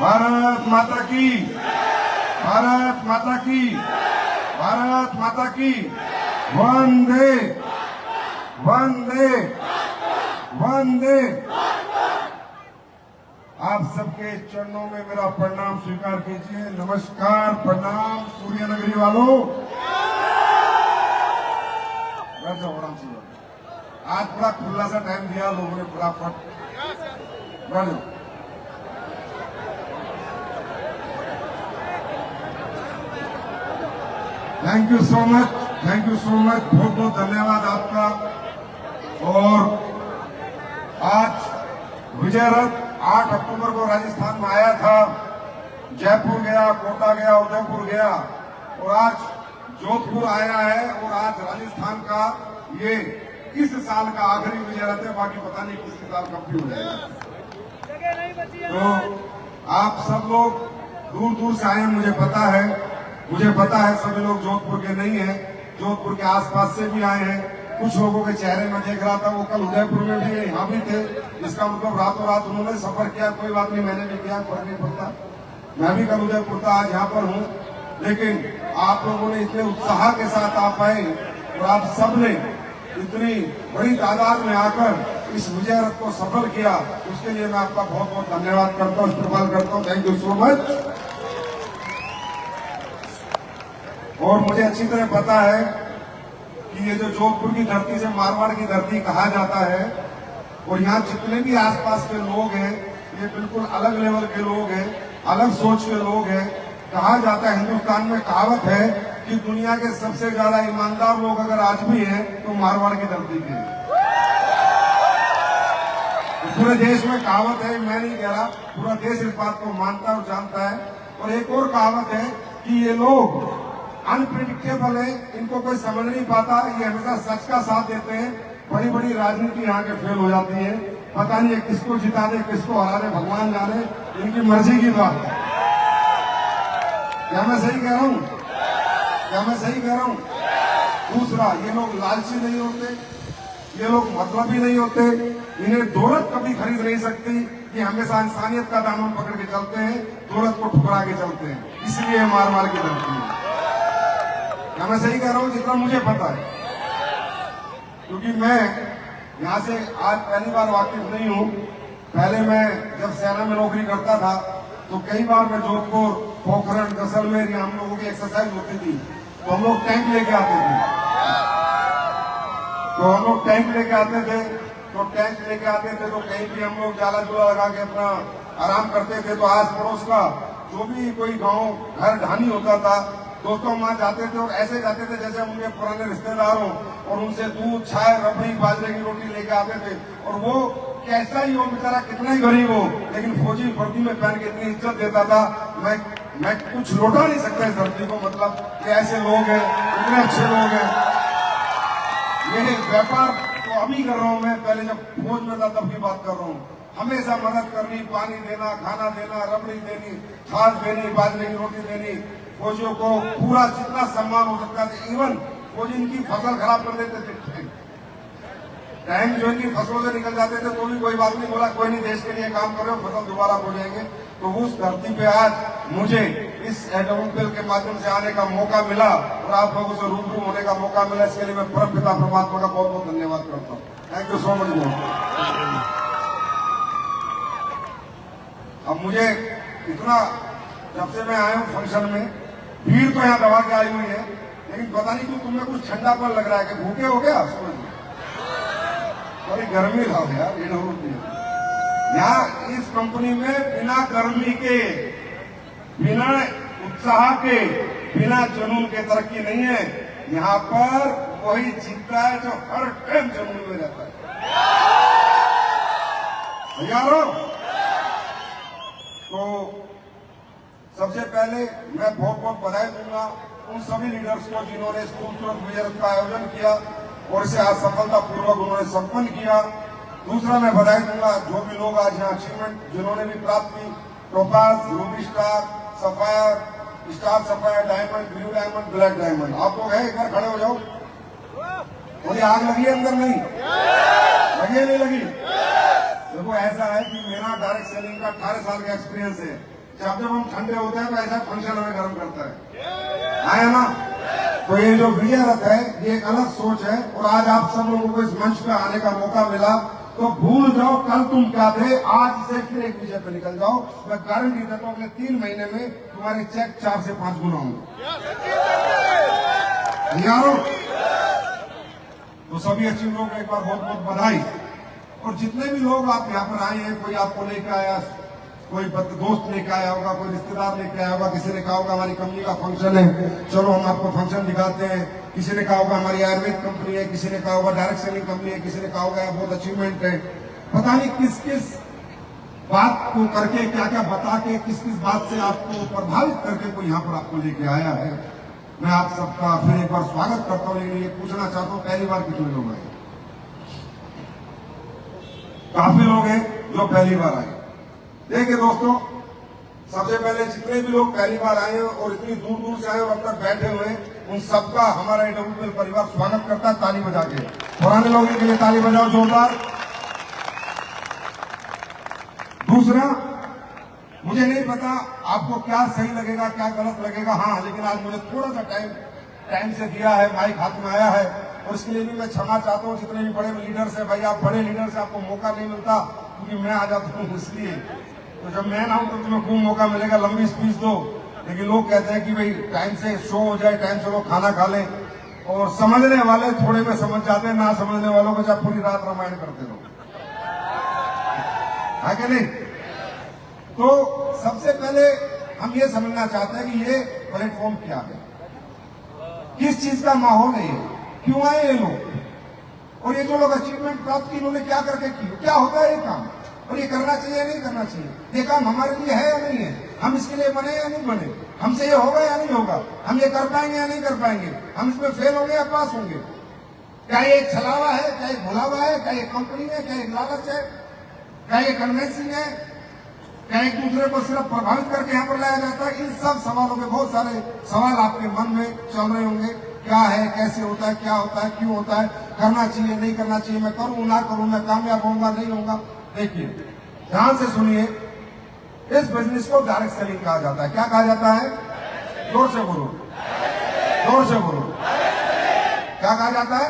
भारत माता की, भारत माता की, भारत माता की। वंदे वंदे वंदे। आप सबके चरणों में मेरा प्रणाम स्वीकार कीजिए। नमस्कार, प्रणाम सूर्य नगरी वालों। आज पूरा खुला सा टाइम दिया लोगों ने, फटाफट बैठ जाओ। Thank you so much, thank you so much, बहुत बहुत धन्यवाद आपका। और आज विजय रथ 8 अक्टूबर को राजस्थान में आया था, जयपुर गया, कोटा गया, उदयपुर गया, और आज जोधपुर आया है। और आज राजस्थान का ये इस साल का आखिरी विजय रथ है, बाकी पता नहीं किस साल कब भी हो जाएगा। तो आप सब लोग दूर दूर से आए हैं, मुझे पता है सभी लोग जोधपुर के नहीं हैं, जोधपुर के आसपास से भी आए हैं। कुछ लोगों के चेहरे में देख रहा था वो कल उदयपुर में भी है, यहाँ भी थे। इसका मतलब रातों रात उन्होंने सफर किया। कोई बात नहीं, मैंने भी किया, फर्क नहीं पड़ता। मैं भी कल उदयपुर था, आज यहाँ पर हूँ। लेकिन आप लोगों ने इतने उत्साह के साथ आप आए और आप सबने इतनी बड़ी तादाद में आकर इस विजय रथ को सफल किया, उसके लिए मैं आपका बहुत बहुत धन्यवाद करता हूँ, इस्तेमाल करता हूँ। Thank you so much. और मुझे अच्छी तरह पता है कि ये जो जोधपुर की धरती से मारवाड़ की धरती कहा जाता है, और यहाँ जितने भी आसपास के लोग हैं ये बिल्कुल अलग लेवल के लोग हैं, अलग सोच के लोग हैं। कहा जाता है, हिंदुस्तान में कहावत है कि दुनिया के सबसे ज्यादा ईमानदार लोग अगर आज भी हैं तो मारवाड़ की धरती के हैं। पूरे देश में कहावत है, मैं नहीं कह रहा, पूरा देश इस बात को मानता और जानता है। और एक और कहावत है कि ये लोग अनप्रिडिक्टेबल है, इनको कोई समझ नहीं पाता, ये हमेशा सच का साथ देते हैं। बड़ी बड़ी राजनीति यहाँ के फेल हो जाती है, पता नहीं है किसको जिता दे, किसको हरा दे, भगवान जाने, इनकी मर्जी की बात है। क्या मैं सही कह रहा हूँ? क्या मैं सही कह रहा हूँ? दूसरा, ये लोग लालची नहीं होते, ये लोग मतलबी नहीं होते, इन्हें दौलत कभी खरीद नहीं सकती। ये हमेशा इंसानियत का दामन पकड़ के चलते हैं, दौलत को ठुकरा के चलते हैं, इसलिए मार मार के चलते हैं। क्या मैं सही कह रहा हूँ? जितना मुझे पता है, क्योंकि मैं यहाँ से आज पहली बार वाकिफ नहीं हूँ। पहले मैं जब सेना में नौकरी करता था तो कई बार मैं जोधपुर, पोखरण, जैसलमेर हम लोगों की एक्सरसाइज होती थी, तो हम लोग टैंक लेके आते थे। तो कहीं भी हम लोग जाला जुला लगा के अपना आराम करते थे। तो आस पड़ोस का जो भी कोई गांव घर ढानी होता था, दोस्तों वहां जाते थे और ऐसे जाते थे जैसे उनके पुराने रिश्तेदार हो, और उनसे दूध, चाय, रबड़ी, बाजरे की रोटी लेके आते थे। और वो कैसा ही हो बेचारा, कितना ही गरीब हो, लेकिन फौजी वर्दी में पहन के इतनी इज्जत देता था, मैं कुछ लौटा नहीं सकता इस धरती को। मतलब कि ऐसे लोग हैं, इतने अच्छे लोग हैं। ये व्यापार तो अभी कर रहा हूँ मैं, पहले जब फौज में था तब की बात कर रहा हूँ। हमेशा मदद करनी, पानी देना, खाना देना, रबड़ी देनी, छाछ देनी, बाजरे की रोटी देनी, फौजियों को पूरा जितना सम्मान हो सकता था। इवन फौजी इनकी फसल खराब कर देते थे, टाइम जो इनकी फसलों से निकल जाते थे तो भी कोई बात नहीं, बोला कोई नहीं, देश के लिए काम कर रहे हो, फसल दोबारा हो जाएंगे। तो उस धरती पे आज मुझे इस एडोमोबिल के माध्यम से आने का मौका मिला और आप लोगों से रूबरू होने का मौका मिला, इसके लिए मैं परमपिता परमात्मा का बहुत बहुत धन्यवाद करता हूँ। Thank you so much. अब मुझे इतना, जब से मैं आया हूँ फंक्शन में, भीड़ तो यहाँ दबा के आई हुई है, लेकिन पता नहीं क्यों तुम्हें कुछ ठंडापन लग रहा है। कि भूखे हो गया? बड़ी गर्मी था यार, ये नहीं। यहाँ इस कंपनी में बिना गर्मी के, बिना उत्साह के, बिना जुनून के तरक्की नहीं है। यहाँ पर वही जीतता है जो हर टाइम जुनून में रहता है। यारो, तो सबसे पहले मैं बहुत बहुत बधाई दूंगा उन सभी लीडर्स को जिन्होंने इस खूबसूरत विजय रथ का आयोजन किया और इसे आज सफलतापूर्वक उन्होंने संपन्न किया। दूसरा, मैं बधाई दूंगा जो भी लोग आज यहाँ अचीवमेंट जिन्होंने भी प्राप्त की, topaz, Ruby star, sapphire, star sapphire, diamond, blue diamond, black diamond. आप लोग हैं, एक बार खड़े हो जाओ। मुझे आग लगी है अंदर? नहीं लगी है, नहीं लगी? देखो ऐसा है कि मेरा डायरेक्ट सेलिंग का 18 साल का एक्सपीरियंस है। जब जब हम ठंडे होते हैं तो ऐसा फंक्शन हमें गर्म करता है ना। तो ये जो विजय रथ है ये एक अलग सोच है, और आज आप सब लोगों को इस मंच पे आने का मौका मिला, तो भूल जाओ कल तुम क्या थे, आज से फिर एक विजय पे निकल जाओ। मैं गारंटी देता हूँ अगले 3 महीने में तुम्हारे चेक 4 से 5 गुना होंगे यारों। तो सभी अच्छे लोगों को एक बार बहुत बहुत बधाई। और जितने भी लोग आप यहाँ पर आए हैं, कोई आपको लेके आया, कोई दोस्त लेके आया होगा, कोई रिश्तेदार लेके आया होगा, किसी ने कहा होगा हमारी कंपनी का फंक्शन है, चलो हम आपको फंक्शन दिखाते हैं, किसी ने कहा होगा हमारी आयुर्वेद कंपनी है, किसी ने कहा होगा डायरेक्ट सेलिंग कंपनी है, किसी ने कहा होगा बहुत अचीवमेंट है। पता नहीं किस किस बात को करके, क्या क्या बता के, किस किस बात से आपको प्रभावित करके कोई यहाँ पर आपको लेके आया है। मैं आप सबका फिर एक बार स्वागत करता हूँ, लेकिन ये पूछना चाहता हूँ पहली बार कितने लोग आए? काफी लोग हैं जो पहली बार आए। देखिए दोस्तों, सबसे पहले जितने भी लोग पहली बार आए हैं और इतनी दूर दूर से आए और अब तक बैठे हुए हैं, उन सबका हमारा AWPL परिवार स्वागत करता है ताली बजा के। पुराने लोगों के लिए ताली बजाओ जोरदार। दूसरा, मुझे नहीं पता आपको क्या सही लगेगा क्या गलत लगेगा, हाँ, लेकिन आज मुझे थोड़ा सा टाइम से दिया है, माइक हाथ में आया है, और इसके लिए भी मैं क्षमा चाहता हूँ। जितने भी बड़े लीडर्स हैं, भाई आप बड़े लीडर से आपको मौका नहीं मिलता क्योंकि मैं आ जाता हूँ इसलिए। तो जब मैं ना हूं तो तुम्हें खूब मौका मिलेगा, लंबी स्पीच दो। लेकिन लोग कहते हैं कि भाई टाइम से शो हो जाए, टाइम से लोग खाना खा लें, और समझने वाले थोड़े में समझ जाते हैं, ना समझने वालों को जब पूरी रात रामायण करते रहो, है कि नहीं। तो सबसे पहले हम ये समझना चाहते हैं कि ये प्लेटफॉर्म क्या है, किस चीज का माहौल है, क्यों आए ये लोग, और ये जो लोग अचीवमेंट प्राप्त की इन्होंने क्या करके की, क्या होता है ये काम, और ये करना चाहिए या नहीं करना चाहिए, ये काम हमारे लिए है या नहीं है, हम इसके लिए बने या नहीं बने, हमसे ये होगा या नहीं होगा, हम ये कर पाएंगे या नहीं कर पाएंगे, हम इसमें फेल होंगे या पास होंगे, क्या ये एक छलावा है, क्या ये भुलावा है, क्या ये कंपनी है, क्या ये लालच है, क्या ये कन्वेंसिंग है, क्या एक दूसरे को सिर्फ प्रभावित करके यहाँ पर लाया जाता है। इन सब सवालों के बहुत सारे सवाल आपके मन में चल रहे होंगे, क्या है, कैसे होता है, क्या होता है, क्यों होता है, करना चाहिए नहीं करना चाहिए, मैं करूं ना करूं, मैं कामयाब होऊंगा नहीं होऊंगा। देखिए ध्यान से सुनिए, इस बिजनेस को डायरेक्ट सेलिंग कहा जाता है। क्या कहा जाता है? जोर से बोलो, जोर से बोलो। क्या कहा जाता है?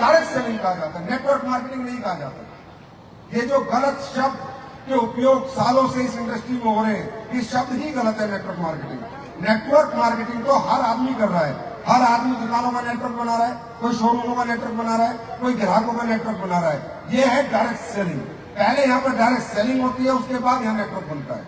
डायरेक्ट सेलिंग कहा जाता है, नेटवर्क मार्केटिंग नहीं कहा जाता। ये जो गलत शब्द के उपयोग सालों से इस इंडस्ट्री में हो रहे हैं, ये शब्द ही गलत है। नेटवर्क मार्केटिंग, नेटवर्क मार्केटिंग तो हर आदमी कर रहा है, हर आदमी दुकानों का नेटवर्क बना रहा है, कोई शोरूमों का नेटवर्क बना रहा है, कोई ग्राहकों का नेटवर्क बना रहा है। ये है डायरेक्ट सेलिंग। पहले यहाँ पर डायरेक्ट सेलिंग होती है, उसके बाद यहाँ नेटवर्क बनता है।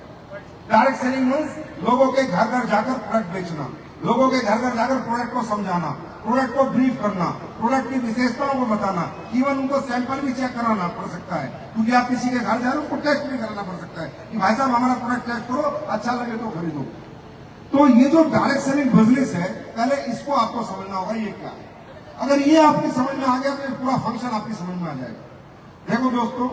डायरेक्ट सेलिंग मीन्स लोगों के घर घर जाकर प्रोडक्ट बेचना, लोगों के घर घर जाकर प्रोडक्ट को समझाना, प्रोडक्ट को ब्रीफ करना, प्रोडक्ट की विशेषताओं को बताना, इवन उनको सैंपल भी चेक कराना पड़ सकता है, क्योंकि आप किसी के घर जा रहे हो, उसको टेस्ट भी कराना पड़ सकता है कि भाई साहब हमारा प्रोडक्ट टेस्ट करो, अच्छा लगे तो खरीदो। तो ये जो डायरेक्ट सेलिंग बिजनेस है, पहले इसको आपको समझना होगा ये क्या है। अगर ये आपकी समझ में आ गया तो पूरा फंक्शन आपकी समझ में आ जाएगा। देखो दोस्तों,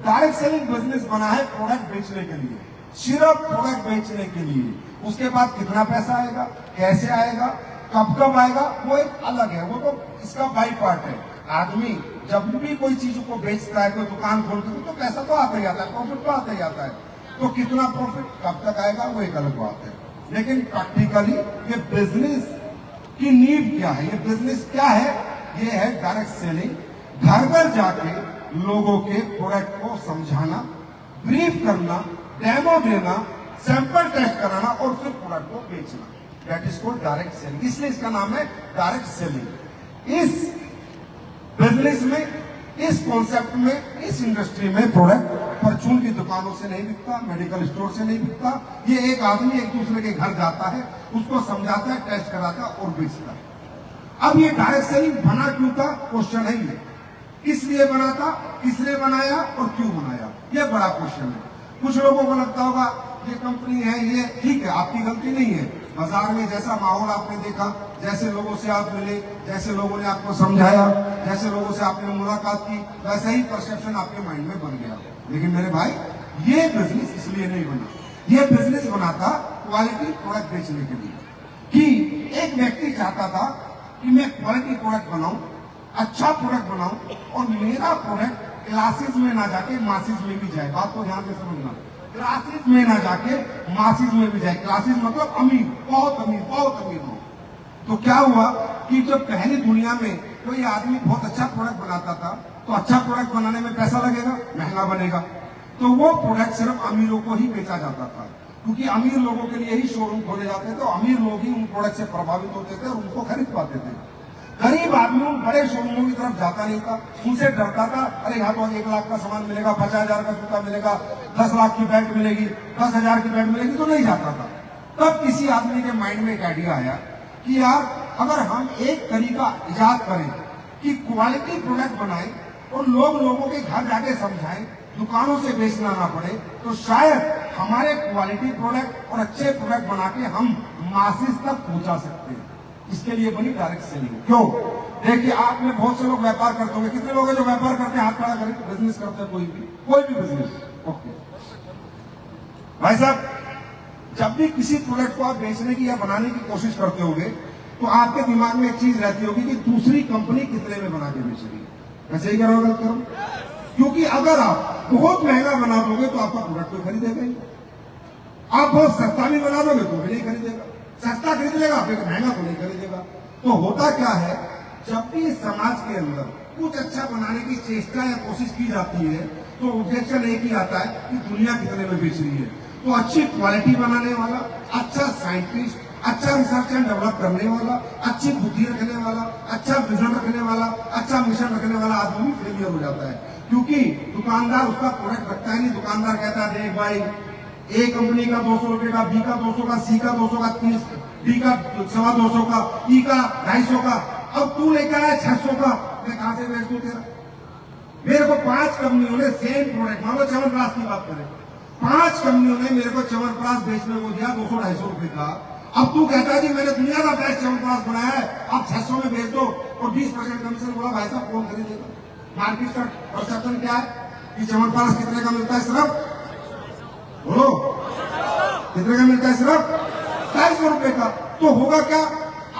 डायरेक्ट सेलिंग बिजनेस बना है प्रोडक्ट बेचने के लिए, सिर्फ प्रोडक्ट बेचने के लिए। उसके बाद कितना पैसा आएगा, कैसे आएगा, कब कब आएगा, वो एक अलग है, वो तो इसका बाई पार्ट है। आदमी जब भी कोई चीज को बेचता है, कोई दुकान खोलता है, तो पैसा तो आता ही आता है, प्रॉफिट तो आता ही आता है। तो कितना प्रॉफिट कब तक आएगा वो एक अलग बात है। लेकिन प्रैक्टिकली ये बिजनेस की नींव क्या है, ये बिजनेस क्या है? ये है डायरेक्ट सेलिंग। घर घर जाके लोगों के प्रोडक्ट को समझाना, ब्रीफ करना, डेमो देना, सैंपल टेस्ट कराना और फिर प्रोडक्ट को बेचना। That is called direct selling, इसलिए इसका नाम है डायरेक्ट सेलिंग। इस बिजनेस में, इस कॉन्सेप्ट में, इस इंडस्ट्री में प्रोडक्ट परचून की दुकानों से नहीं बिकता, मेडिकल स्टोर से नहीं बिकता। ये एक आदमी एक दूसरे के घर जाता है, उसको समझाता है, टेस्ट कराता है और बेचता है। अब ये डायरेक्ट सेलिंग बना क्यों था, क्वेश्चन है ये। किस लिए बना था, किसने बनाया और क्यों बनाया, ये बड़ा क्वेश्चन है। कुछ लोगों को लगता होगा ये कंपनी है, ये ठीक है, आपकी गलती नहीं है। बाजार में जैसा माहौल आपने देखा, जैसे लोगों से आप मिले, जैसे लोगों ने आपको समझाया, जैसे लोगों से आपने मुलाकात की, वैसा ही परसेप्शन आपके माइंड में बन गया। लेकिन मेरे भाई, ये बिजनेस इसलिए नहीं बना, ये बिजनेस बना था क्वालिटी प्रोडक्ट बेचने के लिए। कि एक व्यक्ति चाहता था कि मैं क्वालिटी प्रोडक्ट बनाऊं, अच्छा प्रोडक्ट बनाऊं, और मेरा प्रोडक्ट क्लासेस में ना जाके मासेस में भी जाए। बात को ध्यान से समझना, क्लासेस में ना जाके मासिस में भी जाए। क्लासेस मतलब अमीर, बहुत अमीर लोग। तो क्या हुआ कि जब पहली दुनिया में कोई आदमी बहुत अच्छा प्रोडक्ट बनाता था, तो अच्छा प्रोडक्ट बनाने में पैसा लगेगा, महंगा बनेगा, तो वो प्रोडक्ट सिर्फ अमीरों को ही बेचा जाता था, क्योंकि अमीर लोगों के लिए ही शोरूम खोले जाते थे। अमीर लोग ही उन प्रोडक्ट से प्रभावित होते थे और उनको खरीद पाते थे। गरीब आदमी उन बड़े शोरूमों की तरफ जाता नहीं था, उनसे डरता था। अरे यहाँ तो 1 लाख का सामान मिलेगा, 50,000 का जूता मिलेगा, 10 लाख की बैग मिलेगी, 10,000 की बैग मिलेगी, तो नहीं जाता था। तब किसी आदमी के माइंड में एक आइडिया आया कि यार अगर हम एक तरीका इजाद करें कि क्वालिटी प्रोडक्ट बनाएं और लोगों के घर जाके समझाएं, दुकानों से बेचना ना पड़े, तो शायद हमारे क्वालिटी प्रोडक्ट और अच्छे प्रोडक्ट बना के हम मासिस तक पहुंचा सकते हैं। इसके लिए बनी डायरेक्ट सेलिंग। क्यों? देखिए, आप में बहुत से लोग व्यापार करते होंगे। कितने लोग हैं जो व्यापार करते हैं? हाथ खड़ा करें। बिजनेस करते हैं, कोई भी बिजनेस। ओके भाई साहब, जब भी किसी प्रोडक्ट को आप बेचने की या बनाने की कोशिश करते होंगे, तो आपके दिमाग में एक चीज रहती होगी कि दूसरी कंपनी कितने में बना के बेच रही है। मैं सही कह रहा हूं, गलत कर रहा हूं? क्योंकि अगर आप बहुत महंगा बना दोगे तो आपका प्रोडक्ट कोई खरीदेगा ही। आप बहुत सस्ता भी बना दोगे तो भी नहीं खरीदेगा। सस्ता खरीद लेगा, महंगा तो नहीं खरीदेगा। तो होता क्या है, जब भी समाज के अंदर कुछ अच्छा बनाने की चेष्टा या कोशिश की जाती है, तो ऑब्जेक्शन एक ही आता है कि दुनिया कितने में बेच रही है। तो अच्छी क्वालिटी बनाने वाला, अच्छा साइंटिस्ट, अच्छा रिसर्च एंड डेवलप करने वाला, अच्छी बुद्धि रखने वाला, अच्छा विजन रखने वाला, अच्छा मिशन रखने वाला आदमी फेलियर हो जाता है। क्योंकि दुकानदार उसका प्रोडक्ट रखता है नहीं। दुकानदार कहता है, देख भाई, ए कंपनी का 200 रुपए का, बी का 200 का, सी का 200 का, 30, डी का 225 का, ई का 250 का। अब तू लेकर आया 600 का, मैं कहां से बेच दूं तेरा? मेरे को 5 कंपनियों ने सेम प्रोडक्ट, मान लो च्यवनप्राश की बात करें, 5 कंपनियों ने मेरे को च्यवनप्राश बेचने को दिया 200-250 रुपए का। अब तू कहता है कि मैंने दुनिया का बेस्ट च्यवनप्राश बनाया है, आप 600 में बेच दो और 20% कमीशन बोला। भाई साहब, कौन खरीदेगा? मार्केट का परसेप्शन क्या है कि च्यवनप्राश कितने का मिलता है? सिर्फ बोलो, कितने का मिलता है? सिर्फ 250 रुपए का। तो होगा क्या?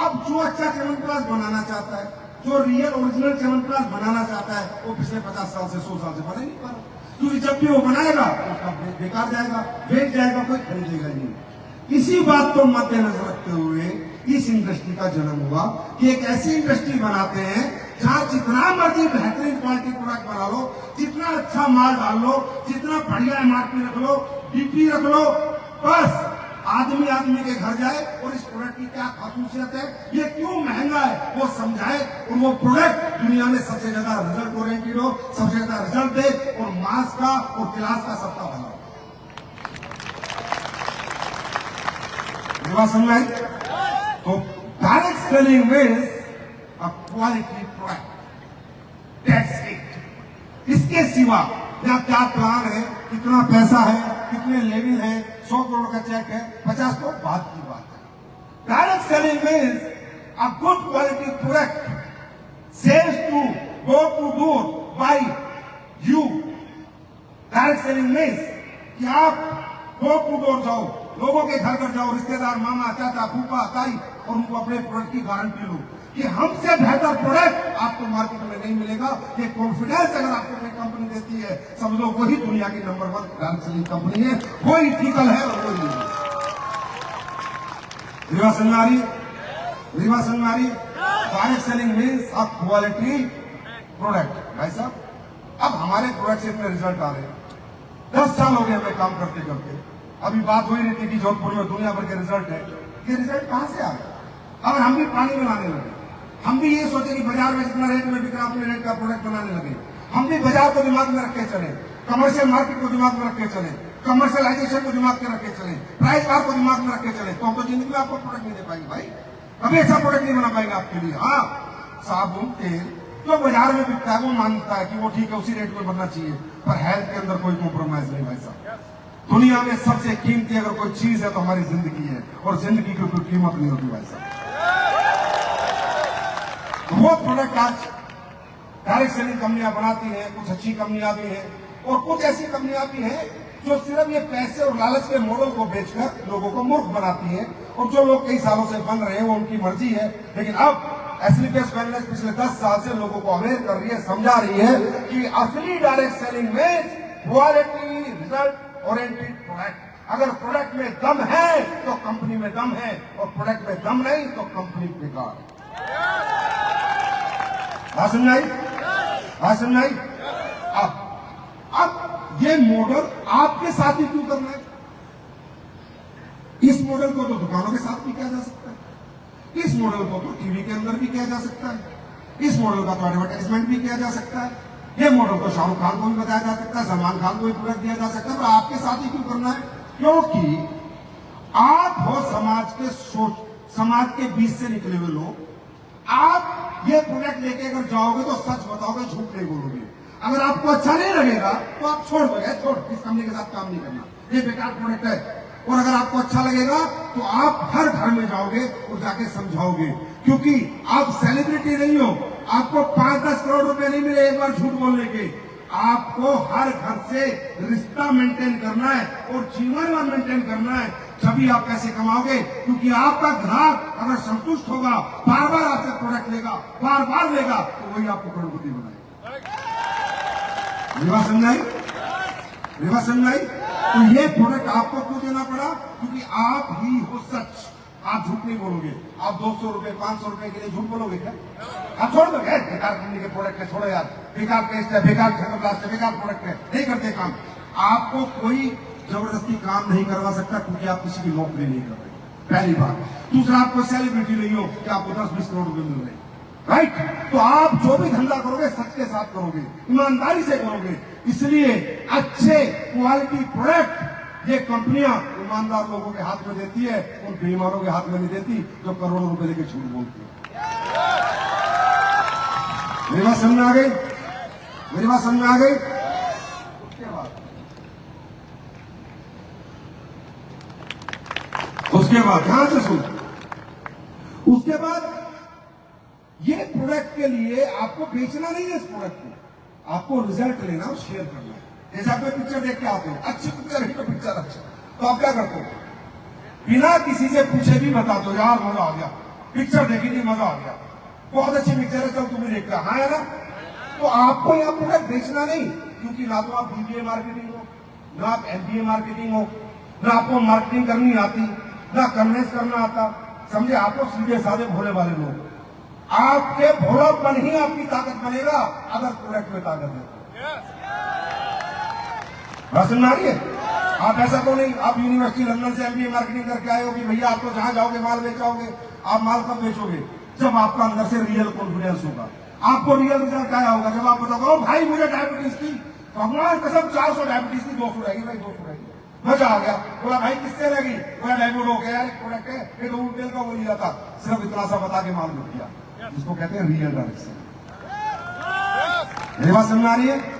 अब जो अच्छा च्यवनप्राश बनाना चाहता है, जो रियल ओरिजिनल च्यवनप्राश बनाना चाहता है, वो पिछले 50 साल से 100 साल से बना ही नहीं पा रहा। क्योंकि जब भी वो बनाएगा तो उसका बेकार जाएगा, बेच जाएगा, कोई खरीदेगा नहीं। इसी बात को मद्देनजर रखते हुए इस इंडस्ट्री का जन्म हुआ कि एक ऐसी इंडस्ट्री बनाते हैं जहां जितना मर्जी बेहतरीन क्वालिटी प्रोडक्ट बना लो, जितना अच्छा माल डाल लो, जितना बढ़िया एमआरपी रख लो, डीपी रख लो, बस आदमी के घर जाए और इस प्रोडक्ट की क्या खासूसियत है, ये क्यों महंगा है, वो समझाए और वो प्रोडक्ट दुनिया में सबसे ज्यादा रिजल्ट ओरिएंटेड हो, सबसे ज्यादा रिजल्ट दे और मास का और क्लास का सबका भला हो। समझ आई? तो direct selling means a quality product, that's it. इसके सिवा या क्या प्लान है, कितना पैसा है, कितने लेवल है, 100 करोड़ का चेक है, 50 करोड़, बात की बात है। Direct selling means a good quality product sells to go to door by you. Direct selling means कि आप डोर टू डोर जाओ, लोगों के घर घर जाओ, रिश्तेदार, मामा, चाचा, फूफा, ताई, और उनको अपने प्रोडक्ट की गारंटी लो कि हमसे बेहतर प्रोडक्ट आपको मार्केट में नहीं मिलेगा। ये कॉन्फिडेंस अगर आपको कोई कंपनी देती है, समझो वही दुनिया की नंबर 1 डायरेक्ट सेलिंग कंपनी है। कोई इथिकल है और कोई नहीं। रिवा संगारी direct selling means a quality product. भाई साहब, अब हमारे प्रोडक्ट से इतने रिजल्ट आ रहे हैं। 10 साल हो गए हमें काम करते करते। अभी बात हो ही रही थी कि जोधपुर में दुनिया भर के रिजल्ट है। ये रिजल्ट कहां से आ गए? अगर हम भी पानी बनाने लगे, हम भी ये सोचे कि बाजार में जितना रेट में बिक रहा, अपने रेट का प्रोडक्ट बनाने लगे, हम भी बाजार को दिमाग में रख के चले, कमर्शियल मार्केट को दिमाग में रख के चले, कमर्शियलाइजेशन को दिमाग में रख के चले, प्राइस वार को दिमाग में रख के चले, तो जिंदगी में आपको प्रोडक्ट नहीं दे पाएंगे भाई। कभी ऐसा प्रोडक्ट नहीं बना पाएंगे आपके लिए। हाँ, साबुन, तेल जो बाजार में बिकता है वो मानता है कि वो ठीक है, उसी रेट में बनना चाहिए, पर हेल्थ के अंदर कोई कॉम्प्रोमाइज नहीं भाई साहब। दुनिया में सबसे कीमती अगर कोई चीज है तो हमारी जिंदगी है, और जिंदगी की कोई कीमत नहीं होती भाई साहब। वो प्रोडक्ट आज डायरेक्ट सेलिंग कंपनियां बनाती हैं, कुछ अच्छी कंपनियां भी हैं और कुछ ऐसी कंपनियां भी हैं जो सिर्फ ये पैसे और लालच के मॉडल को बेचकर लोगों को मूर्ख बनाती हैं। और जो लोग कई सालों से बन रहे हैं वो उनकी मर्जी है, लेकिन अब एसलीपीएस वेलनेस पिछले 10 साल से लोगों को अवेयर कर रही है, समझा रही है कि असली डायरेक्ट सेलिंग में क्वालिटी, रिजल्ट ओरिएंटेड प्रोडक्ट। अगर प्रोडक्ट में दम है तो कंपनी में दम है, और प्रोडक्ट में दम नहीं तो कंपनी बेकार है। बात समझाई? बात समझाई? अब ये मॉडल आपके साथ ही क्यों करना है? इस मॉडल को तो दुकानों के साथ भी किया जा सकता है, इस मॉडल को तो टीवी के अंदर भी किया जा सकता है, इस मॉडल का तो एडवर्टाइजमेंट भी किया जा सकता है, ये मॉडल को शाहरुख खान को भी बताया जा सकता है, सलमान खान को भी प्रोडक्ट दिया जा सकता है। पर आपके साथ ही क्यों करना है? क्योंकि आप हो समाज के सोच, समाज के बीच से निकले हुए लोग। आप ये प्रोडक्ट लेके अगर जाओगे तो सच बताओगे, झूठ नहीं बोलोगे। अगर आपको अच्छा नहीं लगेगा तो आप छोड़ दोगे, छोड़, इस कंपनी के साथ काम नहीं करना, ये बेकार प्रोडक्ट है। और अगर आपको अच्छा लगेगा तो आप हर घर में जाओगे और जाके समझाओगे, क्योंकि आप सेलिब्रिटी नहीं हो। आपको 5-10 करोड़ रुपए नहीं मिले एक बार झूठ बोलने के। आपको हर घर से रिश्ता मेंटेन करना है और जीवन मेंटेन करना है, तभी आप पैसे कमाओगे। क्योंकि आपका ग्राहक अगर संतुष्ट होगा, बार बार आपसे प्रोडक्ट लेगा, बार बार लेगा, तो वही आपको करोड़पति बनाएगा। रिवा समझाई? रिवा समझाई? तो ये प्रोडक्ट आपको क्यों देना पड़ा? क्योंकि आप ही हो सच। आप झूठ नहीं बोलोगे। आप 200 रुपए 500 रुपए के लिए झूठ बोलोगे क्या? आप छोड़ दोगे? बेकार कंपनी के प्रोडक्ट है, छोड़ो यार, बेकार पेस्ट है, बेकार थर्मोप्लास्ट है, बेकार प्रोडक्ट है, नहीं करते काम। आपको कोई जबरदस्ती काम नहीं करवा सकता, क्योंकि आप किसी की नौकरी नहीं कर रहे, पहली बात। दूसरा, आप कोई सेलिब्रिटी नहीं हो कि आपको 10-20 करोड़ रुपए मिल रहे, राइट? तो आप जो भी धंधा करोगे सच के साथ करोगे, ईमानदारी से करोगे। इसलिए अच्छे क्वालिटी प्रोडक्ट ये कंपनियां ईमानदार लोगों के हाथ में देती है, उन बेईमानों के हाथ में नहीं देती जो करोड़ों रुपए लेके झूठ बोलती है। मेरी बात समझ में आ गई? मेरी बात समझ में आ गई? उसके बाद ध्यान से सुन, उसके बाद ये प्रोडक्ट के लिए आपको बेचना नहीं है, इस प्रोडक्ट को आपको रिजल्ट लेना और शेयर करना है। जैसे आप पिक्चर देख के आते हो, अच्छी पिक्चर है तो पिक्चर अच्छा, तो आप क्या करते हो? बिना किसी से पूछे भी बता दो, यार मजा आ गया, पिक्चर देखी थी, मजा आ गया, बहुत अच्छी पिक्चर है, चल तुम्हें देख रहा, हाँ है ना? तो आपको यह प्रोडक्ट बेचना नहीं, क्योंकि ना तो आप बीबीए मार्केटिंग हो, ना आप एमबीए मार्केटिंग हो, ना आपको मार्केटिंग करनी आती, ना कन्वेंस करना आता, समझे? आपको सीधे साधे भोले वाले लोग। आपके भोलापन ही आपकी ताकत बनेगा, अगर प्रोडक्ट में ताकत है। समझ आ रही है? आप ऐसा तो नहीं, आप यूनिवर्सिटी लंदन से एमबीए मार्केटिंग करके आए हो कि भैया आप तो जहां जाओगे माल बेचोगे। आप माल कब बेचोगे? जब आपका अंदर से रियल कॉन्फिडेंस होगा। आपको रियल रिजल्ट क्या होगा? जब आप बताओगे भाई मुझे डायबिटीज थी, भगवान कसम 400 डायबिटीज थी, 200 रहेगी भाई, 200 रहेगी, मजा आ गया। बोला भाई किससे रहेगी? बोला डायबिट हो गया, एक प्रोडक्ट है, एक तेल का वो लिया था, सिर्फ इतना सा बता के माल लुट गया। जिसको कहते हैं रियल डायरेक्शन। मेरी बात समझ आ रही है?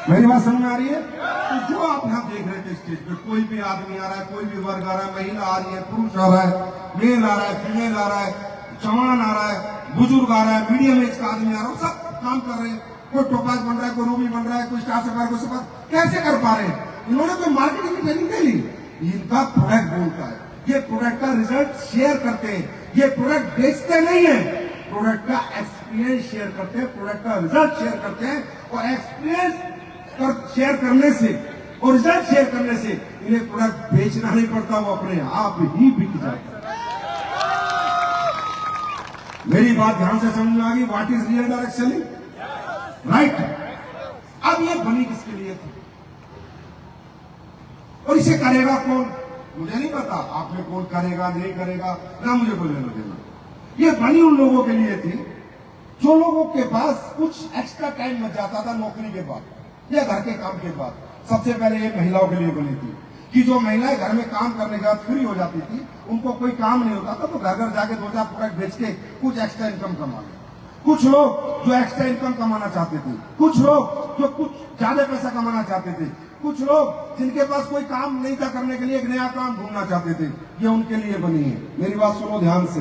मेरी बात समझ में आ रही है? तो जो आप यहाँ देख रहे थे स्टेज पे, कोई भी आदमी आ रहा है, कोई भी वर्ग आ रहा है, महिला आ रही है, पुरुष आ रहा है, मेल आ रहा है, फीमेल आ रहा है, जवान आ रहा है, बुजुर्ग आ रहा है, मीडियम एज का आदमी आ रहा है, सब काम कर रहे हैं। कोई टोपाज बन रहा है, कोई रूबी बन रहा है, कोई स्टार सफायर, कोई सफायर, कैसे कर पा रहे हैं? इन्होंने कोई मार्केटिंग की ट्रेनिंग नहीं ली। इनका प्रोडक्ट बोलता है, ये प्रोडक्ट का रिजल्ट शेयर करते हैं, ये प्रोडक्ट बेचते नहीं है, प्रोडक्ट का एक्सपीरियंस शेयर करते हैं, प्रोडक्ट का रिजल्ट शेयर करते हैं। और एक्सपीरियंस शेयर करने से और रिजल्ट शेयर करने से इन्हें प्रोडक्ट बेचना नहीं पड़ता, वो अपने आप ही बिक जाता है। मेरी बात ध्यान से समझ में आ गई? What is real direct selling, right? अब ये बनी किसके लिए थी और इसे करेगा कौन? मुझे नहीं पता। आप में कौन करेगा नहीं करेगा ना मुझे कोई लेना देना। ये बनी उन लोगों के लिए थी जो लोगों के पास कुछ एक्स्ट्रा टाइम बच जाता था नौकरी के बाद या घर के काम के बाद। सबसे पहले ये महिलाओं के लिए बनी थी कि जो महिलाएं घर में काम करने के बाद फ्री हो जाती थी, उनको कोई काम नहीं होता था, तो घर घर जाके 2-4 प्रोडक्ट बेच के कुछ एक्स्ट्रा इनकम कमा ले। कुछ लोग जो एक्स्ट्रा इनकम कमाना चाहते थे, कुछ लोग जो कुछ ज्यादा पैसा कमाना चाहते थे, कुछ लोग जिनके पास कोई काम नहीं था करने के लिए एक नया काम ढूंढना चाहते थे, ये उनके लिए बनी है। मेरी बात सुनो ध्यान से,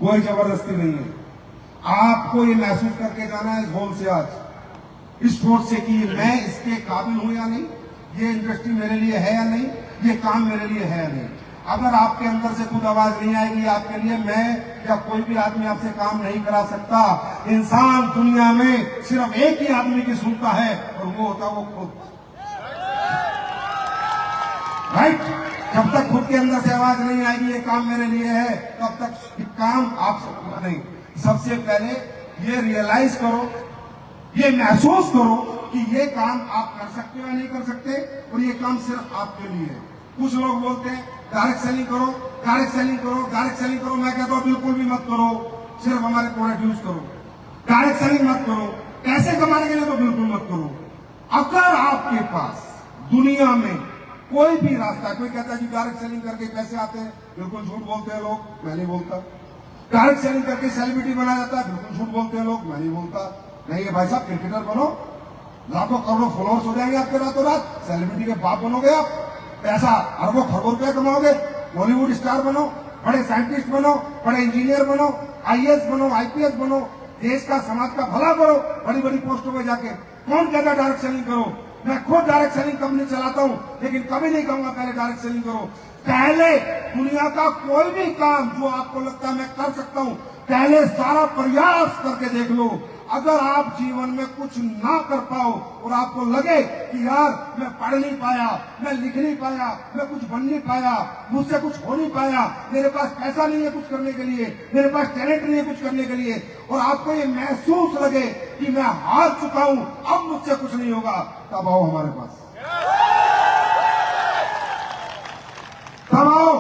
कोई जबरदस्ती नहीं है। आपको ये महसूस करके जाना है इस हॉल से, आज इस फोर्स से, कि मैं इसके काबिल हूं या नहीं, ये इंडस्ट्री मेरे लिए है या नहीं, ये काम मेरे लिए है या नहीं। अगर आपके अंदर से खुद आवाज नहीं आएगी आपके लिए मैं या कोई भी आदमी आपसे काम नहीं करा सकता। इंसान दुनिया में सिर्फ एक ही आदमी की सुनता है और वो होता वो खुद। राइट। जब तक खुद के अंदर से आवाज नहीं आएगी ये काम मेरे लिए है, तब तक ये काम आप नहीं। सबसे पहले ये रियलाइज करो, ये महसूस करो कि ये काम आप कर सकते हो या नहीं कर सकते, और ये काम सिर्फ आपके लिए है। कुछ लोग बोलते हैं डायरेक्ट सेलिंग करो, डायरेक्ट सेलिंग करो, डायरेक्ट सेलिंग करो। मैं कहता हूं बिल्कुल भी मत करो, सिर्फ हमारे प्रोडक्ट यूज करो। डायरेक्ट सेलिंग मत करो, पैसे कमाने के लिए तो बिल्कुल मत करो। अगर आपके पास दुनिया में कोई भी रास्ता, कोई कहता है कि डायरेक्ट सेलिंग करके पैसे आते हैं, बिल्कुल झूठ बोलते हैं लोग, मैं नहीं बोलता। डायरेक्ट सेलिंग करके सेलिब्रिटी बनाया जाता है, बिल्कुल झूठ बोलते हैं लोग, मैं नहीं बोलता। नहीं है भाई साहब, क्रिकेटर बनो, लाखों करोड़ों फॉलोअर्स हो जाएंगे आपके रातों रात, सेलिब्रिटी के बाप बनोगे आप, पैसा अरबों खरबों रुपया कमाओगे, बॉलीवुड स्टार बनो, बड़े साइंटिस्ट बनो, बड़े इंजीनियर बनो, आईएएस बनो, आईपीएस बनो, देश का समाज का भला करो, बड़ी बड़ी पोस्टों में जाके। कौन कहता डायरेक्ट सेलिंग करो? मैं खुद डायरेक्ट सेलिंग कंपनी चलाता हूं, लेकिन कभी नहीं कहूंगा पहले डायरेक्ट सेलिंग करो। पहले दुनिया का कोई भी काम जो आपको लगता है मैं कर सकता हूं, पहले सारा प्रयास करके देख लो। अगर आप जीवन में कुछ ना कर पाओ और आपको लगे कि यार मैं पढ़ नहीं पाया, मैं लिख नहीं पाया, मैं कुछ बन नहीं पाया, मुझसे कुछ हो नहीं पाया, मेरे पास पैसा नहीं है कुछ करने के लिए, मेरे पास टैलेंट नहीं है कुछ करने के लिए, और आपको ये महसूस लगे कि मैं हार चुका हूं, अब मुझसे कुछ नहीं होगा, तब आओ हमारे पास, तब आओ,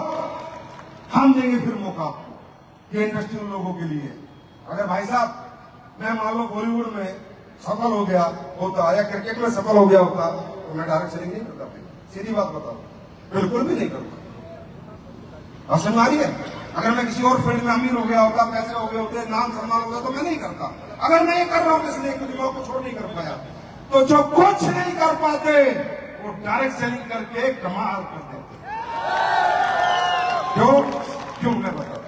हम देंगे फिर मौका आपको। ये इंडस्ट्री उन लोगों के लिए। अगर भाई साहब मैं मान लो बॉलीवुड में सफल हो गया होता या क्रिकेट में सफल हो गया होता, तो मैं डायरेक्ट सेलिंग नहीं करता। सीधी बात बताओ, बिल्कुल भी नहीं करता। और समझ आ रही है? अगर मैं किसी और फील्ड में अमीर हो गया होता, पैसे हो गए होते, नाम सम्मान हो गया, तो मैं नहीं करता। अगर मैं ये कर रहा हूं इसलिए कुछ लोगों को छोड़ नहीं कर पाया, तो जो कुछ नहीं कर पाते वो डायरेक्ट सेलिंग करके कमाल कर देते। क्यों मैं बताता।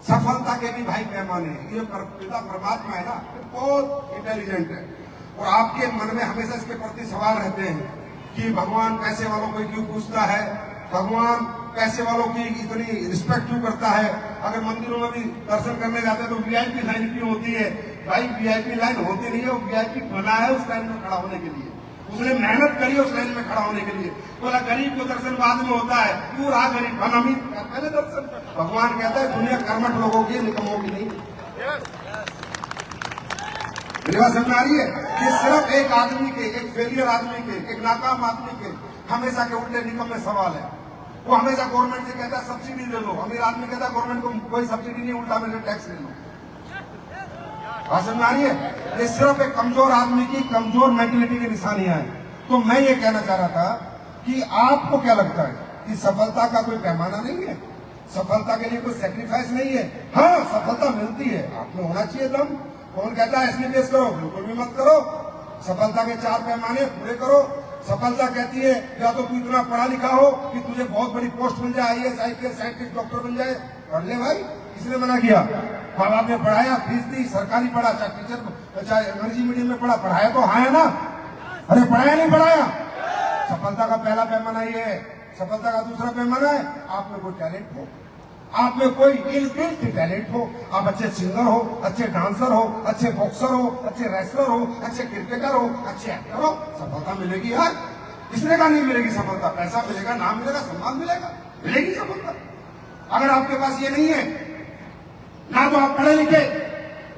सफलता के भी भाई पैमाने, ये पिता परमात्मा है ना, बहुत इंटेलिजेंट है, और आपके मन में हमेशा इसके प्रति सवाल रहते हैं कि भगवान पैसे वालों को क्यों पूछता है, भगवान पैसे वालों की इतनी रिस्पेक्ट क्यों करता है। अगर मंदिरों में भी दर्शन करने जाते हैं तो वीआईपी लाइन क्यों होती है? भाई वीआईपी लाइन होती नहीं है, वो वीआईपी बना है उस लाइन में खड़ा होने के लिए, उसने मेहनत करी उस लाइन में खड़ा होने के लिए। बोला गरीब को दर्शन बाद में होता है, क्यों रहा गरीब, अमीर पहले दर्शन। भगवान कहता है दुनिया कर्मठ लोगों की, निकमों की नहीं। मेरी बात समझ आ रही है? ये सिर्फ एक आदमी के, एक फेलियर आदमी के, एक नाकाम आदमी के हमेशा के उल्टे निकम में सवाल है। वो हमेशा गवर्नमेंट से कहता है सब्सिडी दे दो, अमीर आदमी कहता है गवर्नमेंट को कोई सब्सिडी नहीं, उल्टा मेरे टैक्स ले लो। बात समझ आ रही है? ये सिर्फ एक कमजोर आदमी की कमजोर मेंटेलिटी की निशानियां हैं। तो मैं ये कहना चाह रहा था कि आपको क्या लगता है कि सफलता का कोई पैमाना नहीं है, सफलता के लिए कोई सेक्रीफाइस नहीं है। हाँ, सफलता मिलती है, आप में होना चाहिए दम। कौन कहता है एसबीपीएस करो? बिल्कुल भी मत करो। सफलता के 4 पैमाने पूरे करो। सफलता कहती है या तो तू इतना पढ़ा लिखा हो कि तुझे बहुत बड़ी पोस्ट मिल जाए, आईएएस, आईपीएस, साइंटिस्ट, डॉक्टर बन जाए, पढ़ ले भाई, किसने मना किया? माँ बाप ने पढ़ाया, फीस दी, सरकारी पढ़ा, चाहे टीचर, चाहे अंग्रेजी मीडियम में पढ़ा, पढ़ाया तो हाँ है ना? अरे पढ़ाया नहीं पढ़ाया? सफलता का पहला पैमाना ये है। सफलता का दूसरा पैमाना है आप में कोई टैलेंट हो, आप में कोई इनबिल्ट टैलेंट हो, आप अच्छे सिंगर हो, अच्छे डांसर हो, अच्छे बॉक्सर हो, अच्छे रेसलर हो, अच्छे क्रिकेटर हो, अच्छे एक्टर हो, सफलता मिलेगी यार। किसने कहा नहीं मिलेगी सफलता? पैसा मिलेगा, नाम मिलेगा, सम्मान मिलेगा, मिलेगी सफलता। अगर आपके पास ये नहीं है, ना तो आप पढ़े लिखे,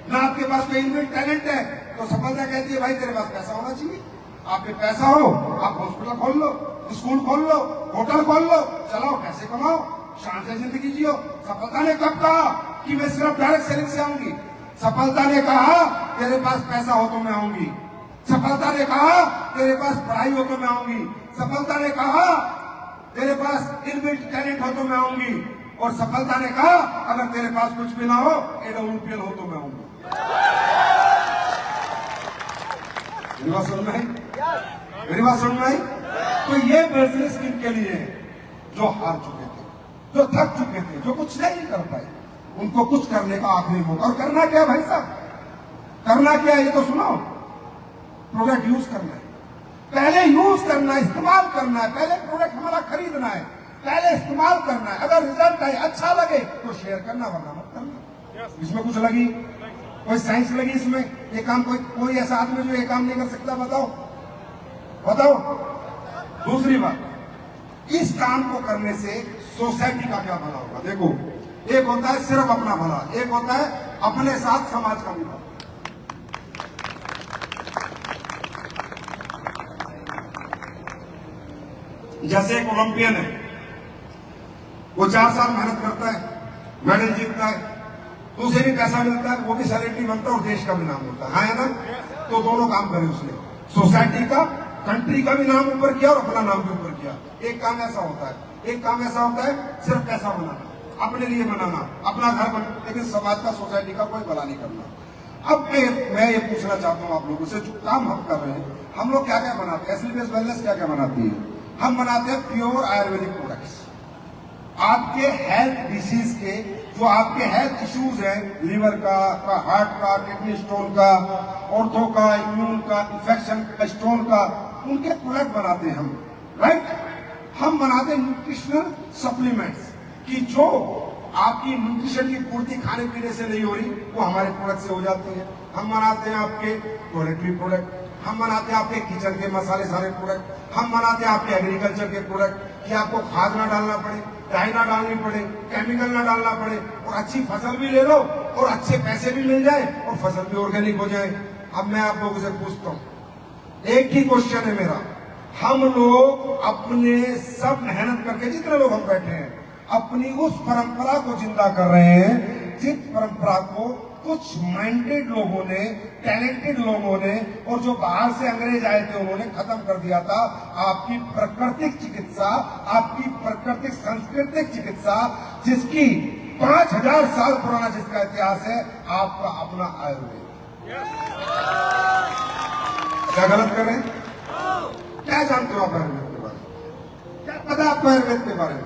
ना आपके पास कोई इनबिल्ट टैलेंट है, तो सफलता कहती है भाई तेरे पास पैसा होना चाहिए। आप पे पैसा हो, आप हॉस्पिटल खोल लो, स्कूल खोल लो, होटल खोल लो, चलाओ, पैसे कमाओ, शान से जिंदगी जियो। सफलता ने कब कहा कि मैं सिर्फ डायरेक्ट सेलिंग से आऊंगी? सफलता ने कहा तेरे पास पैसा हो तो मैं आऊंगी। सफलता ने कहा तेरे पास पढ़ाई हो तो मैं आऊंगी। सफलता ने कहा तेरे पास इनबिल्ट टैलेंट हो तो मैं आऊंगी। और सफलता ने कहा अगर तेरे पास कुछ भी ना हो, एडब्ल्यूपीएल हो तो मैं आऊंगी। मेरी बात समझ में आई? मेरी बात समझ में आई? तो ये बिजनेस किनके लिए है? जो हार चुके थे, जो थक चुके थे, जो कुछ नहीं कर पाए, उनको कुछ करने का आखिरी मौका। और करना क्या भाई साहब? करना क्या है ये तो सुनो। प्रोडक्ट यूज करना है, पहले यूज करना है, इस्तेमाल करना है। पहले प्रोडक्ट हमारा खरीदना है, पहले इस्तेमाल करना है। अगर रिजल्ट आए, अच्छा लगे तो शेयर करना, वरना मत करना। इसमें कुछ लगी, कोई साइंस लगी इसमें? ये काम कोई ऐसा आदमी जो ये काम नहीं कर सकता? बताओ बताओ। दूसरी बात, इस काम को करने से सोसाइटी का क्या भला होगा? देखो, एक होता है सिर्फ अपना भला, एक होता है अपने साथ समाज का भी भला। जैसे एक ओलंपियन है, वो 4 साल मेहनत करता है, मेडल जीतता है, तो उसे भी पैसा मिलता है, वो भी सेलिब्रिटी बनता है और देश का भी नाम होता है। हाँ या ना? तो दोनों काम करे उसने, सोसाइटी का, कंट्री का भी नाम ऊपर किया और अपना नाम भी ऊपर किया। एक काम ऐसा होता है, एक काम ऐसा होता है सिर्फ पैसा बनाना, अपने लिए बनाना, अपना घर बना, लेकिन समाज का, सोसाइटी का कोई भला नहीं करना। अब मैं ये पूछना चाहता हूँ आप लोगों से, जो काम हम कर रहे हैं, हम लोग क्या क्या बनाते हैं? एसलीबीएस वेलनेस क्या क्या बनाती है? हम बनाते हैं प्योर आयुर्वेदिक प्रोडक्ट्स। आपके हेल्थ डिसीज के, जो आपके हेल्थ इश्यूज हैं, लीवर का, हार्ट का, किडनी स्टोन का, ऑर्थो का, इम्यून का, इन्फेक्शन स्टोन का, उनके प्रोडक्ट बनाते हैं हम, राइट? हम बनाते हैं न्यूट्रिशनल सप्लीमेंट्स कि जो आपकी न्यूट्रिशन की पूर्ति खाने पीने से नहीं हो रही, वो हमारे प्रोडक्ट से हो जाती है। हम बनाते हैं आपके टॉयलेटरी प्रोडक्ट, हम बनाते हैं आपके किचन के मसाले सारे प्रोडक्ट, हम बनाते हैं आपके एग्रीकल्चर के प्रोडक्ट कि आपको खाद ना डालना पड़े, डाई ना डालनी पड़े, केमिकल ना डालना पड़े, और अच्छी फसल भी ले लो और अच्छे पैसे भी मिल जाए और फसल भी ऑर्गेनिक हो जाए। अब मैं आप लोगों से पूछता हूँ, एक ही क्वेश्चन है मेरा, हम लोग अपने सब मेहनत करके, जितने लोग हम बैठे हैं, अपनी उस परंपरा को जिंदा कर रहे हैं जिस परंपरा को कुछ माइंडेड लोगों ने, टैलेंटेड लोगों ने, और जो बाहर से अंग्रेज आए थे उन्होंने खत्म कर दिया था। आपकी प्राकृतिक चिकित्सा, आपकी प्राकृतिक सांस्कृतिक चिकित्सा, जिसकी 5000 साल पुराना जिसका इतिहास है, आपका अपना आयुर्वेद। क्या गलत कर रहे हैं? क्या जानते हो आप आयुर्वेद के बारे में? क्या पता आपको आयुर्वेद के बारे में?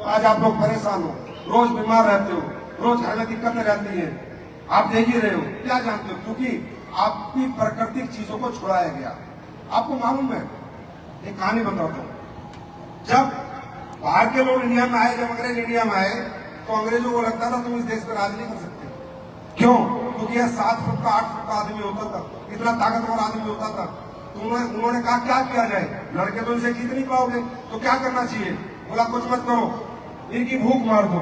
आज आप लोग परेशान हो, रोज बीमार रहते हो, रोज घर में दिक्कतें रहती है, आप देख ही रहे हो। क्या जानते हो? क्योंकि आपकी प्राकृतिक चीजों को छुड़ाया गया। आपको मालूम है, एक कहानी बताता हूं। जब बाहर के लोग इंडिया में आए, जब अंग्रेज इंडिया में आए, तो अंग्रेजों को लगता था तुम इस देश पर राज नहीं कर सकते। क्यों? क्योंकि यह 7 फुट का, 8 फुट का आदमी होता था, इतना ताकतवर आदमी होता था। तो उन्होंने कहा क्या किया जाए, लड़के तो इनसे जीत नहीं पाओगे, तो क्या करना चाहिए? बोला कुछ मत करो, इनकी भूख मार दो।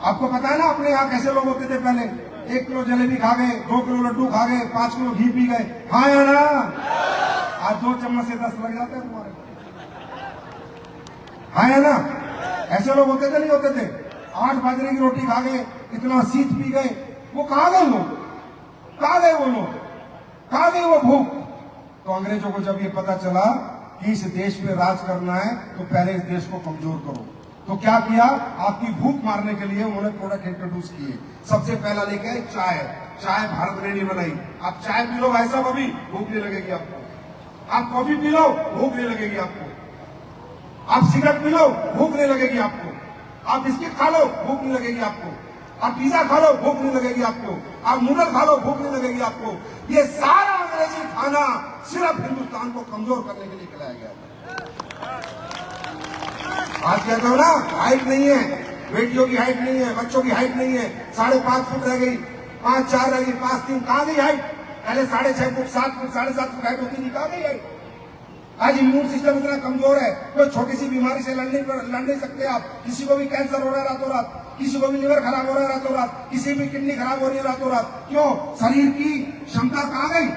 आपको पता है ना अपने यहाँ कैसे लोग होते थे पहले? 1 किलो जलेबी खा गए, 2 किलो लड्डू खा गए, 5 किलो घी पी गए। हाँ या ना? आज 2 चम्मच से 10 लग जाते हैं तुम्हारे। हाँ या ना? ऐसे लोग होते थे, नहीं होते थे? 8 बाजरे की रोटी खा गए, इतना शीत पी गए। वो कहाँ गए लोग? कहाँ गए वो लोग? कहाँ गई वो भूख? तो अंग्रेजों को जब ये पता चला कि इस देश में राज करना है, तो पहले इस देश को कमजोर करो। तो क्या किया? आपकी भूख मारने के लिए उन्होंने प्रोडक्ट इंट्रोड्यूस किए। सबसे पहला लेके आए चाय। चाय भारत ने नहीं बनाई। आप चाय पी लो भाई साहब, अभी भूख नहीं लगेगी आपको। आप कॉफी पी लो, भूख नहीं लगेगी आपको। आप सिगरेट पी लो, भूख नहीं लगेगी आपको। आप बिस्किट खा लो, भूख नहीं लगेगी आपको। आप पिज्जा खा लो, भूख नहीं लगेगी आपको। आप नूडल खा लो, भूख नहीं लगेगी आपको। ये सारा अंग्रेजी खाना सिर्फ हिंदुस्तान को कमजोर करने के लिए खिलाया गया। आज कहते हो ना, हाइट नहीं है, बेटियों की हाइट नहीं है, बच्चों की हाइट नहीं है, 5.5 फुट रह गई, 5.4 रह गई, 5.3, कहाँ गई हाइट? पहले 6.5 फुट, 7 फुट, 7.5 फुट हाइट होती थी, कहाँ गई हाइट? आज इम्यून सिस्टम इतना कमजोर है, कोई छोटी सी बीमारी से लड़ नहीं सकते आप। किसी को भी कैंसर हो रहा है रातों रात, किसी को भी लिवर खराब हो रहा है रातों रात, किसी भी किडनी खराब हो रही है रातों रात। क्यों? शरीर की क्षमता कहाँ गई?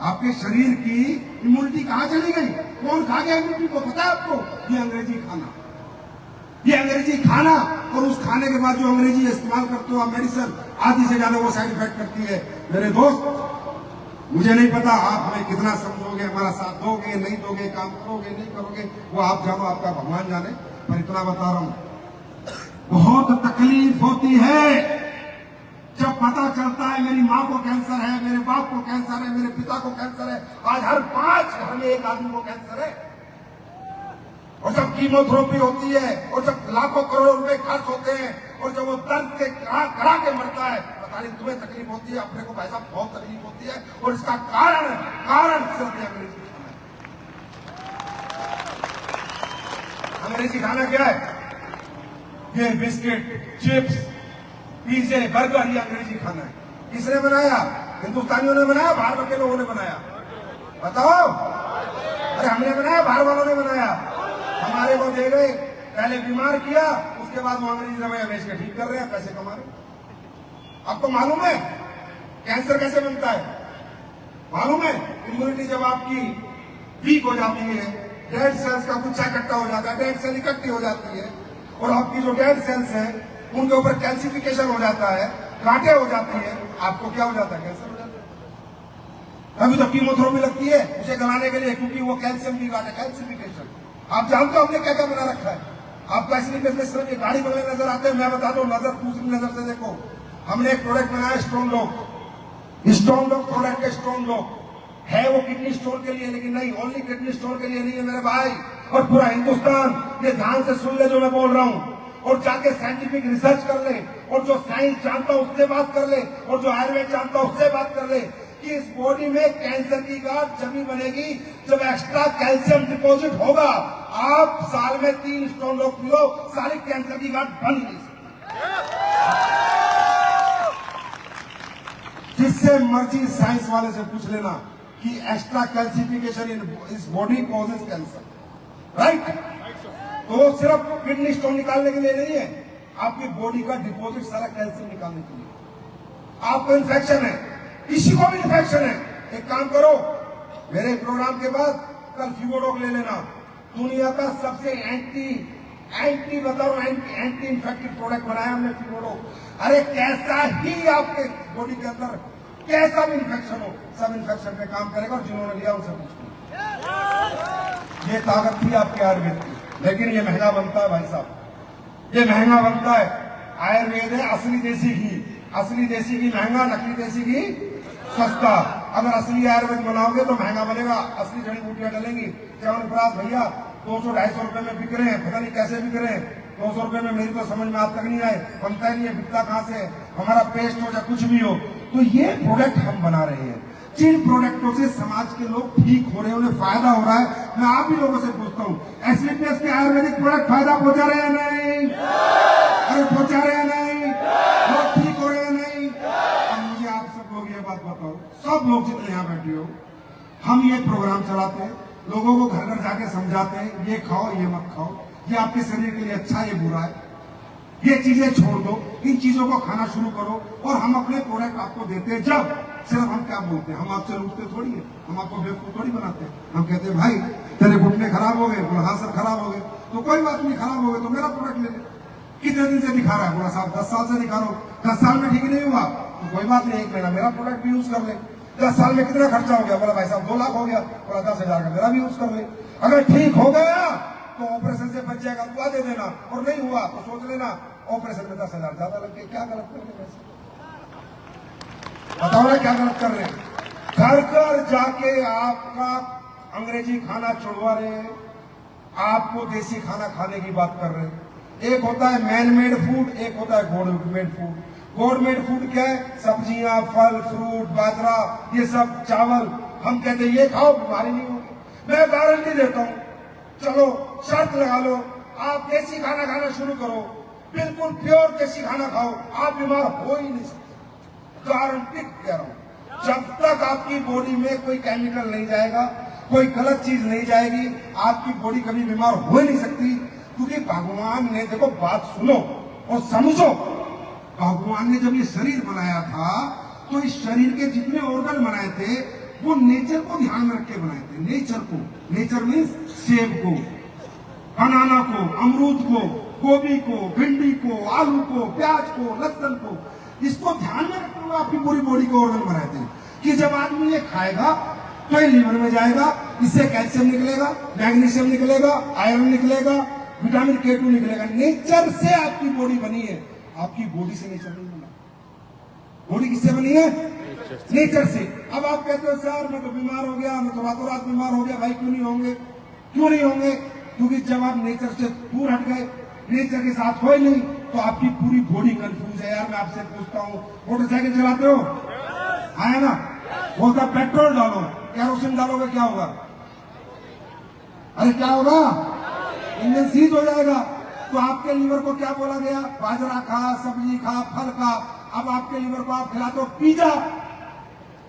आपके शरीर की इम्यूनिटी कहाँ चली गई? कौन खा गया इम्यूनिटी को? पता है आपको? ये अंग्रेजी खाना, ये अंग्रेजी खाना। और उस खाने के बाद जो अंग्रेजी इस्तेमाल करते हो आप, मेडिसिन आधी से ज्यादा वो साइड इफेक्ट करती है। मेरे दोस्त, मुझे नहीं पता आप हमें कितना समझोगे, हमारा साथ दोगे नहीं दोगे, काम करोगे नहीं करोगे, वो आप जानो, आपका भगवान जाने। पर इतना बता रहा हूं, बहुत तकलीफ होती है जब पता चलता है मेरी माँ को कैंसर है, मेरे बाप को कैंसर है, मेरे पिता को कैंसर है। आज हर 5 घर में एक आदमी को कैंसर है। और जब कीमोथेरेपी होती है, और जब लाखों करोड़ों रुपए खर्च होते हैं, और जब वो दर्द से करा के मरता है, पता नहीं तुम्हें तकलीफ होती है, अपने को पैसा बहुत तकलीफ होती है। और इसका कारण सिर्फ अंग्रेजी खाना क्या है? ये बिस्किट, चिप्स, पिज्जे, बर्गर, ये अंग्रेजी खाना है। किसने बनाया? हिंदुस्तानियों ने बनाया, बाहर के लोगों ने बनाया? बताओ। अरे हमने बनाया, बाहर वालों ने बनाया? बेचारे को दे गए, पहले बीमार किया, उसके बाद वो अंग्रेजी दवाइयां बेच के ठीक कर रहे हैं, पैसे कमा रहे हैं। आपको मालूम है कैंसर कैसे बनता है? मालूम है? इम्यूनिटी जब आपकी वीक हो जाती है, डेड सेल्स का गुच्छा इकट्ठा हो जाता है, डेड सेल इकट्ठी हो जाती है और आपकी जो डेड सेल्स हैं उनके ऊपर कैल्सिफिकेशन हो जाता है, कांटे हो जाती है, आपको क्या हो जाता है? कैंसर हो जाता है। अभी तो कीमोथेरेपी लगती है उसे गलाने के लिए, क्योंकि वो कैल्शियम की गांठ है, कैल्सिफिकेशन। आप जानते हो हमने क्या क्या बना रखा है? आपको ऐसी गाड़ी बगले नजर आते हैं, मैं बता दूं, नजर दूसरी नजर से देखो। हमने एक प्रोडक्ट बनाया stone lock. Stone lock product है, स्टोन लॉक है वो किडनी स्टोन के लिए, लेकिन नहीं, ओनली किडनी स्टोन के लिए नहीं है मेरे भाई। और पूरा हिंदुस्तान ये ध्यान से सुन ले जो मैं बोल रहा हूं, और जाके साइंटिफिक रिसर्च कर ले, और जो साइंस जानता उससे बात कर ले, और जो आयुर्वेद जानता उससे बात कर ले कि इस बॉडी में कैंसर की गांठ जमी बनेगी जब एक्स्ट्रा कैल्शियम डिपॉजिट होगा। आप साल में 3 स्टोन लॉक पियो, सारी कैंसर की गांठ बन ही नहीं सकती। जिससे मर्जी साइंस वाले से पूछ लेना कि एक्स्ट्रा कैल्सिफिकेशन इन इस बॉडी कॉजेज कैंसर, राइट? तो सिर्फ किडनी स्टोन निकालने के लिए नहीं है, आपकी बॉडी का डिपॉजिट सारा कैल्शियम निकालने के लिए। आपको इन्फेक्शन है, किसी को भी इन्फेक्शन है, एक काम करो, मेरे प्रोग्राम के बाद कल फीवोडोक ले लेना। दुनिया का सबसे एंटी बताओ एंटी इन्फेक्टिव प्रोडक्ट बनाया हमने, फीवोडोक। अरे कैसा ही आपके बॉडी के अंदर कैसा भी इन्फेक्शन हो, सब इन्फेक्शन पे काम करेगा, और जिन्होंने लिया उनसे पूछो। ये ताकत थी आपके आयुर्वेद की, लेकिन ये महंगा बनता है भाई साहब, ये महंगा बनता है। आयुर्वेद है असली देसी घी, असली देसी घी महंगा, नकली देसी घी सस्ता। अगर असली आयुर्वेद बनाओगे तो महंगा बनेगा, असली जड़ी बूटियां डलेंगी। च्यवनप्राश भैया 200-250 रुपए में बिक रहे हैं, पता नहीं कैसे बिक रहे हैं। 200 रुपए में मेरी तो समझ में आज तक नहीं आए, बनता ही नहीं है, बिकता कहां से? हमारा पेस्ट हो या कुछ भी हो। तो ये प्रोडक्ट हम बना रहे हैं, जिन प्रोडक्टों से समाज के लोग ठीक हो रहे हैं, उन्हें फायदा हो रहा है। मैं आप भी लोगों से पूछता हूँ, एसलीपीएस के आयुर्वेदिक प्रोडक्ट फायदा पहुंचा रहे हैं नहीं? अरे पहुंचा रहे हैं नहीं? लोग ठीक हो रहे हैं नहीं? अब मुझे आप सब लोग ये बात बताओ, सब लोग जितने यहाँ बैठे हो, हम ये प्रोग्राम चलाते हैं, लोगों को घर घर जाके समझाते हैं, ये खाओ ये मत खाओ, ये आपके शरीर के लिए अच्छा ये बुरा है, ये चीजें छोड़ दो, इन चीजों को खाना शुरू करो। और हम अपने प्रोडक्ट आपको देते हैं, जब सिर्फ हम क्या बोलते हैं, हम आपसे लूटते थोड़ी है, हम आपको बेवकूफ थोड़ी बनाते हैं। हम कहते हैं भाई तेरे घुटने खराब हो गए, बोला हाँ सर खराब हो गए, तो कोई बात नहीं, खराब हो गए तो मेरा प्रोडक्ट ले ले। कितने दिन से दिखा रहा है? बोला साहब 10 साल से दिखा रहा हूँ, 10 साल में ठीक नहीं हुआ तो कोई बात नहीं, 1 महीना मेरा प्रोडक्ट भी यूज कर ले। 10 साल में कितना खर्चा हो गया? बोला भाई साहब 2 लाख हो गया। बोला 10,000 का मेरा भी यूज कर ले। अगर ठीक हो गया तो ऑपरेशन से बच जाएगा, दुआ दे देना, और नहीं हुआ तो सोच लेना ऑपरेशन में 10,000 ज्यादा लग गए। क्या गलत कर रहे हैं? बताओ ना क्या गलत कर रहे हैं? घर घर जाके आपका अंग्रेजी खाना छुड़वा रहे हैं, आपको देसी खाना खाने की बात कर रहे हैं। एक होता है मैन मेड फूड, एक होता है God made food. God made food क्या है? सब्जियां, फल, फ्रूट, बाजरा, ये सब, चावल। हम कहते हैं ये खाओ बीमारी नहीं होगी। मैं गारंटी देता हूं, चलो शर्त लगा लो, आप देसी खाना खाना शुरू करो, बिल्कुल प्योर देसी खाना खाओ, आप बीमार हो ही नहीं सकते, गारंटी कह रहा हूं। जब तक आपकी बॉडी में कोई केमिकल नहीं जाएगा, कोई गलत चीज नहीं जाएगी, आपकी बॉडी कभी बीमार हो ही नहीं सकती। क्योंकि भगवान ने, देखो बात सुनो और समझो, भगवान ने जब ये शरीर बनाया था तो इस शरीर के जितने ऑर्गन बनाए थे वो नेचर को ध्यान में रख के बनाए थे। नेचर को, नेचर मीन्स सेब को, बनाना को, अमरूद को, गोभी को, भिंडी को, आलू को, प्याज को, लहसुन को, इसको ध्यान में रखते हुए आपकी पूरी बॉडी के ऑर्गन बनाए थे कि जब आदमी ये खाएगा तो ये लीवर में जाएगा, इससे कैल्शियम निकलेगा, मैग्नीशियम निकलेगा, आयरन निकलेगा, विटामिन K2 निकलेगा। नेचर से आपकी बॉडी बनी है, आपकी बॉडी से नेचर नहीं बना। बॉडी किससे बनी है? नेचर से। अब आप कहते हो सर मैं तो बीमार हो गया, मैं तो रातों रात बीमार हो गया। भाई क्यों नहीं होंगे? क्यों नहीं होंगे? क्योंकि जब आप नेचर से दूर हट गए, नेचर के साथ हो ही नहीं, तो आपकी पूरी बॉडी कंफ्यूज है। यार मैं आपसे पूछता हूँ, मोटरसाइकिल चलाते हो? है ना? बोलता पेट्रोल डालो, केरोसिन डालोगे क्या होगा? अरे क्या होगा? इंजन सीज हो जाएगा। तो आपके लीवर को क्या बोला गया? बाजरा खा, सब्जी खा, फल खा। अब आपके लीवर को आप खिलाते हो पिज्जा,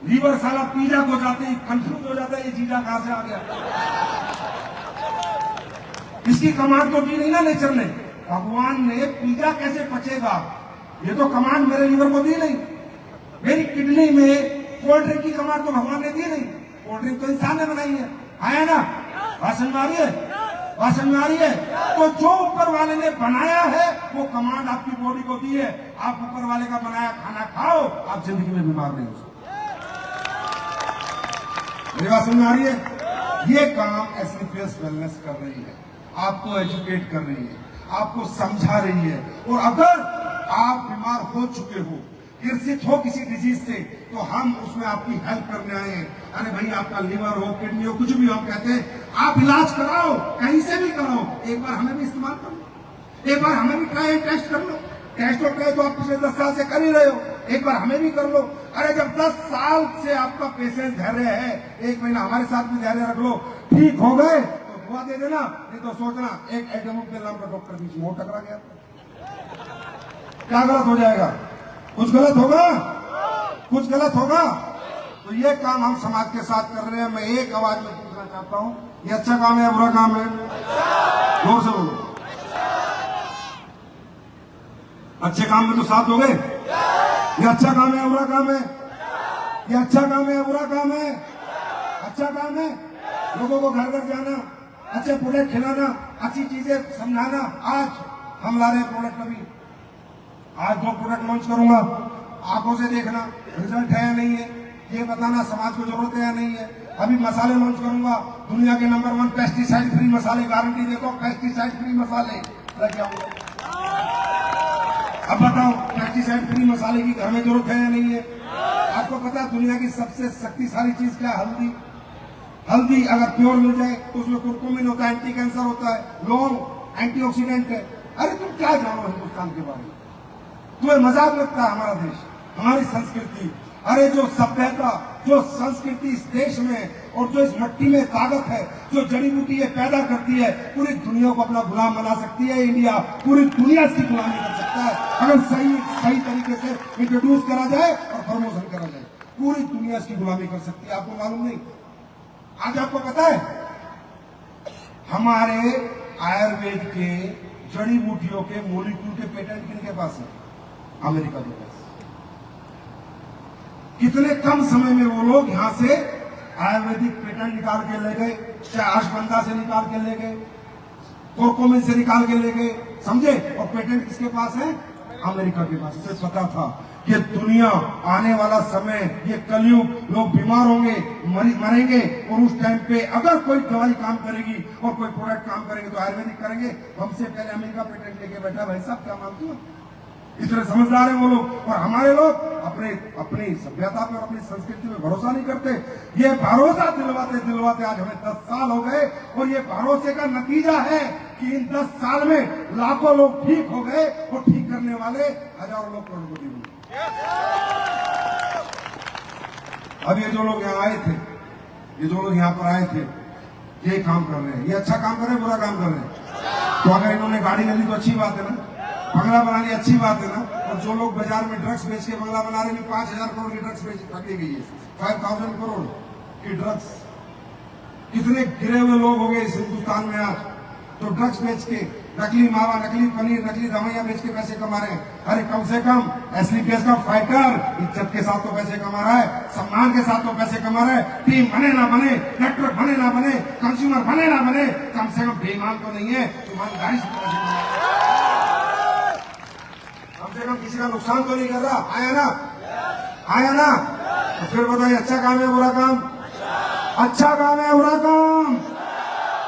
लीवर साला पिज्जा को जाते ही कंफ्यूज हो जाता है, ये चीजा कहां से आ गया? इसकी कमांड तो दी नहीं ना नेचर ने। भगवान ने पिज्जा कैसे पचेगा, ये तो कमांड मेरे लीवर को दी नहीं। मेरी किडनी में कोल्ड ड्रिंक की कमांड तो भगवान ने दी नहीं, कोल्ड ड्रिंक तो इंसान ने बनाई है ना। बात समझ में आ रही है? बात समझ में आ रही है? तो जो ऊपर वाले ने बनाया है वो कमांड आपकी बॉडी को दी है। आप ऊपर वाले का बनाया खाना खाओ, आप जिंदगी में बीमार नहीं हो सकते। मेरी बात समझ में आ रही है? ये काम एसलीपीएस वेलनेस कर रही है, आपको एजुकेट कर रही है, आपको समझा रही है। और अगर आप बीमार हो चुके हो, ग्रसित हो किसी डिजीज से, तो हम उसमें आपकी हेल्प करने आए हैं। अरे भाई आपका लीवर हो, किडनी हो, कुछ भी हो, हम कहते हैं आप इलाज कराओ, कहीं से भी कराओ, एक बार हमें भी इस्तेमाल कर लो, एक बार हमें भी ट्राई टेस्ट कर लो। टेस्ट और ट्राई तो आप पिछले 10 साल से कर ही रहे हो, एक बार हमें भी कर लो। अरे जब 10 साल से आपका पेशेंस धैर्य है, 1 महीना हमारे साथ भी धैर्य रख लो, ठीक हो गए तो दुआ दे देना, नहीं तो सोचना एक एडमोफिल नाम का डॉक्टर बीच में टकरा गया, क्या गलत हो जाएगा? कुछ गलत होगा, कुछ गलत होगा। तो ये काम हम समाज के साथ कर रहे हैं। मैं एक आवाज में पूछना चाहता हूं, ये अच्छा काम है या बुरा काम है? जोर से बोलो। अच्छे काम में तो साथ हो गए। ये अच्छा काम है या बुरा काम है? ये अच्छा काम है या बुरा काम है? अच्छा काम है। लोगों को घर घर जाना, अच्छे प्रोडक्ट खिलाना, अच्छी चीजें समझाना। आज हम ला रहे प्रोडक्ट, अभी आज 2 प्रोडक्ट लॉन्च करूंगा, आंखों से देखना रिजल्ट है या नहीं है, ये बताना समाज को जरूरत है या नहीं है। अभी मसाले लॉन्च करूंगा, दुनिया के नंबर 1 पेस्टिसाइड फ्री मसाले, गारंटी देता हूं, पेस्टिसाइड फ्री मसाले लेके आऊंगा। अब बताओ पेस्टिसाइड फ्री मसाले की हमें जरूरत है या नहीं है? आपको पता है दुनिया की सबसे शक्तिशाली चीज क्या है? हल्दी। हल्दी अगर प्योर मिल जाए तो उसमें कुरकुमिन होता है, एंटी कैंसर होता है, लौंग एंटीऑक्सीडेंट है। अरे तुम क्या जानो हिंदुस्तान के बारे में? तुम्हें मजाक लगता है हमारा देश, हमारी संस्कृति? अरे जो सभ्यता, जो संस्कृति इस देश में और जो इस मिट्टी में ताकत है, जो जड़ी बूटी ये पैदा करती है, पूरी दुनिया को अपना गुलाम बना सकती है। इंडिया पूरी दुनिया इसकी गुलामी कर सकता है अगर सही तरीके से इंट्रोड्यूस करा जाए और प्रमोशन करा जाए। पूरी दुनिया इसकी गुलामी कर सकती है, आपको मालूम नहीं? आज आपको पता है हमारे आयुर्वेद के जड़ी बूटियों के मोलिक्यूल के पेटेंट किनके पास है? अमेरिका के पास। कितने कम समय में वो लोग यहां से आयुर्वेदिक पेटेंट निकाल के ले गए, चाहे अश्वगंधा से निकाल के ले गए, कुरकुमिन से निकाल के ले गए, समझे? और पेटेंट किसके पास है? अमेरिका के पास। इसे पता था कि दुनिया आने वाला समय, ये कलयुग, लोग बीमार होंगे, मरेंगे, और उस टाइम पे अगर कोई दवाई काम करेगी और कोई प्रोडक्ट काम करेंगे तो आयुर्वेदिक करेंगे। हमसे पहले अमेरिका पेटेंट लेके बैठा। भाई साहब क्या मानते हो? इतने समझदार है वो लोग। और हमारे लोग अपनी सभ्यता पे और अपनी संस्कृति पे भरोसा नहीं करते। ये भरोसा दिलवाते आज हमें 10 साल हो गए, और ये भरोसे का नतीजा है कि इन 10 साल में लाखों लोग ठीक हो गए, और ठीक करने वाले हजारों लोग करोड़पति हुए। अब ये जो लोग यहाँ आए थे, ये जो लोग यहाँ पर आए थे, ये काम कर रहे हैं। ये अच्छा काम कर रहे हैं, बुरा काम कर रहे हैं? तो अगर इन्होंने गाड़ी ले ली तो अच्छी बात है ना, बंगला बनानी अच्छी बात है ना। और जो लोग बाजार में ड्रग्स बेच के बंगला बना रहे हैं, 5000 करोड़ की ड्रग्स बेच पकड़ी गई है, 5000 करोड़ की ड्रग्स। कितने गिरे हुए लोग हो गए इस हिंदुस्तान में आज, जो ड्रग्स बेच के नकली मावा, नकली पनीर, नकली दवाइयां बेच के पैसे कमा रहे हैं। अरे कम से कम एसलीपीएस का फाइटर इज्जत के साथ तो पैसे कमा रहा है, सम्मान के साथ तो पैसे कमा रहा है। टीम बने ना बने, नेटवर्क बने ना बने, कंज्यूमर बने ना बने, कम से कम बेईमान तो नहीं है, ईमानदारी से पैसे कमा रहा है। कम से कम किसी का नुकसान तो नहीं कर रहा। आया ना? आया ना? तो फिर बताइए अच्छा काम है बुरा काम? अच्छा काम है बुरा काम?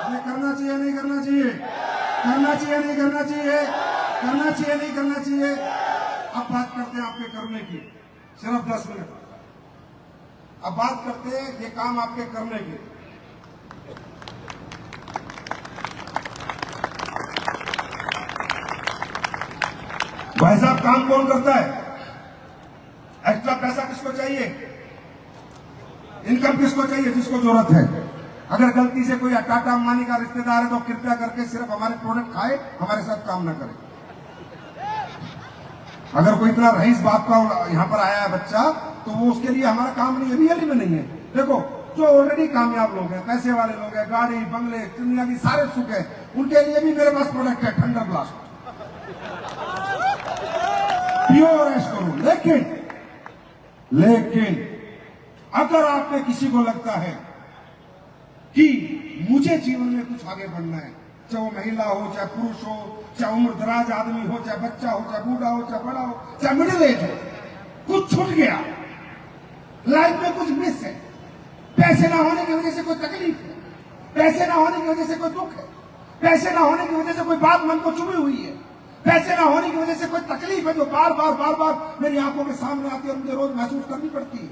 हमें करना चाहिए नहीं करना चाहिए? करना चाहिए नहीं करना चाहिए? करना चाहिए नहीं करना चाहिए? अब बात करते हैं आपके करने की, सिर्फ 10 मिनट। अब बात करते हैं ये काम आपके करने की। भाई साहब काम कौन करता है? एक्स्ट्रा पैसा किसको चाहिए? इनकम किसको चाहिए? जिसको जरूरत है। अगर गलती से कोई टाटा अंबानी का रिश्तेदार है तो कृपया करके सिर्फ हमारे प्रोडक्ट खाए, हमारे साथ काम न करे। अगर कोई इतना रईस बाप का यहाँ पर आया है बच्चा, तो वो उसके लिए हमारा काम नहीं है, रियली में नहीं है। देखो जो ऑलरेडी कामयाब लोग हैं, पैसे वाले लोग हैं, गाड़ी बंगले दुनिया की सारे सुख है, उनके लिए भी मेरे पास प्रोडक्ट है, थंडर ब्लास्ट, पियो और ऐश करो। लेकिन अगर आप में किसी को लगता है कि मुझे जीवन में कुछ आगे बढ़ना है, चाहे वो महिला हो, चाहे पुरुष हो, चाहे उम्र दराज आदमी हो, चाहे बच्चा हो, चाहे बूढ़ा हो, चाहे बड़ा हो, चाहे मिडिल एज हो, कुछ छूट गया, लाइफ में कुछ मिस है, पैसे ना होने की वजह से कोई तकलीफ है, पैसे ना होने की वजह से कोई दुख है, पैसे ना होने की वजह से कोई बात मन को चुभी हुई है, पैसे ना होने की वजह से कोई तकलीफ है जो बार बार मेरी आंखों के सामने आती है और मुझे रोज महसूस करनी पड़ती है।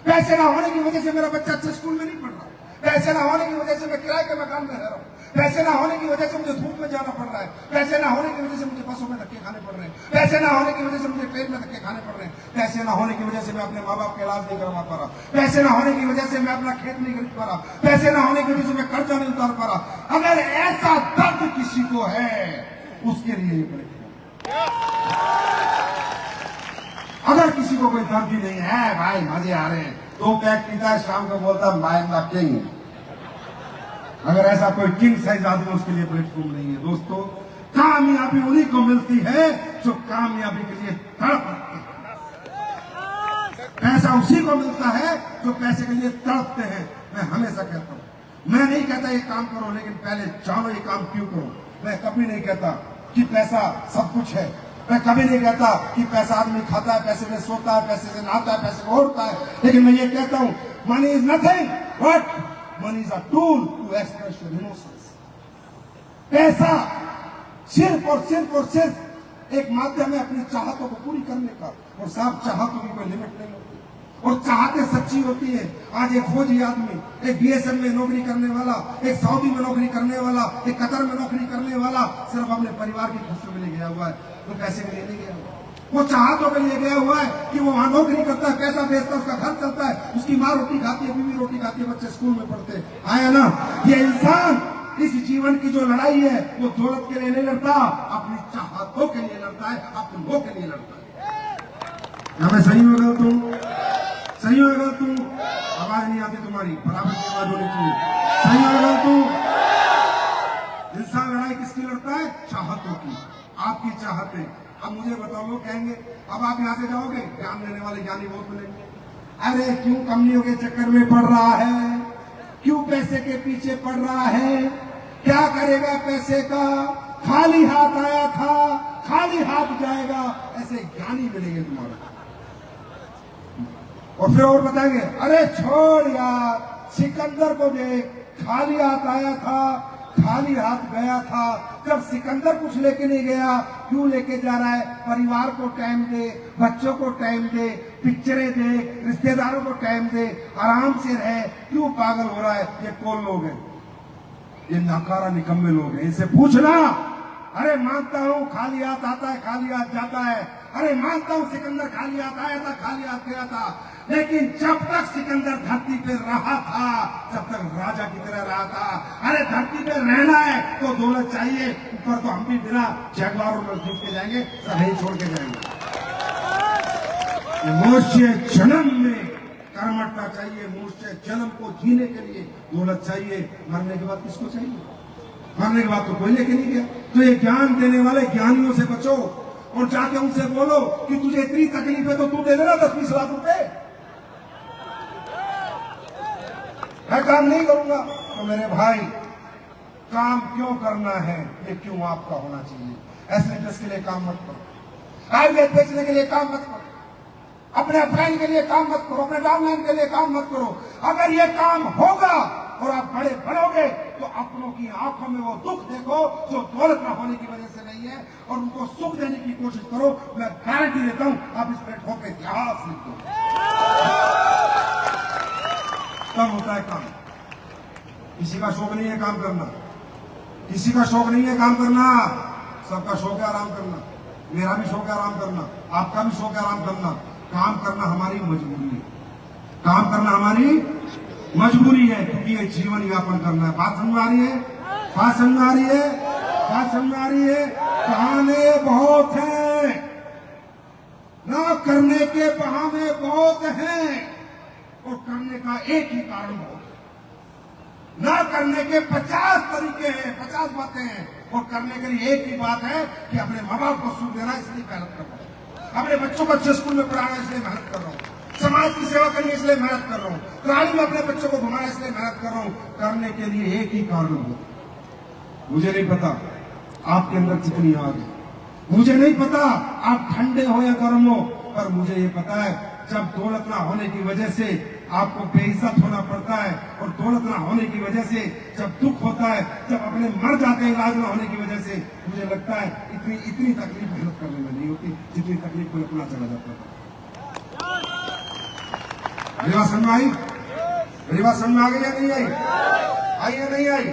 पैसे ना होने की वजह से मेरा बच्चा अच्छे स्कूल में नहीं पढ़ रहा, पैसे ना होने की वजह से मैं किराए के मकान में रह रहा हूँ, पैसे ना होने की वजह से मुझे धूप में जाना पड़ रहा है, पैसे ना होने की वजह से मुझे बसों में धक्के खाने पड़ रहे हैं, पैसे ना होने की वजह से मुझे ट्रेन में धक्के खाने पड़ रहे हैं, पैसे ना होने की वजह से मैं अपने माँ बाप का इलाज नहीं करवा पा रहा, पैसे ना होने की वजह से मैं अपना खेत नहीं खरीद पा रहा, पैसे ना होने की वजह से मैं कर्जा नहीं उतार पा रहा। अगर ऐसा दर्द किसी को है, उसके लिए ये परीक्षा। अगर किसी को कोई दर्द ही नहीं है, भाई मजे आ रहे हैं, तो पैक पीता है, शाम को बोलता है आई एम द किंग। अगर ऐसा कोई किंग साइज आदमी, उसके लिए प्लेटफॉर्म नहीं है। दोस्तों, कामयाबी उन्हीं को मिलती है जो कामयाबी के लिए तड़पते हैं, पैसा उसी को मिलता है जो पैसे के लिए तड़पते हैं। मैं हमेशा कहता हूं, मैं नहीं कहता ये काम करो, लेकिन पहले जानो ये काम क्यों करो। मैं कभी नहीं कहता कि पैसा सब कुछ है, मैं कभी नहीं कहता कि पैसा आदमी खाता है, पैसे में सोता है, पैसे से नहाता है, पैसे को ओढ़ता है, लेकिन मैं ये कहता हूं money is nothing but money is a tool to express your emotions. पैसा सिर्फ और सिर्फ एक माध्यम है अपनी चाहतों को पूरी करने का, और साफ चाहतों की कोई लिमिट नहीं होती, और चाहते सच्ची होती है। आज एक फौजी आदमी, एक बीएसएफ में नौकरी करने वाला, एक सऊदी में नौकरी करने वाला, एक कतर में नौकरी करने वाला सिर्फ अपने परिवार की खुशियों के लिए गया हुआ है, वो पैसे के लिए नहीं गया हुआ, वो चाहतों के लिए गया हुआ है कि वो वहां नौकरी करता है, पैसा भेजता है, उसका घर चलता है, उसकी माँ रोटी खाती है, बीवी रोटी खाती है, बच्चे स्कूल में पढ़ते हैं। आया ना, ये इंसान इस जीवन की जो लड़ाई है वो दौलत के लिए नहीं लड़ता, अपनी चाहतों के लिए लड़ता है, अपनों के लिए लड़ता है। क्या मैं सही हो गलत हूं? सही हो गलत हूं? आवाज नहीं आती तुम्हारी, बराबर की आवाज होनी चाहिए। सही हो गलत हूं? इंसान लड़ाई किसकी लड़ता है? चाहतों की, आपकी चाहतें। अब मुझे बताओ, लोग कहेंगे अब आप यहाँ से जाओगे, ज्ञान देने वाले ज्ञानी बहुत मिलेंगे, अरे क्यों कमियों के चक्कर में पड़ रहा है, क्यों पैसे के पीछे पड़ रहा है, क्या करेगा पैसे का, खाली हाथ आया था खाली हाथ जाएगा, ऐसे ज्ञानी मिलेंगे तुम्हारे। और फिर और बताएंगे, अरे छोड़ यार, सिकंदर को देख, खाली हाथ आया था खाली हाथ गया था। जब सिकंदर कुछ लेके नहीं गया, क्यों लेके जा रहा है, परिवार को टाइम दे, बच्चों को टाइम दे, पिक्चरें दे, रिश्तेदारों को टाइम दे, आराम से रहे, क्यों पागल हो रहा है। ये कौन लोग हैं? ये नाकारा निकम्मे लोग हैं, इनसे पूछना। अरे मानता हूं खाली हाथ आता है खाली हाथ जाता है, अरे मानता हूं सिकंदर खाली हाथ आया था खाली हाथ गया था, लेकिन जब तक सिकंदर धरती पे रहा था, जब तक राजा की तरह रहा था। अरे धरती पे रहना है तो दौलत चाहिए, ऊपर तो हम भी बिना जगवारों में जीत के जाएंगे, सब यही छोड़ के जाएंगे। मनुष्य जन्म में कर्मठता चाहिए, मनुष्य जन्म को जीने के लिए दौलत चाहिए, मरने के बाद किसको चाहिए? मरने के बाद तो कोई लेके नहीं गया। तो ये ज्ञान देने वाले ज्ञानियों से बचो और जाके उनसे बोलो कि तुझे इतनी तकलीफ है तो तू दे देना 10-20 लाख रुपए, मैं काम नहीं करूंगा। तो मेरे भाई, काम क्यों करना है ये क्यों आपका होना चाहिए। एसएमएस के लिए काम मत करो, हाईवे बेचने के लिए काम मत करो, अपने अफगान के लिए काम मत करो, अपने डाउनलाइन के लिए काम मत करो। अगर ये काम होगा और आप बड़े बनोगे तो अपनों की आंखों में वो दुख देखो जो दौलत न होने की वजह से नहीं है, और उनको सुख देने की कोशिश करो। मैं गारंटी देता हूं आप इस प्लेटफॉर्म पे इतिहास लिख दो। तब होता है काम। किसी का शौक नहीं है काम करना, किसी का शौक नहीं है काम करना, सबका शौक है आराम करना। मेरा भी शौक है आराम करना, आपका भी शौक है आराम करना। काम करना हमारी मजबूरी है, काम करना हमारी मजबूरी है, क्योंकि ये जीवन यापन करना है। बात समझ आ रही है? बात समझ आ रही है? बात समझ आ रही है? बहाने बहुत हैं, ना करने के बहाने बहुत हैं, और करने का एक ही कारण बहुत है। ना करने के 50 तरीके हैं, 50 बातें हैं, और करने के लिए एक ही बात है कि अपने माँ बाप को सुख देना, इसलिए मेहनत कर रहा हूँ, अपने बच्चों को अच्छे स्कूल में पढ़ाना इसलिए मेहनत कर रहा हूँ, समाज की सेवा करनी इसलिए मेहनत कर रहा हूँ, गाड़ी में अपने बच्चों को घुमाना इसलिए मेहनत कर रहा हूँ। करने के लिए एक ही कारण हो। मुझे नहीं पता आपके अंदर कितनी आग है, मुझे नहीं पता आप ठंडे हो या गर्म हो, पर मुझे ये पता है जब दौलत ना होने की वजह से आपको बेइज्जत होना पड़ता है, और दौलत ना होने की वजह से जब दुख होता है, जब अपने मर जाते हैं इलाज ना होने की वजह से, मुझे लगता है इतनी तकलीफ मेहनत करने में नहीं होती जितनी तकलीफ कोई अपना चला जाता है। मेरी बात समझ में आई? मेरी बात समझ में आ गई या नहीं आई? आई या नहीं आई?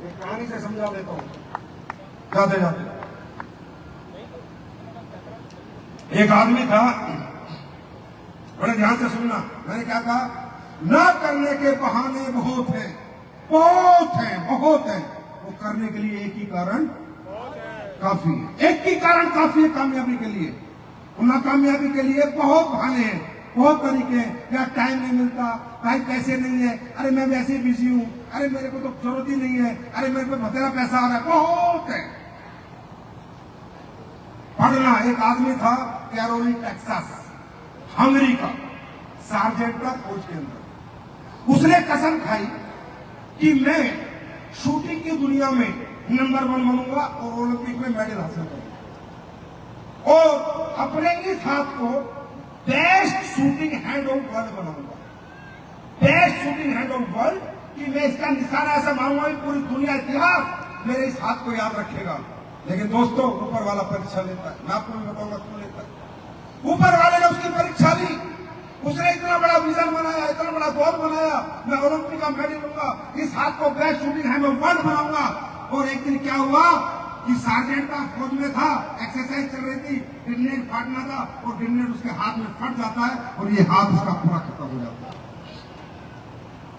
एक कहानी से समझा देता हूँ जाते जाते। एक आदमी था, बड़े ध्यान से सुनना, मैंने क्या कहा, ना करने के बहाने बहुत हैं, बहुत हैं, बहुत हैं, वो करने के लिए एक ही कारण काफी है, एक ही कारण काफी है कामयाबी के लिए। नाकामयाबी के लिए बहुत बहाने हैं, बहुत तरीके हैं। या टाइम नहीं मिलता, भाई पैसे नहीं है, अरे मैं वैसे ही बिजी हूं, अरे मेरे को तो जरूरत ही नहीं है, अरे मेरे पे बतेरा पैसा आ रहा है, बहुत है। पढ़ना, एक आदमी था कैरोली टेक्सास, हंगरी का, सार्जेंट का फौज के अंदर। उसने कसम खाई कि मैं शूटिंग की दुनिया में नंबर 1 बनूंगा और ओलंपिक में मेडल हासिल करूंगा, और अपने इस हाथ को best shooting hand of world बनाऊंगा, best shooting hand of world, कि मैं इसका निशाना ऐसा मारूंगा कि पूरी दुनिया इतिहास मेरे इस हाथ को याद रखेगा। लेकिन दोस्तों, ऊपर वाला परीक्षा लेता है, मैं आपको भी बताऊंगा क्यों लेता है। ऊपर वाले ने उसकी परीक्षा ली, उसने इतना बड़ा विजन बनाया, इतना बड़ा गोल बनाया, मैं ओलंपिक का मेडल लूंगा, इस हाथ को best shooting hand of world बनाऊंगा। और एक दिन क्या हुआ कि सार्जेंट का फौज में था, एक्सरसाइज चल रही थी, ग्रेनेड फाटना था, और ग्रेनेड उसके हाथ में फट जाता है और ये हाथ उसका पूरा खत्म हो जाता है।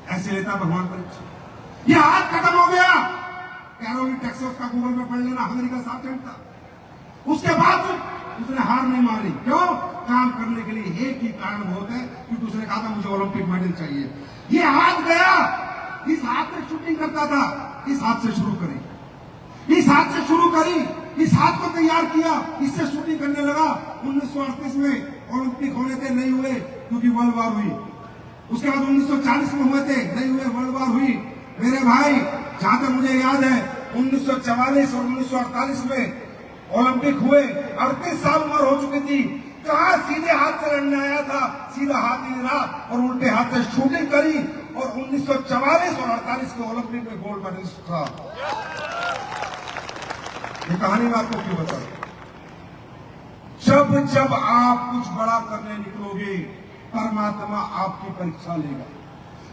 ऐसे लेता भगवान परीक्षा, ये हाथ खत्म हो गया। कैरोली टेक्सास का गूगल में पढ़ लेना, हंगरी का सार्जेंट था। उसके बाद उसने हार नहीं मारी, क्यों? काम करने के लिए एक ही कारण बहुत है, क्योंकि उसने कहा था मुझे ओलंपिक मेडल चाहिए। ये हाथ गया, इस हाथ से शूटिंग करता था, इस हाथ से शुरू करी, इस हाथ से शुरू करी, इस हाथ को तैयार किया, इससे शूटिंग करने लगा। 1938 में ओलंपिक होने थे, नहीं हुए क्योंकि वर्ल्ड वार हुई। उसके बाद 1940 में हुए थे, नहीं हुए, वर्ल्ड वार हुई। मेरे भाई, जहां तक मुझे याद है 1944 और 1948 में ओलंपिक हुए, 38 साल उम्र हो चुकी थी। कहां सीधे हाथ से लड़ने आया था, सीधा हाथ नहीं रहा, और उल्टे हाथ से शूटिंग करी, और 1944 और 48 के ओलंपिक में गोल्ड मेडलिस्ट था। ये कहानी मैं आपको क्यों बताऊं? जब जब आप कुछ बड़ा करने निकलोगे, परमात्मा आपकी परीक्षा लेगा,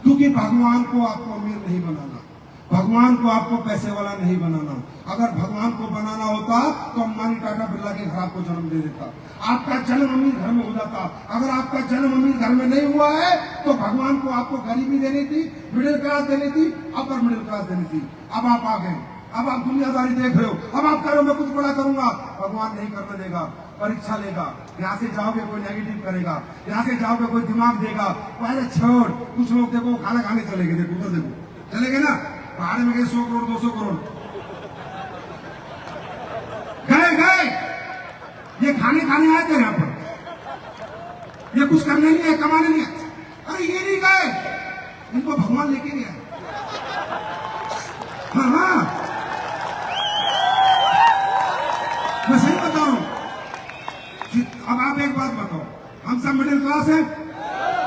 क्योंकि भगवान को आपको अमीर नहीं बनाना, भगवान को आपको पैसे वाला नहीं बनाना। अगर भगवान को बनाना होता तो अंबानी टाटा बिरला के घर आपको जन्म दे देता, आपका जन्म अमीर घर में हो जाता। अगर आपका जन्म अमीर घर में नहीं हुआ है तो भगवान को आपको गरीबी देनी थी, मिडिल क्लास देनी थी, अपर मिडिल क्लास देनी थी। अब आप आ गए, अब आप दुनियादारी देख रहे हो, अब आप करो मैं कुछ बड़ा करूंगा, भगवान नहीं करने देगा, परीक्षा लेगा। यहाँ से जाओगे कोई नेगेटिव करेगा, यहाँ से जाओगे कोई दिमाग देगा, पहले छोड़। कुछ लोग देखो खाना खाने चले गए, देखो उधर देखो, चले गए ना, पहाड़ में गए 100 करोड़ 200 करोड़ गए, ये खाने आए थे यहाँ पर, ये कुछ करने नहीं है, कमाने नहीं है। अरे ये नहीं गए, इनको भगवान लेके गया। हाँ, मैं सही बता रहा हूं। अब आप एक बात बताओ, हम सब मिडिल क्लास हैं,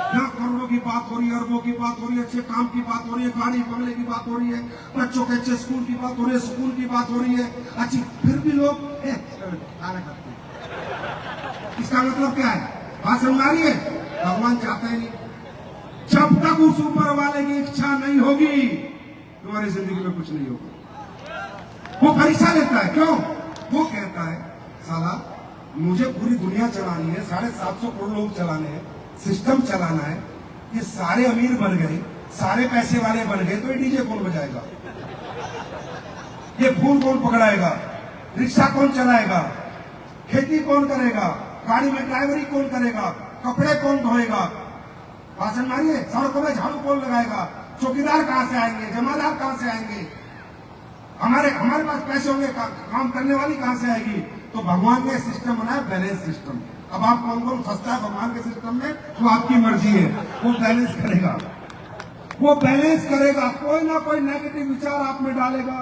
यहाँ करोड़ों की बात हो रही है, अरबों की बात हो रही है, अच्छे काम की बात हो रही है, गाड़ी बंगले की बात हो रही है, बच्चों के अच्छे स्कूल की बात हो रही है, स्कूल की बात हो रही है, अच्छी, फिर भी लोग खाना खाते हैं। इसका मतलब क्या है? बात समझ आ रही है? भगवान चाहता ही नहीं। जब तक उस ऊपर वाले की इच्छा नहीं होगी, तुम्हारी जिंदगी में कुछ नहीं होगा। वो परीक्षा लेता है, क्यों? वो कहता है साला मुझे पूरी दुनिया चलानी है, 750 करोड़ लोग चलाने हैं, सिस्टम चलाना है, ये सारे अमीर बन गए, सारे पैसे वाले बन गए, तो ये डीजे कौन बजाएगा, ये फूल कौन पकड़ाएगा, रिक्शा कौन चलाएगा, खेती कौन करेगा, गाड़ी में ड्राइवरी कौन करेगा, कपड़े कौन धोएगा, भाषण मारिए, सड़कों में झाड़ू कौन लगाएगा, चौकीदार कहां से आएंगे, जमादार कहां से आएंगे, हमारे पास पैसे होंगे, काम करने वाली कहां से आएगी। तो भगवान ने सिस्टम बनाया बैलेंस सिस्टम। अब आप कौन कौन फंसता है भगवान के सिस्टम में, वो आपकी मर्जी है, वो बैलेंस करेगा, वो बैलेंस करेगा। कोई ना कोई नेगेटिव विचार आप में डालेगा,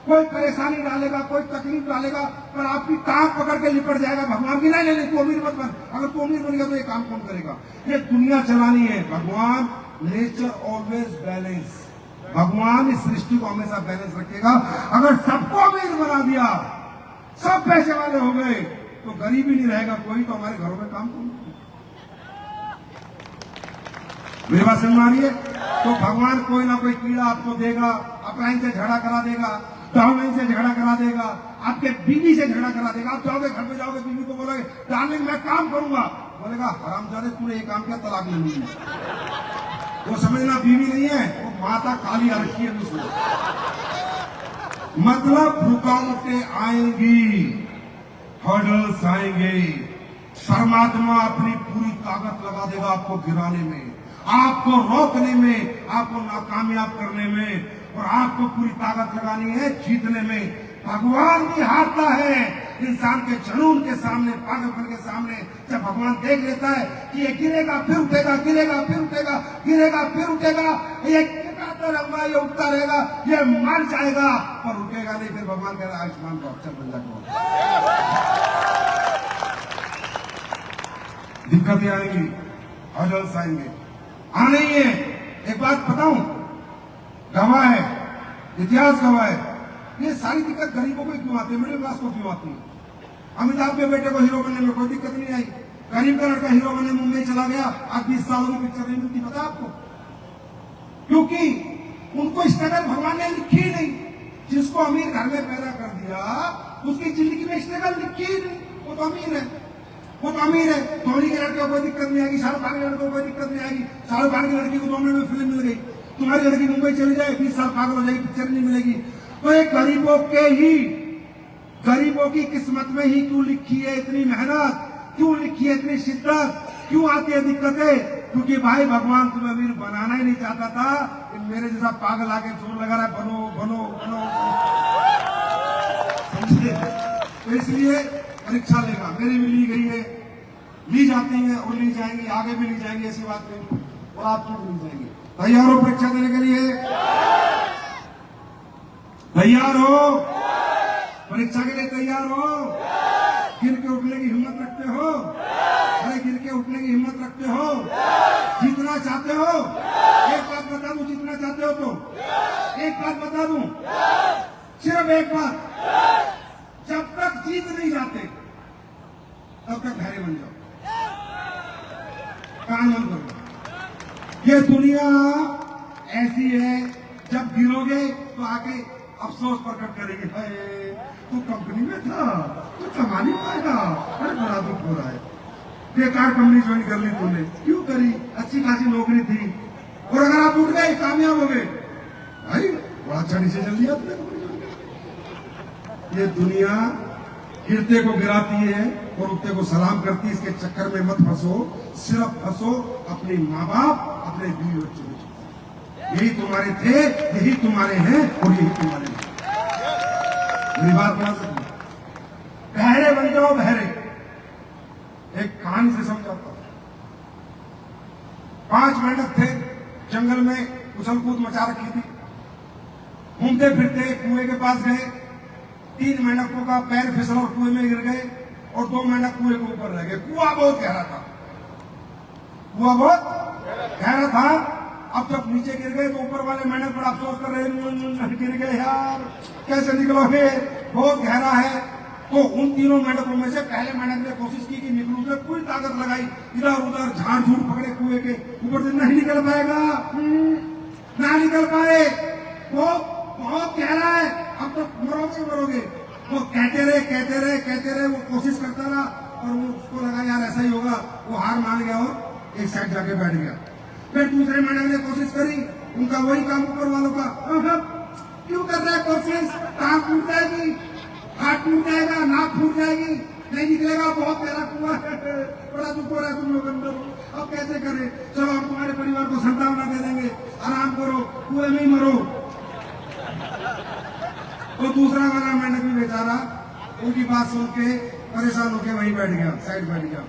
कोई परेशानी डालेगा, कोई तकलीफ डालेगा, पर आपकी टांग पकड़ के लिपट जाएगा भगवान की। नहीं नहीं, तू अमीर मत बन, अगर तू अमीर बन गया तो ये काम कौन करेगा। ये दुनिया चलानी है। भगवान नेचर ऑलवेज बैलेंस, भगवान इस सृष्टि को हमेशा बैलेंस रखेगा। अगर सबको अमीर बना दिया, सब पैसे वाले हो गए, तो गरीब ही नहीं रहेगा कोई, तो हमारे घरों में काम कौन करेगा। मेरी बात समझ में आ रही है। तो भगवान कोई ना कोई कीड़ा आपको देगा, अपलाइन से झगड़ा करा देगा, डाउनलाइन से झगड़ा करा देगा, आपके बीवी से झगड़ा करा देगा। आप जाओगे घर पे, जाओगे बीवी को बोलोगे डार्लिंग मैं काम करूंगा, बोलेगा हरामजादे तूने ये काम किया, तलाक ले लूंगी। वो समझना बीवी नहीं है, वो माता काली आ रखी है उसमें। मतलब रुकावटें आएंगी, हर्डल्स आएंगे, परमात्मा अपनी पूरी ताकत लगा देगा आपको गिराने में, आपको रोकने में, आपको नाकामयाब करने में, और आपको पूरी ताकत लगानी है जीतने में। भगवान भी हारता है इंसान के जुनून के सामने, पागलपन के सामने। जब भगवान देख लेता है कि ये गिरेगा फिर उठेगा, गिरेगा फिर उठेगा, गिरेगा फिर उठेगा, ये गिरता रहूंगा, ये उठता रहेगा, ये मर जाएगा पर उठेगा नहीं, फिर भगवान कह रहा है आयुष्मान को अक्षर बन जाएगा। दिक्कतें आएंगी, हर्डल्स आएंगे, आना ही है। एक बात बताऊं, गवाह है, इतिहास गवाह है, ये सारी दिक्कत गरीबों को क्यों आती है, मिडिल क्लास को क्यों आती है। अमिताभ के बेटे को हीरो बनने में कोई दिक्कत नहीं आई, गरीब का लड़का हीरो बनने मुंबई चला गया, आज 20 सालों की पिक्चर नहीं मिलती, पता आपको, क्योंकि उनको स्ट्रगल भगवान ने लिखी नहीं। जिसको अमीर घर में पैदा कर दिया, उसकी जिंदगी में स्ट्रगल लिखी ही नहीं, वो तो अमीर है, वो तो अमीर है। धोनी के लड़के को कोई दिक्कत नहीं आएगी, शाहरुख खान के लड़के को कोई दिक्कत नहीं आएगी। शाहरुख खान की लड़की को 2 मिनट में फिल्म मिल गई, तुम्हारी लड़की मुंबई चली जाए 20 साल पागल हो जाएगी, पिक्चर नहीं मिलेगी। तो ये गरीबों की किस्मत में ही क्यों लिखी है इतनी मेहनत, क्यों लिखी है इतनी शिद्दत, क्यों आती है दिक्कतें। क्योंकि भाई भगवान तुम्हें अमीर बनाना ही नहीं चाहता था। मेरे जैसा पागल आके जोर लगा रहा है बनो बनो बनो, समझे। तो इसलिए परीक्षा लेगा, मेरी भी ली गई है, ली जाती है और ली जाएंगी, आगे भी ली जाएंगी, ऐसी बात नहीं, और आप क्यों ली जाएंगे। तैयार हो परीक्षा देने के लिए, तैयार हो परीक्षा के लिए, तैयार हो। गिर के उठने की हिम्मत रखते हो, अरे गिर के उठने की हिम्मत रखते हो, जीतना चाहते हो। एक बात बता दूं, जीतना चाहते हो तो एक बात बता दूं, सिर्फ एक बात, जब तक जीत नहीं जाते तब तक धैर्य बन जाओ, कान बंद करो। ये दुनिया ऐसी है, जब गिरोगे तो आके अफसोस प्रकट करेगी, तू कंपनी में था, तू कमा नहीं पाएगा, अरे बड़ा दुख हो रहा है, बेकार कंपनी ज्वाइन कर ली तूने, क्यों करी, अच्छी खासी नौकरी थी, और अगर आप उठ गए कामयाब हो गए, भाई बड़ा अच्छा डिसीजन लिया तुमने कंपनी ज्वाइन कर। ये दुनिया गिरते को गिराती है और उठते को सलाम करती है, इसके चक्कर में मत फंसो, सिर्फ फंसो अपने माँ बाप, अपने बीवी बच्चों में। यही तुम्हारे थे, यही तुम्हारे हैं और यही तुम्हारे हैं। मेरी बात ध्यान से, बहरे बन जाओ, बहरे। एक कहानी से समझाता हूं। 5 मेंढक थे, जंगल में उछल कूद मचा रखी थी, घूमते फिरते कुएं के पास गए। 3 मेंढकों का पैर फिसला और कुएं में गिर गए, और 2 मेंढक कुएं के ऊपर रह गए। कुआं बहुत गहरा था, कुआं बहुत गहरा था। अब जब नीचे गिर गए तो ऊपर वाले मेंढक बड़ा अफसोस कर रहे हैं, गिर गए यार, कैसे निकलोगे, बहुत गहरा है। तो उन तीनों मेंढकों में से पहले मेंढक ने कोशिश की कि निकलूं, उसने पूरी ताकत लगाई, इधर उधर झाड़ झूठ पकड़े कुएं के ऊपर से, नहीं निकल पाएगा, ना निकल पाए, वो बहुत गहरा है, अब तो मरोगे। वो कहते रहे, वो कोशिश करता रहा, और वो उसको लगा यार ऐसा ही होगा, वो हार मान गया और एक साइड जाके बैठ गया। फिर दूसरे मेंढक ने कोशिश करी, उनका वही काम ऊपर वालों का, क्यों कर रहा है कोशिश, टांग टूट जाएगी, हाथ टूट जाएगा, नाक फूट जाएगी, नहीं निकलेगा, बहुत गहरा कुआं है, बड़ा दुख हो रहा है, तुम लोग अंदर हो, अब कैसे करें? चलो हम तुम्हारे परिवार को संतावना दे देंगे, आराम करो, कुएं में ही मरो। तो दूसरा वाला मेंढक भी बेचारा उनकी बात सुन के परेशान होकर वहीं बैठ गया, साइड बैठ गया।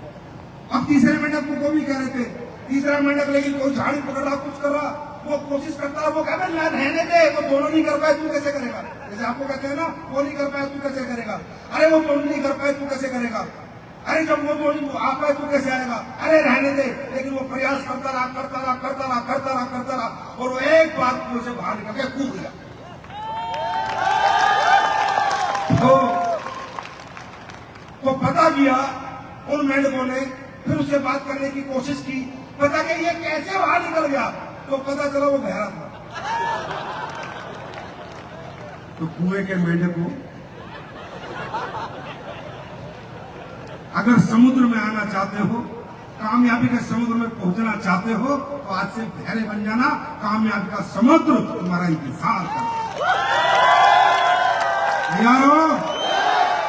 अब तीसरे मेंढक को भी कह रहे थे, तीसरा मेंढक लेकिन कोई झाड़ी पकड़ रहा, कुछ कर रहा, वो कोशिश करता है, वो कहता है रहने दे, वो दोनों नहीं कर पाए, तू कैसे करेगा? जैसे आपको कहते हैं ना, वो नहीं कर पाए, तू कैसे करेगा? अरे वो दोनों नहीं कर पाए, तू कैसे करेगा? अरे जब वो दोनों आ पाए, तू कैसे आएगा? अरे रहने दे। लेकिन वो प्रयास करता रहा, करता रहा, करता रहा, करता रहा, करता रहा, और वो एक बार कुएं से बाहर निकल के कूद गया। तो पता किया उन मेंढकों ने, फिर उससे बात करने की कोशिश की, पता कि ये कैसे बाहर निकल गया, तो पता चला वो बहरा था। तो कुएं के मेंढक को अगर समुद्र में आना चाहते हो, कामयाबी के समुद्र में पहुंचना चाहते हो, तो आज से बहरे बन जाना, कामयाबी का समुद्र तुम्हारा इंतजार कर। तैयार हो?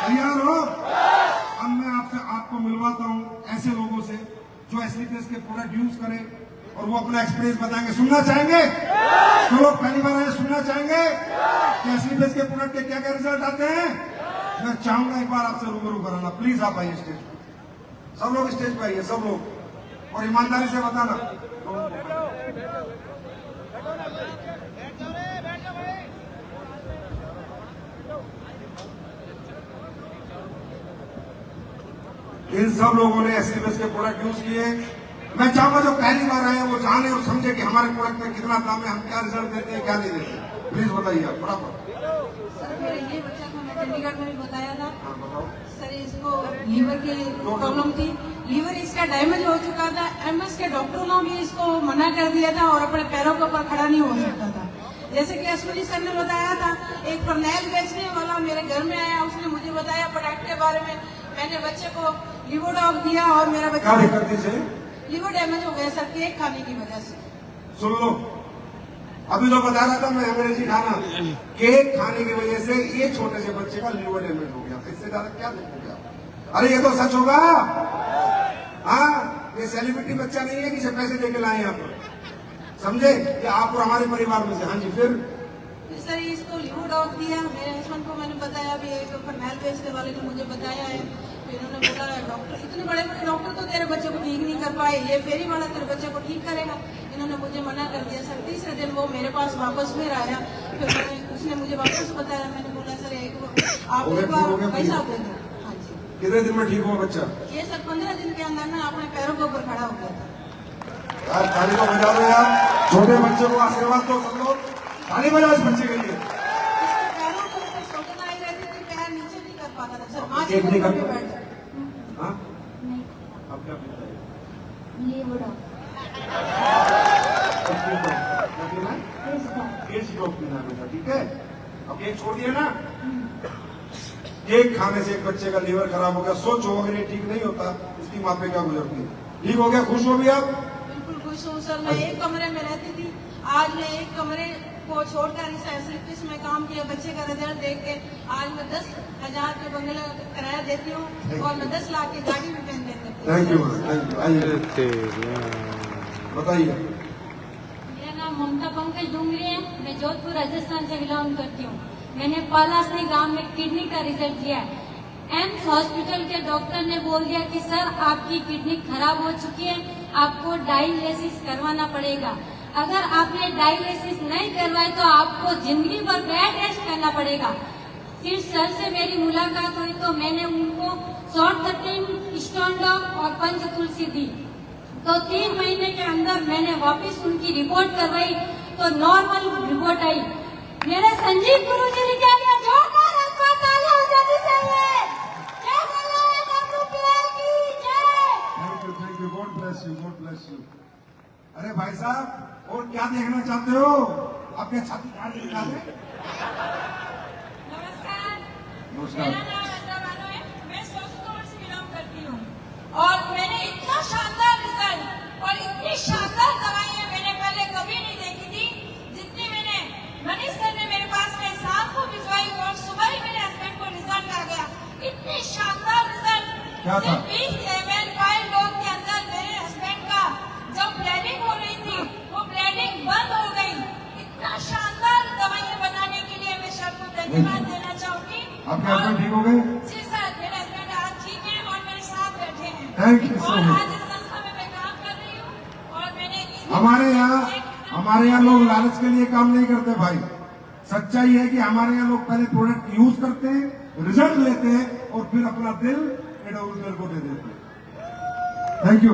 तैयार हो? अब मैं आपको मिलवाता हूं ऐसे लोगों से जो एसलीपीएस के प्रोडक्ट यूज करें और वो अपना एक्सपीरियंस बताएंगे। सुनना चाहेंगे? तो लोग पहली बार आए, सुनना चाहेंगे कि एसलीपीएस के प्रोडक्ट के क्या क्या रिजल्ट आते हैं? मैं चाहूंगा एक बार आपसे रूबरू कराना। प्लीज आप आइए स्टेज पर, सब लोग स्टेज पर आइए, सब लोग, और ईमानदारी से बताना। इन सब लोगों ने एसलीपीएस के प्रोडक्ट यूज किए। मैं चाहूंगा जो पहली बार आए वो जाने और समझे कि हमारे प्रोडक्ट में कितना दाम है, हम क्या रिजल्ट देते हैं, क्या नहीं देते। प्लीज बताइए आप फटाफट। सर मेरे ये बच्चा को मैं चंडीगढ़ में भी बताया था। हाँ बताओ सर इसको लीवर की प्रॉब्लम थी, लीवर इसका डैमेज हो चुका था। एमएस के डॉक्टरों ने भी इसको मना कर दिया था और अपने पैरों के ऊपर खड़ा नहीं हो सकता था। जैसे कि एसपी सर ने बताया था, एक फर्नैल बेचने वाला मेरे घर में आया, उसने मुझे बताया प्रोडक्ट के बारे में। मैंने बच्चे को लिवोडॉग दिया और मेरा बच्चा क्या दिक्कत थी से? लिवर डैमेज हो गया सर, केक खाने की वजह से। सुन लो, अभी तो बता रहा था मैं अंग्रेजी खाना, केक खाने की वजह से ये छोटे से बच्चे का लिवर डैमेज हो गया। इससे ज्यादा क्या देखोगे आप? अरे ये तो सच होगा। हाँ, ये सेलिब्रिटी बच्चा नहीं है कि पैसे देके लाए यहाँ पर, समझे? कि आप और हमारे परिवार में से। हाँ जी, फिर सर इसको लिवोडॉग दिया। मेरे हस्बैंड को मैंने बताया, अभी एक फर्नैल बेचने वाले ने मुझे बताया है। फिर उन्होंने बोला डॉक्टर, इतने बड़े बड़े डॉक्टर तो तेरे बच्चे को ठीक नहीं कर पाए, ये फेरी वाला तेरे बच्चे को ठीक करेगा। इन्होंने मुझे मना कर दिया सर। तीसरे दिन वो मेरे पास वापस फिर आया, फिर उसने मुझे वापस बताया। मैंने बोला सर आप एक बार पैसा दे दो। हाँ जी। कितने दिन में ठीक हुआ बच्चा? ये सर 15 दिन के अंदर ना अपने पैरों के ऊपर खड़ा हो गया था। यार ताली तो बजा दो यार, छोटे बच्चे को आशीर्वाद दो सब लोग, ताली बजाओ इस बच्चे के लिए। इसके पैरों के ऊपर सोचना ही रहती थी, पैर नीचे नहीं कर पाता था सर। 5 एक नहीं मिनट कर- में बैठ हाँ? नहीं, अब क्या पीता है? लिवोडॉग, अब पीता है? क्या पीना है? लिवोडॉग, केक ड्रॉप पीना है बेटा, ठीक है? अब केक छोड़ दिया ना? केक खाने से एक बच्चे का लीवर खराब हो गया। सोचो अगर ये ठीक नहीं होता, इसकी माँ पे क्या गुजरती। ठीक हो गया, खुश हो भी आप? बिल्कुल खुश हूँ सर। मैं एक कमरे में रहती थी, आज मैं एक कमरे को छोड़कर इस एसलीपीएस में काम किया। बच्चे का रिजल्ट देख के आज मैं 10,000 के बंगला किराया देती हूँ और मैं 10 लाख की गाड़ी भी पहन देती हूँ। Thank you, thank you. आइए बताइए। मेरा नाम ममता पंकज डूंगरी है। मैं जोधपुर राजस्थान से बिलोंग करती हूँ। मैंने पालासनी गांव में किडनी का रिजल्ट दिया है। एम्स हॉस्पिटल के डॉक्टर ने बोल दिया कि सर आपकी किडनी खराब हो चुकी है, आपको डायलिसिस करवाना पड़ेगा। अगर आपने डायलिसिस नहीं करवाए तो आपको जिंदगी भर बेड रेस्ट करना पड़ेगा। फिर सर से मेरी मुलाकात हुई तो मैंने उनको शॉर्ट 13 स्टोन डॉग और पंच तुलसी दी। तो 3 महीने के अंदर मैंने वापस उनकी रिपोर्ट करवाई तो नॉर्मल रिपोर्ट आई। मेरे संजीव गुरु जी ने क्या किया? जोरदार तालियां हो जानी चाहिए। जय भोलेनाथ, डब्ल्यूपीएल की जय। Thank you, God bless you, God bless you. अरे भाई साहब, और क्या देखना चाहते हो? आपके छाती काट दिखा दे। नमस्कार, नमस्कार। मेरा नाम रजा बानो है। मैं सोशल से बिलोंग करती हूँ और मैंने इतना शानदार रिजल्ट और इतनी शानदार दवाइयाँ मैंने पहले कभी नहीं देखी थी जितनी मैंने मनीष सर ने मेरे पास में शाम को भिजवाई और सुबह ही मेरे हस्बैंड को रिजल्ट आ गया। इतनी शानदार रिजल्ट क्या था? 20 mm फाइल डॉग के अंदर मेरे हस्बैंड का जब ब्लीडिंग हो रही थी, वो ब्लीडिंग बंद हो गई। इतना शानदार दवाइयाँ बनाने के लिए मैं सर को धन्यवाद देना चाहूंगी। आपके हस्बैंड ठीक हो गए? जी सर, मेरे हस्बैंड आज ठीक है और मेरे साथ बैठे हैं। Thank you so और much. आज इस संस्था में मैं काम कर रही हूँ और मैंने हमारे यहाँ लोग लालच के लिए काम नहीं करते भाई। सच्चाई है कि हमारे यहाँ लोग पहले प्रोडक्ट यूज करते हैं, रिजल्ट लेते हैं और फिर अपना दिल एडोलर को दे देते हैं। Thank you.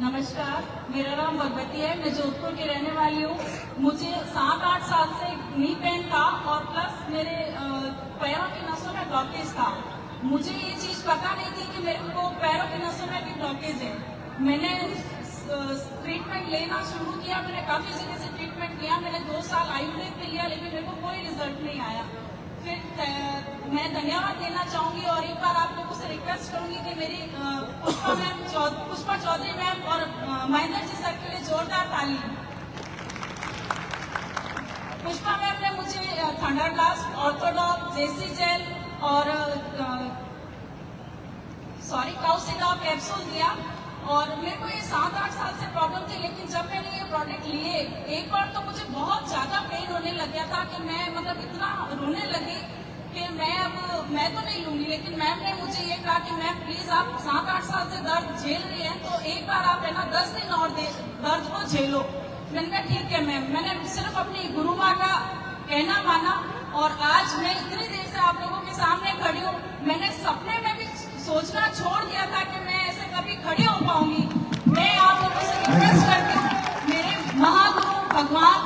नमस्कार, मेरा नाम भगवती है, मैं जोधपुर की रहने वाली हूँ। मुझे 7-8 साल से नी पेन था और प्लस मेरे पैरों की नसों में ब्लॉकेज था। मुझे ये चीज पता नहीं थी कि मेरे को पैरों की नसों में भी ब्लॉकेज है। मैंने ट्रीटमेंट लेना शुरू किया, मैंने काफी जगह से ट्रीटमेंट लिया, मैंने 2 साल आयुर्वेद पे लिया, लेकिन मेरे को कोई रिजल्ट नहीं आया। फिर मैं धन्यवाद देना चाहूंगी और एक बार आप लोगों से रिक्वेस्ट करूंगी कि मेरी पुष्पा चौधरी मैम और महेंद्र जी सर के लिए जोरदार ताली। पुष्पा मैम ने मुझे थंडर ब्लास्ट, ऑर्थोडॉक, जेसी जेल और काउसिडॉक कैप्सूल दिया और मेरे को ये 7-8 साल से प्रॉब्लम थी। लेकिन जब मैंने ये प्रोडक्ट लिए, एक बार तो मुझे बहुत ज्यादा पेन होने लग गया था कि मैं मतलब इतना रोने लगी कि मैं तो नहीं लूंगी। लेकिन मैम ने मुझे ये कहा कि मैम प्लीज आप 7-8 साल से दर्द झेल रही हैं तो एक बार आप है ना 10 दिन और दर्द को झेलो। मैंने कहा ठीक है मैम। मैंने सिर्फ अपनी गुरु माँ का कहना माना और आज मैं इतनी देर से आप लोगों के सामने खड़ी हूँ। मैंने सपने में भी सोचना छोड़ दिया था कि मैं ऐसे कभी खड़ी हो पाऊंगी। मैं आप लोगों से रिक्वेस्ट करती हूँ, मेरे महागुरु भगवान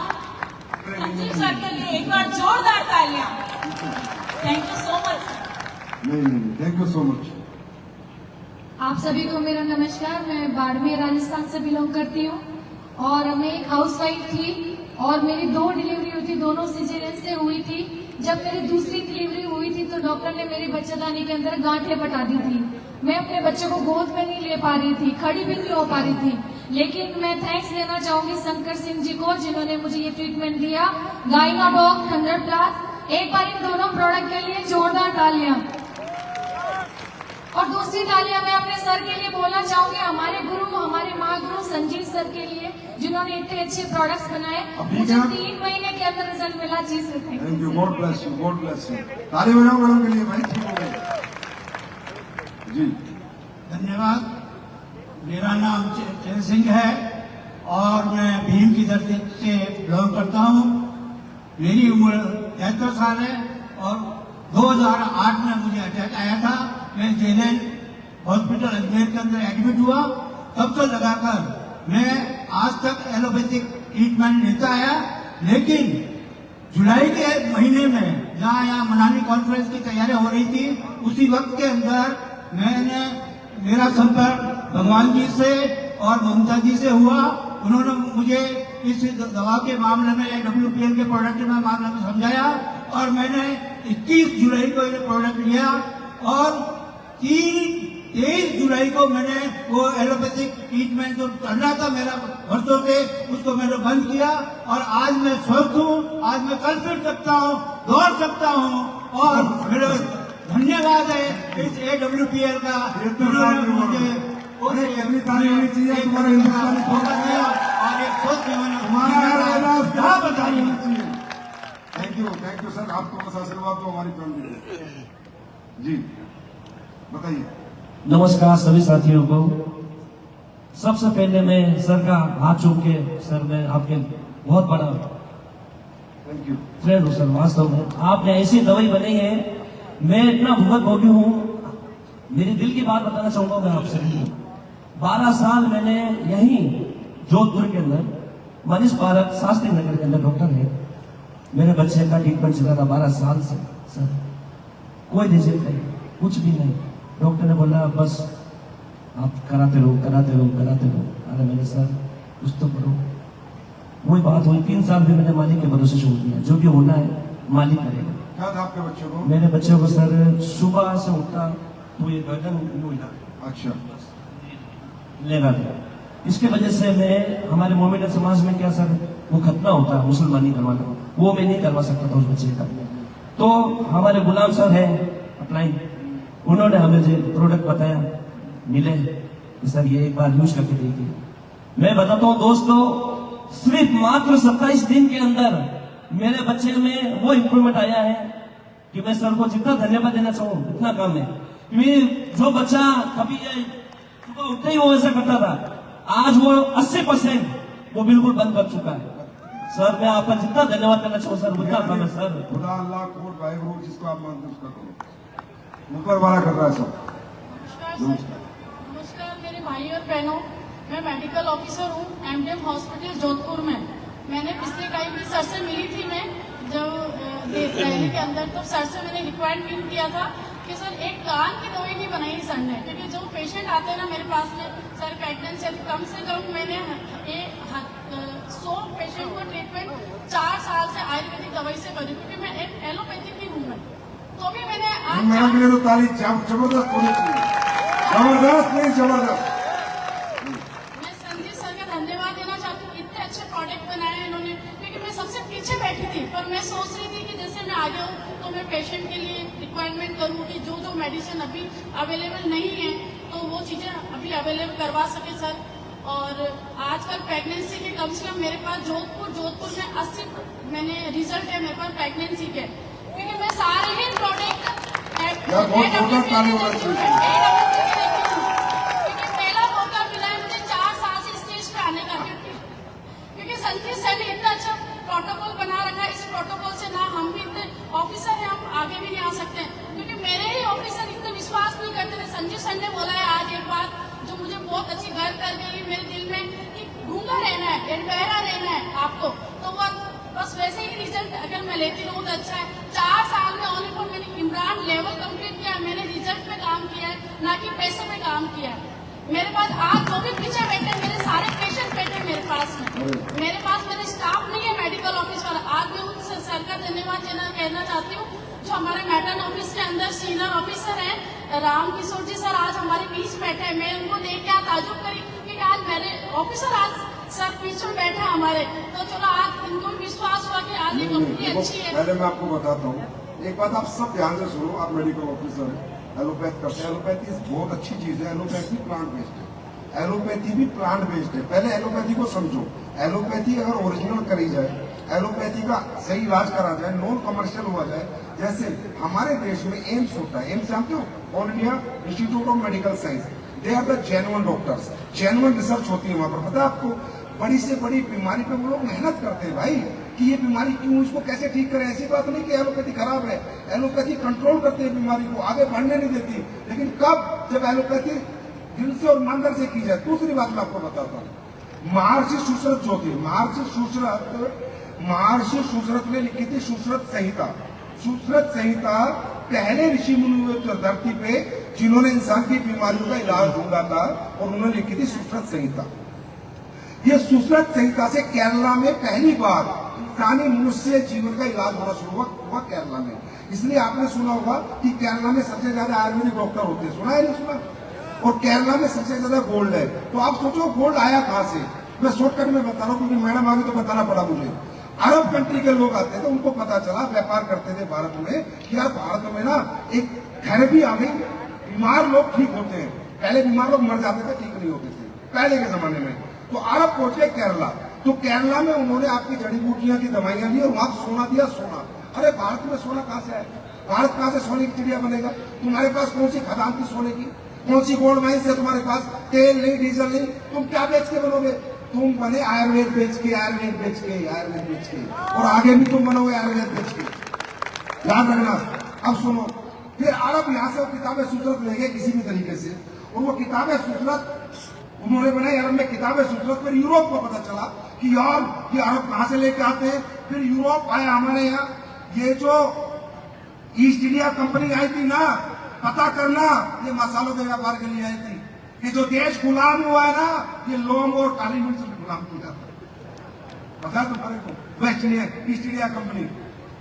संजीव सर के लिए एक बार जोरदार तालियां। Thank you so much. नहीं, थैंक यू सो मच। आप सभी को मेरा नमस्कार। मैं बाड़मेर राजस्थान से बिलोंग करती हूँ और मैं एक हाउसवाइफ थी और मेरी 2 डिलीवरी हुई थी, दोनों सिजेरियन से हुई थी। जब मेरी दूसरी डिलीवरी हुई थी तो डॉक्टर ने मेरे बच्चेदानी के अंदर गांठें बता दी थी। मैं अपने बच्चे को गोद में नहीं ले पा रही थी, खड़ी भी नहीं हो पा रही थी। लेकिन मैं थैंक्स देना चाहूंगी शंकर सिंह जी को, जिन्होंने मुझे ये ट्रीटमेंट दिया। गाइनाडॉक, थंडर ब्लास्ट, एक बार इन दोनों प्रोडक्ट के लिए जोरदार तालियां। और दूसरी तालियां मैं अपने सर के लिए बोलना चाहूंगी, हमारे गुरु, हमारे महागुरु संजीव सर के लिए, जिन्होंने इतने अच्छे प्रोडक्ट्स बनाए। मुझे 3 महीने के अंदर रिजल्ट मिला। जी sir, thank you. God bless you, God bless you. ताली बजाओ मैडम के लिए भाई, ठीक हो गए जी। धन्यवाद। मेरा नाम चैन सिंह है और मैं भीम की धरती से बिलोंग करता हूँ। मेरी उम्र 73 साल है और 2008 में मुझे अटैक आया था। मैं जेएनएन हॉस्पिटल अजमेर के अंदर एडमिट हुआ। तब से लगाकर मैं आज तक एलोपैथिक ट्रीटमेंट लेता आया। लेकिन जुलाई के महीने में जहाँ यहाँ मनाली कॉन्फ्रेंस की तैयारी हो रही थी, उसी वक्त के अंदर मेरा संपर्क भगवान जी से और ममता जी से हुआ। उन्होंने मुझे इस दवा के मामले में WPL के प्रोडक्ट में मामले में समझाया और मैंने 21 जुलाई को ये प्रोडक्ट लिया और 23 जुलाई को मैंने वो एलोपैथिक ट्रीटमेंट जो चल रहा था मेरा वर्षों से, उसको मैंने बंद किया और आज मैं स्वस्थ हूँ। आज मैं चल फिर सकता हूँ, दौड़ सकता हूँ और मेरा धन्यवाद है इस AWPL का, जिन्होंने मुझे अगली तारीख होनी चाहिए तुम्हारा हिंदुस्तानी और एक सोच थैंक यू सर। आपको बस आशीर्वाद तो हमारी फैमिली जी। बताइए। नमस्कार सभी साथियों को। सबसे पहले मैं सर का हाथ चूम के, सर मैं आपके बहुत बड़ा थैंक यू फ्रेंड हूँ सर। वास्तव में आपने ऐसी दवाई बनाई है, मैं इतना भुगत भोगी हूँ। मेरे दिल की बात बताना चाहूंगा मैं आपसे। 12 साल मैंने यहीं जोधपुर के अंदर मनीष पार्क शास्त्री नगर के अंदर डॉक्टर है, मेरे बच्चे का ट्रीटमेंट चला था 12 साल से सर। कोई रिजल्ट नहीं, कुछ भी नहीं। डॉक्टर ने बोला बस आप कराते रहो कराते रहो कराते रहो। अरे मैंने सर कुछ तो करो। वही बात हुई, 3 साल भी मैंने मालिक के भरोसे छोड़ दिया। जो भी होना है मालिक करेगा। क्या था आपके बच्चों को? मेरे बच्चों को सर सुबह से उठता तो ये गर्दन यूं अच्छा लेगा। इसके वजह से मैं हमारे मोमेडन समाज में क्या सर वो खतना होता है मुसलमानी करवाना, वो मैं नहीं करवा सकता था उस बच्चे का। तो हमारे गुलाम सर है अपलाइन, उन्होंने हमें जो प्रोडक्ट बताया मिले कि सर ये एक बार यूज करके देखिए। मैं बताता हूँ दोस्तों, सिर्फ मात्र 27 दिन के अंदर मेरे बच्चे में वो इंप्रूवमेंट आया है कि मैं सर को जितना धन्यवाद देना चाहूँ इतना कम है। क्योंकि जो बच्चा कभी सुबह उठते ही वो ऐसा करता था, आज वो 80% वो बिल्कुल बंद कर चुका है। सर मैं आपका जितना धन्यवाद करना चाहूँ सर उतना कम है सर। खुदा अल्लाह कोट वाहिगुरु जिसको आप मानते हैं उसका करो, ऊपर वाला कर रहा है सब। नमस्कार मेरे भाई और बहनों, मैं मेडिकल ऑफिसर हूँ एमडीएम हॉस्पिटल जोधपुर में। मैंने पिछले टाइम भी सर से मिली थी, मैं जब पहले के अंदर तो सर से मैंने रिक्वायरमेंट किया था कि सर एक कान की दवाई नहीं बनाई सर ने, क्योंकि जो पेशेंट आते हैं ना मेरे पास में सर प्रेगनेंसी कम से कम मैंने 100 पेशेंट को ट्रीटमेंट 4 साल से आयुर्वेदिक दवाई से करी, क्योंकि मैं एक एलोपैथिक की हूँ मैं। तो भी मैंने मैडम के लिए तो ताली जबरदस्त होनी चाहिए, जबरदस्त नहीं जबरदस्त। मैं संजीव सर का धन्यवाद देना चाहती हूँ, इतने अच्छे प्रोडक्ट बनाए इन्होंने, क्योंकि मैं सबसे पीछे बैठी थी पर मैं सोच रही थी कि जैसे मैं आगे हूँ तो मैं पेशेंट के लिए रिक्वायरमेंट करूँ कि जो जो मेडिसिन अभी अवेलेबल नहीं है तो वो चीजें अभी अवेलेबल करवा सके सर। और आजकल प्रेगनेंसी के कम से कम मेरे पास जोधपुर में 80 मैंने रिजल्ट है मेरे पास प्रेगनेंसी के, क्योंकि मैं सारे ही प्रोडक्ट पहला मौका मिला है मुझे 4 साल से स्टेज पे आने का, क्योंकि संजीव सर ने इतना अच्छा प्रोटोकॉल बना रखा है। इस प्रोटोकॉल से ना हम भी इतने ऑफिसर हैं, हम आगे भी नहीं आ सकते, क्योंकि मेरे ही ऑफिसर इतने विश्वास नहीं करते थे। संजीव सर ने बोला है आज एक बात जो मुझे बहुत अच्छी घर कर गई मेरे दिल में कि गूंगा रहना है, बहरा रहना है आपको, तो वो बस वैसे ही रिजल्ट अगर मैं लेती रहूँ तो अच्छा है। 4 साल में ऑनली फॉर मैंने इमरान लेवल कंप्लीट किया है, मैंने रिजल्ट पे काम किया है ना कि पैसे पे काम किया है। मेरे पास आज जो भी पीछे बैठे मेरे सारे पेशेंट बैठे मेरे पास में, मेरे पास मेरे स्टाफ नहीं है मेडिकल ऑफिस वाला। आज मैं उन सर का धन्यवाद कहना चाहती हूँ जो हमारे मैटर्न ऑफिस के अंदर सीनियर ऑफिसर हैं राम किशोर जी सर, आज हमारे बीच बैठे हैं। मैं उनको देख के ताजुब करी कि आज मेरे ऑफिसर आज सर बीच में बैठे हैं हमारे, तो चलो आज इनको भी विश्वास हुआ कि आज ये कंपनी अच्छी है। पहले मैं आपको बताता हूँ एक बात, आप सब ध्यान से सुनो। आप मेडिकल ऑफिसर हैं, एलोपैथ करते हैं। एलोपैथी बहुत अच्छी चीज है, एलोपैथी प्लांट बेस्ड है, एलोपैथी भी प्लांट बेस्ड है। पहले एलोपैथी को समझो, एलोपैथी अगर ओरिजिनल करी जाए, एलोपैथी का सही इलाज करा जाए, नॉन कमर्शियल हुआ जाए, जैसे हमारे देश में एम्स होता है, एम्स जानते हो, all India institute of medical science, they are the genuine doctors, genuine research होती है वहां पर। पता है आपको, बड़ी से बड़ी बीमारी पे वो लोग मेहनत करते हैं भाई कि ये बीमारी क्यों, इसको कैसे ठीक करें। ऐसी बात नहीं कि एलोपैथी खराब है, एलोपैथी कंट्रोल करती है बीमारी को, आगे बढ़ने नहीं देती। लेकिन कब, जब एलोपैथी दिल से और मंदिर से की जाए। दूसरी बात मैं आपको बताता हूँ, महर्षि सुश्रुत जो थी, महर्षि सुश्रुत ने लिखी थी सुश्रुत संहिता। सुश्रुत संहिता पहले ऋषि मुनि धरती पे जिन्होंने इंसान की बीमारियों का इलाज ढूंढा था, और उन्होंने लिखी थी सुश्रुत संहिता। ये सुश्रुत संहिता से केरला में पहली बार इंसानी मनुष्य जीवन का इलाज होना शुरू हुआ केरला में। इसलिए आपने सुना होगा कि केरला में सबसे ज्यादा आयुर्वेदिक डॉक्टर होते हैं, सुना है नहीं सुना? और केरला में सबसे ज्यादा गोल्ड है। तो आप सोचो गोल्ड आया कहां से? मैं शॉर्टकट में बता रहा हूँ, क्योंकि मैडम आगे तो बताना पड़ा मुझे। अरब कंट्री के लोग आते थे, उनको पता चला, व्यापार करते थे भारत में, कि यार भारत में ना एक थेरेपी आ गई, बीमार लोग ठीक होते हैं। पहले बीमार लोग मर जाते थे, ठीक नहीं होते थे पहले के जमाने में। तो अरब पहुंचे केरला, तो केरला में उन्होंने आपकी जड़ी बूटियां की दवाइयां ली और वहां सोना दिया। सोना, अरे भारत में सोना कहां से आएगा? भारत कहां से सोने की चिड़िया बनेगा? तुम्हारे पास कौन सी खदान थी सोने की? कौन सी गोल्ड माइन से? तुम्हारे पास तेल नहीं, डीजल नहीं, तुम क्या बेच के बनोगे? तुम बने आयुर्वेद बेच के, आयुर्वेद बेच के, आयुर्वेद बेच के, और आगे भी तुम बनोगे आयुर्वेद बेच के। याद रखना। अब सुनो, फिर अरब यहाँ से वो किताबें सुसरत ले गए किसी भी तरीके से, और वो किताबें सुसरत उन्होंने बनाई अरब में किताबें सुसरत। फिर यूरोप को पता चला कि यार ये अरब कहां से लेके आते हैं। फिर यूरोप आया हमारे यहाँ, ये जो ईस्ट इंडिया कंपनी आई थी ना, पता करना, ये मसालों के व्यापार के लिए आई थी। कि जो देश गुलाम हुआ है ना, ये लौंग और काली मिर्च से गुलाम किया था। पता है तुम्हारे को? Waste India, east India company.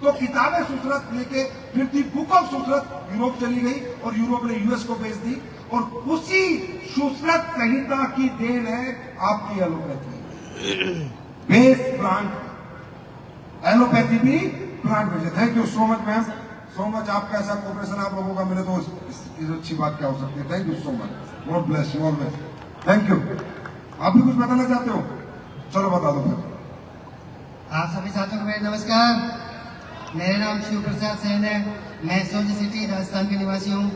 तो किताबें सुसरत लेके फिर थी बुक ऑफ सुसरत यूरोप चली गई, और यूरोप ने यूएस को भेज दी। और उसी सुसरत संहिता की देन है आपकी एलोपैथी। बेस ब्रांड एलोपैथी भी ब्रांड भेजे। Thank you so much ma'am, so much. आपका ऐसा कोऑपरेशन आप लोगों का मिले तो इस अच्छी बात क्या हो सकती है। Thank you so much. God bless you always. Thank you. आप भी कुछ बताना चाहते हो? चलो बता दो फिर। आप सभी साथियों को मेरा नमस्कार। मेरा नाम शिव प्रसाद सेन है। मैं सोलजर सिटी राजस्थान के निवासी हूँ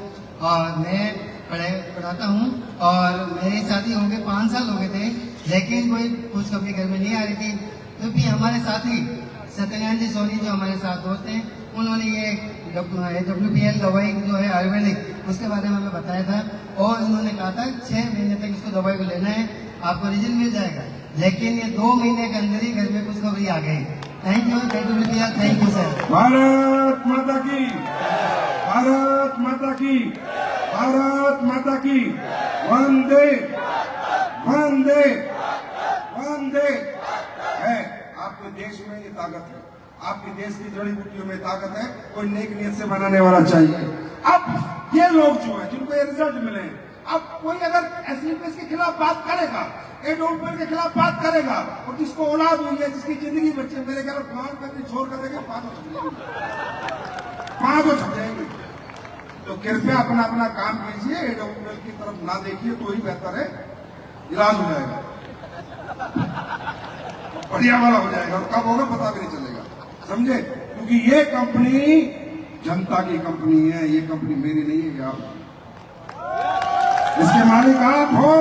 और मैं पढ़ाता हूँ। और मेरी शादी हो गए 5 साल हो गए थे, लेकिन कोई खुशखबरी घर में नहीं आ रही थी। तो भी हमारे साथी सत्यनारायण जी सोनी जो हमारे साथ दोस्त हैं, उन्होंने ये WPL दवाई जो है आयुर्वेदिक, उसके बारे में हमें बताया था और उन्होंने कहा था 6 महीने तक इसको दवाई को लेना है, आपको रिजल्ट मिल जाएगा। लेकिन ये 2 महीने के अंदर ही घर में खुशखबरी आ गई। Thank you WPL, thank you sir. Bharat माता की, भारत माता की, भारत माता की। वंदे वंदे वंदे। है आपके देश में ये ताकत है, आपके देश की जड़ी बूटियों में ताकत है। कोई नेक नीयत से बनाने वाला चाहिए। अब ये लोग जो है जिनको ये रिजल्ट मिले, अब कोई अगर एसलीपीएस के खिलाफ बात करेगा, एडोल्फिन के खिलाफ बात करेगा और जिसको औलाद हुई है, जिसकी जिंदगी बच्चे, मेरे घर पांच करके छोड़ कर देंगे, पांचों छप जाएंगे। तो कृपया अपना अपना काम कीजिए, एडोल्फिन की तरफ ना देखिए तो ही बेहतर है, इलाज हो जाएगा, बढ़िया वाला हो जाएगा। और कब होगा पता भी नहीं चलेगा, समझे? क्योंकि ये कंपनी जनता की कंपनी है, ये कंपनी मेरी नहीं है। आप इसके मालिक आप हो।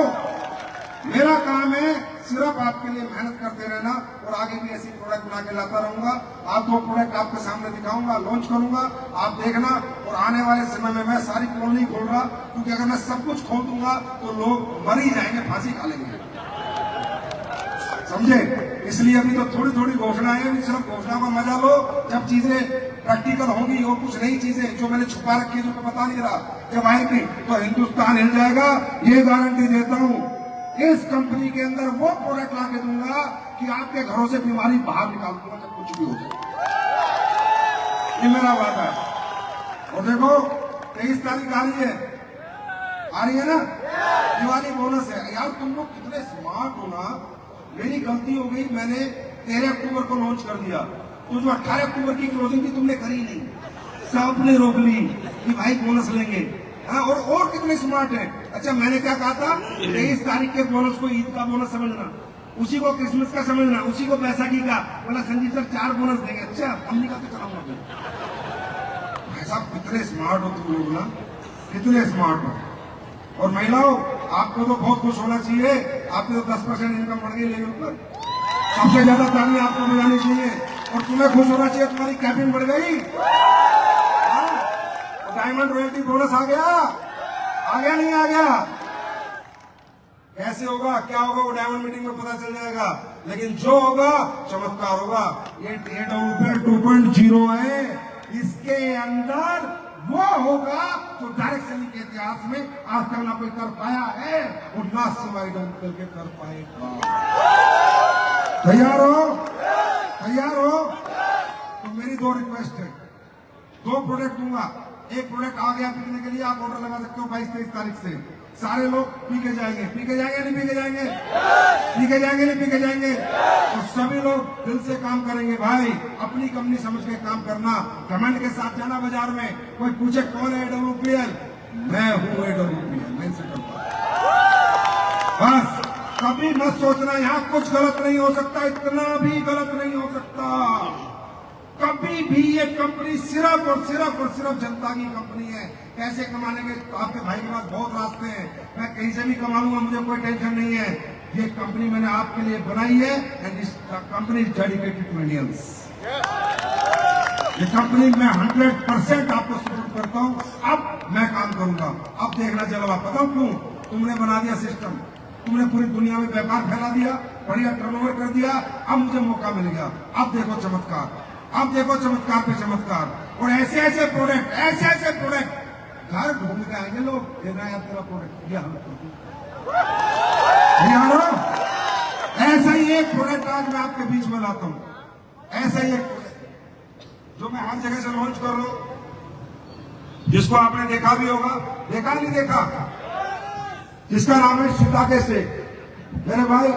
मेरा काम है सिर्फ आपके लिए मेहनत करते रहना और आगे भी ऐसी प्रोडक्ट बना के लाता रहूंगा। आप 2 प्रोडक्ट आपके सामने दिखाऊंगा, लॉन्च करूंगा, आप देखना। और आने वाले समय में मैं सारी खोल नहीं खोल रहा, क्योंकि अगर मैं सब कुछ खोल दूंगा तो लोग मर ही जाएंगे, फांसी खा लेंगे, समझे? इसलिए अभी तो थोड़ी थोड़ी घोषणाएं, अभी सिर्फ घोषणा का मजा लो। जब चीजें प्रैक्टिकल होंगी और कुछ नई चीजें जो मैंने छुपा रखी है, जो मैं बता नहीं रहा, जब आएंगी तो हिंदुस्तान हिल जाएगा, ये गारंटी देता हूं। इस कंपनी के अंदर वो प्रोडक्ट ला के दूंगा कि आपके घरों से बीमारी बाहर निकाल दूंगा, जब कुछ भी हो जाए। ये मेरा वादा है। और देखो 23 तारीख आ रही है ना, दिवाली बोनस है। यार तुम लोग कितने स्मार्ट हो ना। मेरी गलती हो गई, मैंने 13 अक्टूबर को लॉन्च कर दिया, तो जो 18 अक्टूबर की क्लोजिंग थी तुमने करी नहीं, सबने रोक ली कि भाई बोनस लेंगे। हाँ, और कितने स्मार्ट है। अच्छा मैंने क्या कहा था, 23 तारीख के बोनस को ईद का बोनस समझना, उसी को क्रिसमस का समझना, उसी को बैसाखी का। बोला संजीव सर 4 बोनस देंगे। अच्छा अम्मी का तो चलाऊंगा। भाई साहब कितने स्मार्ट हो तुम लोग ना, कितने स्मार्ट हो। और महिलाओं, आपको तो बहुत खुश होना चाहिए, आपकी तो 10% इनकम बढ़ गई लेवल पर। सबसे ज्यादा ताली आपको बजानी चाहिए। और तुम्हें खुश होना चाहिए, तुम्हारी कैबिन बढ़ गई। डायमंड रॉयल्टी बोनस आ गया नहीं आ गया? कैसे होगा, क्या होगा, वो डायमंड मीटिंग में पता चल जाएगा। लेकिन जो होगा चमत्कार होगा। ये 2.0 है, इसके अंदर वो होगा जो डायरेक्ट सेलिंग के इतिहास में आज तक ना कोई कर पाया है और ना सिवाय डॉक्टर के कर पाएगा। तैयार हो? तैयार हो? तो मेरी 2 रिक्वेस्ट है, 2 प्रोडक्ट दूंगा। एक प्रोडक्ट आ गया बिकने के लिए, आप ऑर्डर लगा सकते हो 22-23 तारीख से। सारे लोग पी के जाएंगे, नहीं पी के जाएंगे, नहीं पी के जाएंगे। तो सभी लोग दिल से काम करेंगे भाई, अपनी कंपनी समझ के काम करना। घमंड के साथ जाना बाजार में, कोई पूछे कौन है AWPL, मैं हूँ AWPL, मैं इनसे करता। बस कभी मत सोचना यहाँ कुछ गलत नहीं हो सकता, इतना भी गलत नहीं हो सकता। कभी भी ये कंपनी सिर्फ और सिर्फ जनता की कंपनी है। कैसे कमाने के आपके भाई के पास बहुत रास्ते हैं, मैं कहीं से भी कमा लूंगा, मुझे कोई टेंशन नहीं है। ये कंपनी मैंने आपके लिए बनाई है and this company is dedicated to Indians. ये कंपनी मैं 100% आपको सपोर्ट करता हूँ। अब मैं काम करूंगा, अब देखना चलो। आप बताओ क्यों? तुमने बना दिया सिस्टम, तुमने पूरी दुनिया में व्यापार फैला दिया, बढ़िया टर्नओवर कर दिया। अब मुझे मौका मिल गया, अब देखो चमत्कार, अब देखो चमत्कार पे चमत्कार। और ऐसे प्रोडक्ट घर ढूंढ के आएंगे लोग, देना यार तेरा प्रोडक्ट, ऐसा ही एक प्रोडक्ट आज मैं आपके बीच में लाता हूं। ऐसा ही एक प्रोडक्ट जो मैं हर जगह से लॉन्च कर रहा हूं, जिसको आपने देखा भी होगा, देखा नहीं देखा, जिसका नाम है शिताके शेक। मेरे भाई,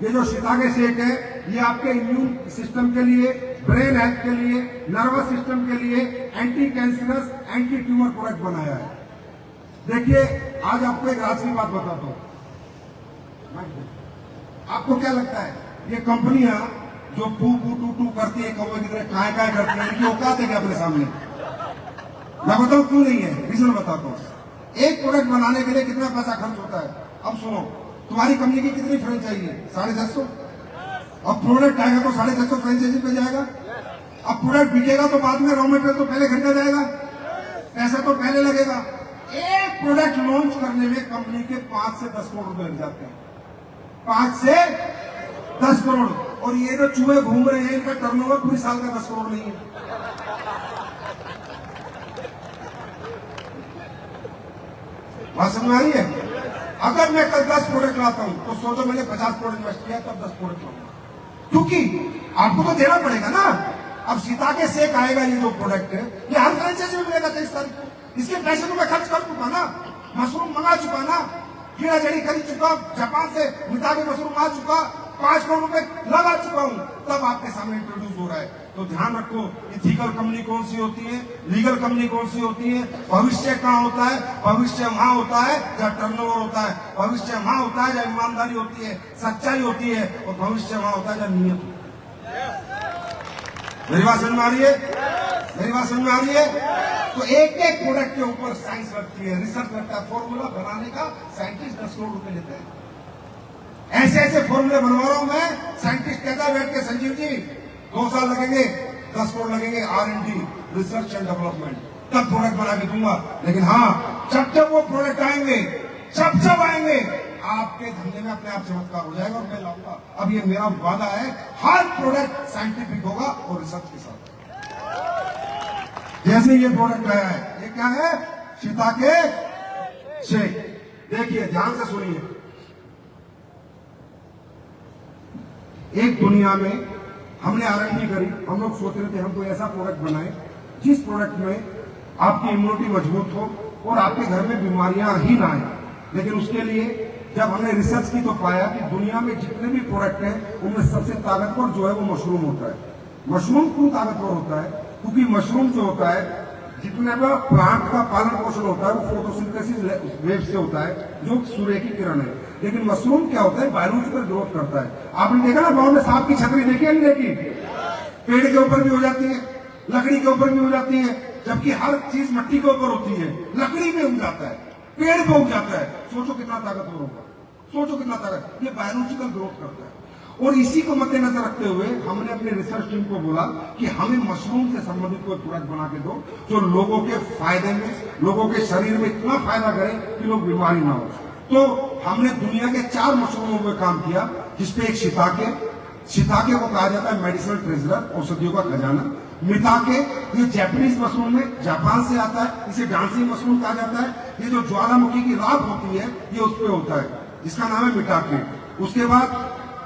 ये जो शिताके शेक है ये आपके इम्यून सिस्टम के लिए, ब्रेन हेल्थ के लिए, नर्वस सिस्टम के लिए anti cancerous, anti tumour product बनाया है। देखिए आज आपको एक राज की बात बताता हूं। आपको क्या लगता है ये कंपनियां जो टू टू टू टू करती है, कौवे की तरह काय काय करती है, इनकी औकात है क्या अपने सामने? मैं बताऊं क्यों नहीं है, रीजन बताता हूं। एक प्रोडक्ट बनाने के लिए कितना पैसा खर्च होता है? अब सुनो, तुम्हारी कंपनी की कितनी फ्रेंचाइजी है? 650। अब प्रोडक्ट आएगा तो 650 फ्रेंचाइजी पे जाएगा। अब प्रोडक्ट बिकेगा तो बाद में रॉ मटेरियल तो पहले खरीदा जाएगा, पैसा तो पहले लगेगा। एक प्रोडक्ट लॉन्च करने में कंपनी के 5 से 10 करोड़ रुपए लग जाते हैं, 5 से 10 करोड़। और ये जो चूहे घूम रहे हैं इनका टर्नओवर पूरी साल का 10 करोड़ नहीं है। बात समझ में आ रही है? अगर मैं कल 10 प्रोडक्ट लाता हूं तो सोचो मैंने 50 करोड़ इन्वेस्ट किया, तब 10 प्रोडक्ट लाऊंगा, क्योंकि आपको तो देना पड़ेगा ना। अब सीता के सेक आएगा, ये जो प्रोडक्ट है ये हर फ्रेंचाइजी में मिलेगा 23 तारीख को। इसके पैसे तो मैं खर्च कर चुका ना, मशरूम मंगा चुका ना, कीड़ा जड़ी खरीद चुका, जापान से मिटा के मशरूम आ चुका, 5 करोड़ रुपए लगा चुका हूं, तब आपके सामने इंट्रोड्यूस हो रहा है। तो ध्यान रखो, इथिकल कंपनी कौन सी होती है, लीगल कंपनी कौन सी होती है, भविष्य कहाँ होता है? भविष्य वहां होता है जहाँ टर्नओवर होता है, भविष्य वहां होता है जहाँ ईमानदारी होती है, सच्चाई होती है, और भविष्य वहां होता है जहाँ नियत होती है। मेरी बात समझ में आ रही है? मेरी बात समझ में आ रही है? तो एक एक प्रोडक्ट के ऊपर साइंस लगती है, रिसर्च लगता है। फॉर्मूला बनाने का साइंटिस्ट 10 करोड़ रुपए लेते हैं। ऐसे ऐसे फॉर्मूले बनवा रहा हूं मैं, साइंटिस्ट कहता है बैठ के, संजीव जी 2 साल लगेंगे, 10 करोड़ लगेंगे R&D, रिसर्च एंड डेवलपमेंट, तब प्रोडक्ट बना के दूंगा। लेकिन हाँ, जब वो प्रोडक्ट आएंगे, जब आएंगे, आपके धंधे में अपने आप चमत्कार हो जाएगा और मैं लाऊंगा। अब ये मेरा वादा है, हर प्रोडक्ट साइंटिफिक होगा और रिसर्च के साथ। जैसे ये प्रोडक्ट आया है, ये क्या है? सीता के शेक। देखिए ध्यान से सुनिए, एक दुनिया में हमने R&D करी, हम लोग सोच रहे थे हम कोई ऐसा प्रोडक्ट बनाए जिस प्रोडक्ट में आपकी इम्यूनिटी मजबूत हो और आपके घर में बीमारियां ही ना आए। लेकिन उसके लिए जब हमने रिसर्च की तो पाया कि दुनिया में जितने भी प्रोडक्ट हैं उनमें सबसे ताकतवर जो है वो मशरूम होता है। मशरूम क्यों ताकतवर होता है? क्योंकि मशरूम जो होता है, जितने भी प्लांट का पालन पोषण होता है वो फोटोसिंथेसिस वेव से होता है, जो सूर्य की किरण है। लेकिन मशरूम क्या होता है? बायोलॉजिकल ग्रोथ करता है। आपने देखा ना गांव में सांप की छतरी देखी है नहीं देखी? पेड़ के ऊपर भी हो जाती है, लकड़ी के ऊपर भी हो जाती है, जबकि हर चीज मिट्टी के ऊपर होती है, लकड़ी में उग जाता है, पेड़ पे उग जाता है। सोचो कितना ताकतवर होगा, सोचो कितना ताकत। ये बायोलॉजिकल ग्रोथ करता है। और इसी को मद्देनजर रखते हुए हमने अपने रिसर्च टीम को बोला कि हमें मशरूम से संबंधित कोई प्रोडक्ट बना के दो जो लोगों के फायदे में, लोगों के शरीर में इतना फायदा करे कि लोग बीमारी ना हो। तो हमने दुनिया के 4 मशरूमों पर काम किया, जिसपे एक शिताके को कहा जाता है मेडिसिनल ट्रेजर, औषधियों का खजाना। मिताके, ये जापानीज मशरूम है, जापान से आता है, इसे डांसिंग मशरूम कहा जाता है। ये जो ज्वालामुखी की राख होती है ये उस पे होता है, इसका नाम है मिताके। उसके बाद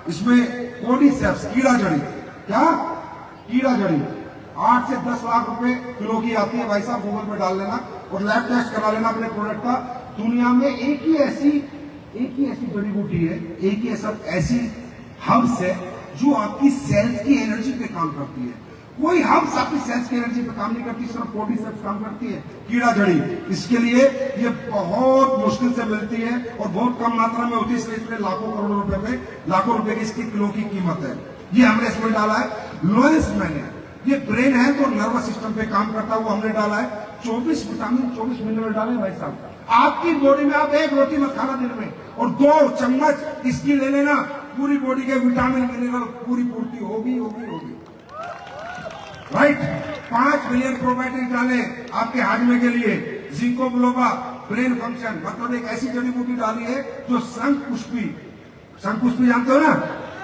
इसमें कोडिसेप्स, कीड़ा जड़ी, क्या कीड़ा जड़ी 8 से 10 लाख रुपए किलो की आती है। भाई साहब गूगल पे डाल लेना और लैब टेस्ट करा लेना अपने प्रोडक्ट का। दुनिया में एक ही ऐसी जड़ी बूटी है, एक ही ऐसी हब्स है जो आपकी सेल्स की एनर्जी पे काम करती है। कोई हब्स आपकी सेल्स की एनर्जी पे काम नहीं करती, सिर्फ कोडिसेप्स काम करती है, कीड़ा जड़ी। इसके लिए ये बहुत मुश्किल से मिलती है और बहुत कम मात्रा में होती है, इसलिए इसमें लाखों रुपए की इसकी किलो की कीमत है। ये हमने इसमें डाला है। लोएस्ट मैंने, ये ब्रेन है तो नर्वस सिस्टम पे काम करता है, वो हमने डाला है। 24 विटामिन 24 मिनरल डाले भाई साहब। आपकी बॉडी में आप एक रोटी मत खाना दिन में, और 2 चम्मच इसकी ले लेना, पूरी बॉडी के विटामिन मिनरल पूरी पूर्ति होगी। राइट। 5 बिलियन प्रोबायोटिक डाले आपके हाजमे के लिए। जिंको बिलोबा, ब्रेन फंक्शन, मतलब एक ऐसी जड़ी बूटी डाली है जो शंखपुष्पी जानते हो ना?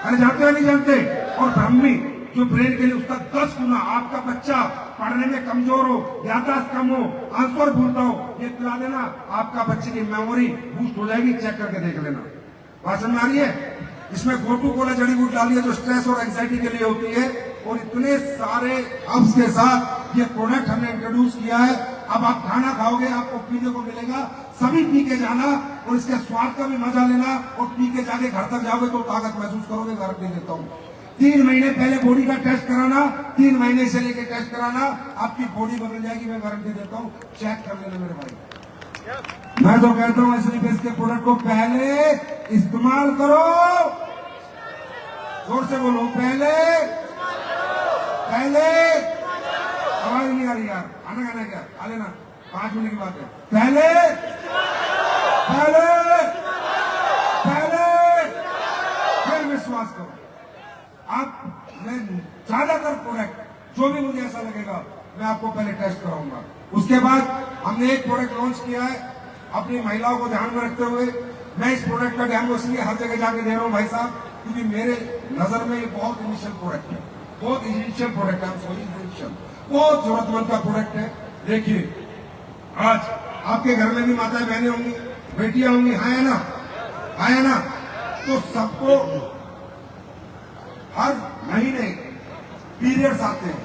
अरे जानते हो नहीं जानते? और ब्रह्मी, जो ब्रेन के लिए उसका 10 गुना। आपका बच्चा पढ़ने में कमजोर हो, याददाश्त कम हो, आंसर भूलता हो, ये पिला देना, आपका बच्चे की मेमोरी बूस्ट हो जाएगी। चेक करके देख लेना। बात समझ में आ रही है? इसमें गोटू कोला जड़ी बूटी डाली है जो स्ट्रेस और एंजाइटी के लिए होती है। और इतने सारे हब्स के साथ ये प्रोडक्ट हमने इंट्रोड्यूस किया है। अब आप खाना खाओगे, आपको पीने को मिलेगा, सभी पी के जाना और इसके स्वाद का भी मजा लेना, और पी के जाके घर तक जाओगे तो ताकत महसूस करोगे, गारंटी देता हूं। 3 महीने पहले बॉडी का टेस्ट कराना, 3 महीने से लेके टेस्ट कराना, आपकी बॉडी बदल जाएगी, मैं गारंटी देता हूँ। चेक कर लेना मेरे भाई। मैं तो कहता हूँ एसलीपेस के प्रोडक्ट को पहले इस्तेमाल करो, जोर से बोलो, पहले आवाज नहीं आ रही यार, आना गाना क्या आ लेना, 5 मिनट की बात है। पहले फिर विश्वास करो। आप मैं ज्यादातर प्रोडक्ट जो भी मुझे ऐसा लगेगा मैं आपको पहले टेस्ट कराऊंगा। उसके बाद हमने एक प्रोडक्ट लॉन्च किया है अपनी महिलाओं को ध्यान में रखते हुए। मैं इस प्रोडक्ट का डेमो इसलिए हर जगह जाके दे रहा हूं भाई साहब, क्योंकि मेरे नजर में ये बहुत इनिशियल प्रोडक्ट है, बहुत इनिशियल प्रोडक्ट है, बहुत जरूरतमंद का प्रोडक्ट है। देखिए आज आपके घर में भी माताएं बहनें होंगी, बेटियां होंगी, है ना, तो सबको हर महीने पीरियड्स आते हैं,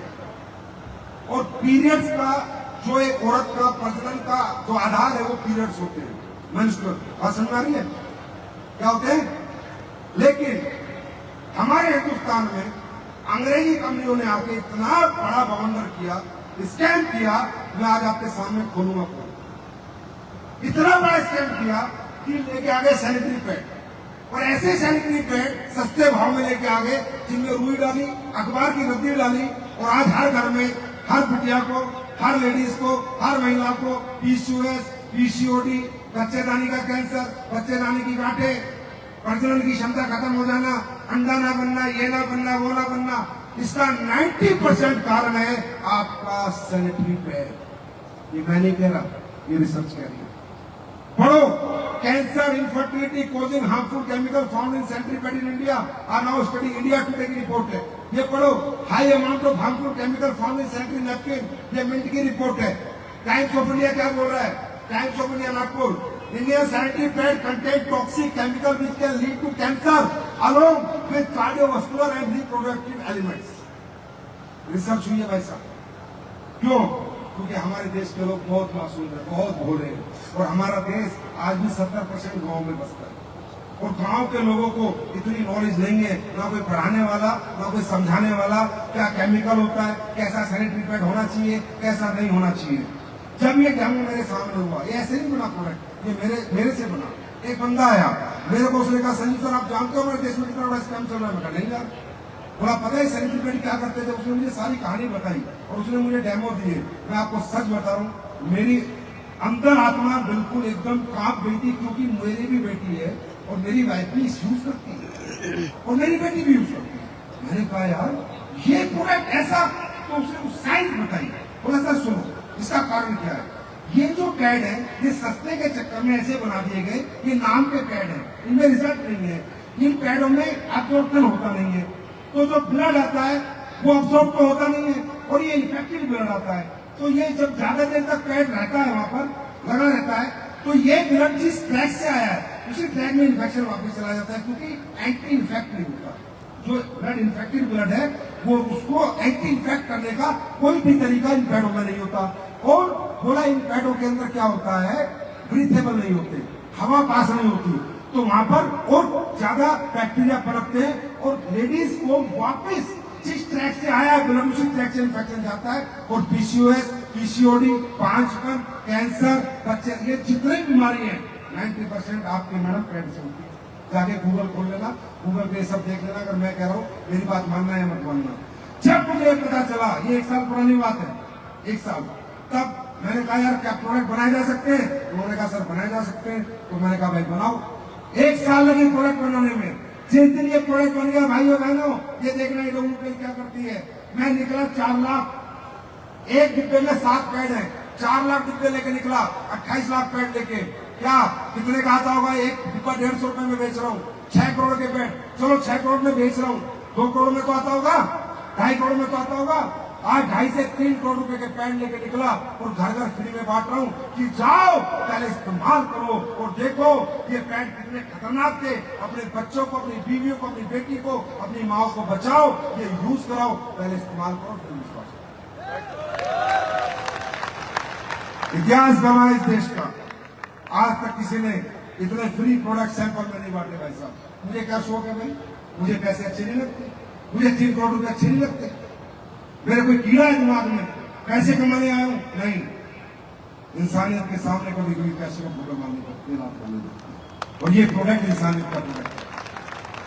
और पीरियड्स का जो एक औरत का प्रजनन का जो आधार है वो पीरियड्स होते हैं, मेंस्ट्रुअल। बात समझ आ रही है क्या होते हैं? लेकिन हमारे हिंदुस्तान में अंग्रेजी कंपनियों ने आके इतना बड़ा बवंडर किया, स्कैम किया, मैं आज आपके सामने खोलूंगा। इतना बड़ा स्कैम किया कि लेके आ गए सैनिटरी पैड, और ऐसे सैनिटरी पैड सस्ते भाव में लेके आ गए जिनमें रुई डाली, अखबार की गद्दी डाली, और आज हर घर में हर बिटिया को, हर लेडीज को, हर महिला को पीसीओएस, पीसीओडी, बच्चेदानी का कैंसर, बच्चेदानी की गांठें, प्रजनन की क्षमता खत्म हो जाना, अंडा ना बनना, ये ना बनना, वो ना बनना, इसका 90% कारण है आपका सैनिटरी पैड। ये मैं नहीं कह रहा, ये रिसर्च कह रही है। पढ़ो, cancer, infertility causing harmful chemical found in sanitary pad in India are now study, India Today की रिपोर्ट है। ये पढ़ो, high amount of harmful chemical found in sanitary napkin, ये मिंट की रिपोर्ट है। टाइम्स ऑफ इंडिया क्या बोल रहा है? Times of India Nagpur, Indian sanitary pad contain toxic chemical which can lead to cancer along with cardiovascular and reproductive elements. Research हुई है भाई साहब। क्यों? क्योंकि हमारे देश के लोग बहुत मासूम है, बहुत भोले हैं, और हमारा देश आज भी 70% गांव में बसता है, और गांव के लोगों को इतनी नॉलेज नहीं है, ना कोई पढ़ाने वाला, ना कोई समझाने वाला, क्या केमिकल होता है, कैसा सैनिटरी पैड होना चाहिए, कैसा नहीं होना चाहिए। जब ये डेमो मेरे सामने हुआ, ये ऐसे नहीं बना प्रोडक्ट, ये मेरे से बना। एक बंदा आया मेरे को, उसने कहा संजीव सर आप जानते हो हमारे देश में कितना बड़ा स्कैम चल रहा है? मैं कहा नहीं यार। बोला पता है सैनिटरी पैड क्या करते थे? उसने मुझे सारी कहानी बताई और उसने मुझे डेमो दिए। मैं आपको सच बता रहा हूँ, मेरी अंदर आत्मा बिल्कुल एकदम कांप गई थी, क्योंकि मेरी भी बेटी है और मेरी वाइफ भी यूज करती है और मेरी बेटी भी यूज करती है। मैंने कहा यार ये प्रोडक्ट ऐसा, तो उसने साइंस बताई। बोला सर सुनो, इसका कारण क्या है? ये जो पैड है ये सस्ते के चक्कर में ऐसे बना दिए गए, ये नाम के पैड है, इनमें रिजल्ट नहीं है, इन पैडों में एब्जॉर्प्शन होता नहीं है, तो जो ब्लड आता है वो अब्सॉर्ब तो होता नहीं है, और ये इन्फेक्टेड ब्लड आता है। तो ये जब ज्यादा देर तक पैड रहता है वहां पर लगा रहता है, तो ये ब्लड जिस ट्रैक से आया है उसी ट्रैक में इन्फेक्शन वापस चला जाता है, क्योंकि एंटी इन्फेक्ट नहीं होता। जो ब्लड इन्फेक्टेड ब्लड है वो उसको एंटी इन्फेक्ट करने का कोई भी तरीका इन पैडों में नहीं होता। और बोला इन पैडों के अंदर क्या होता है, ब्रीथेबल नहीं होते, हवा पास नहीं होती, तो वहां पर और ज्यादा बैक्टीरिया पनपते हैं, और लेडीज को वापस जिस ट्रैक से आया है ब्लड उसी ट्रैक से इन्फेक्शन जाता है, और पीसीओएस, पीसीओडी, पांचपन, कैंसर, बच्चे, ये जितनी बीमारी है 90% आपके मैडम पैड से होती है। जाके गूगल खोल लेना, गूगल पे सब देख लेना। अगर मैं कह रहा हूँ मेरी बात मानना है मत मानना। जब मुझे पता चला, ये 1 साल पुरानी बात है, 1 साल, तब मैंने कहा यार क्या प्रोडक्ट बनाए जा सकते हैं? उन्होंने कहा सर बनाए जा सकते हैं। तो मैंने कहा भाई बनाओ। 1 साल लगी प्रोडक्ट बनाने में। जिस दिन ये प्रोडक्ट बन गया भाइयों बहनों, ये देखना ये लोगों के क्या करती है। मैं निकला 4 लाख, एक डिब्बे में 7 पैड है, 4 लाख डिब्बे लेके निकला, 28 लाख पैड लेके। क्या कितने का आता होगा? एक डिब्बा 150 रुपए में बेच रहा हूँ, 6 करोड़ के पैड, चलो 6 करोड़ में बेच रहा हूँ, 2 करोड़ में तो आता होगा, 2.5 करोड़ में तो आता होगा। आज 2.5 से 3 करोड़ रुपए के पैड लेके निकला, और घर घर फ्री में बांट रहा हूँ कि जाओ पहले इस्तेमाल करो और देखो ये पैड कितने खतरनाक थे। अपने बच्चों को, अपनी बीवियों को, अपनी बेटी को, अपनी माओ को बचाओ, ये यूज कराओ, पहले इस्तेमाल करो, फिर विश्वास करो। इतिहास गवाह इस देश का, आज तक किसी ने इतने फ्री प्रोडक्ट सैंपल में नहीं बांटे भाई साहब। मुझे क्या शौक है भाई, मुझे पैसे अच्छे नहीं लगते, मुझे 3 करोड़ रुपए अच्छे नहीं लगते, मेरे कोई कीड़ा है दिमाग में, पैसे कमाने आया हूं, नहीं। इंसानियत के सामने कभी कोई पैसे का भूखा मारने का देना करने देता। और ये प्रोडक्ट इंसानियत का प्रोडक्ट है,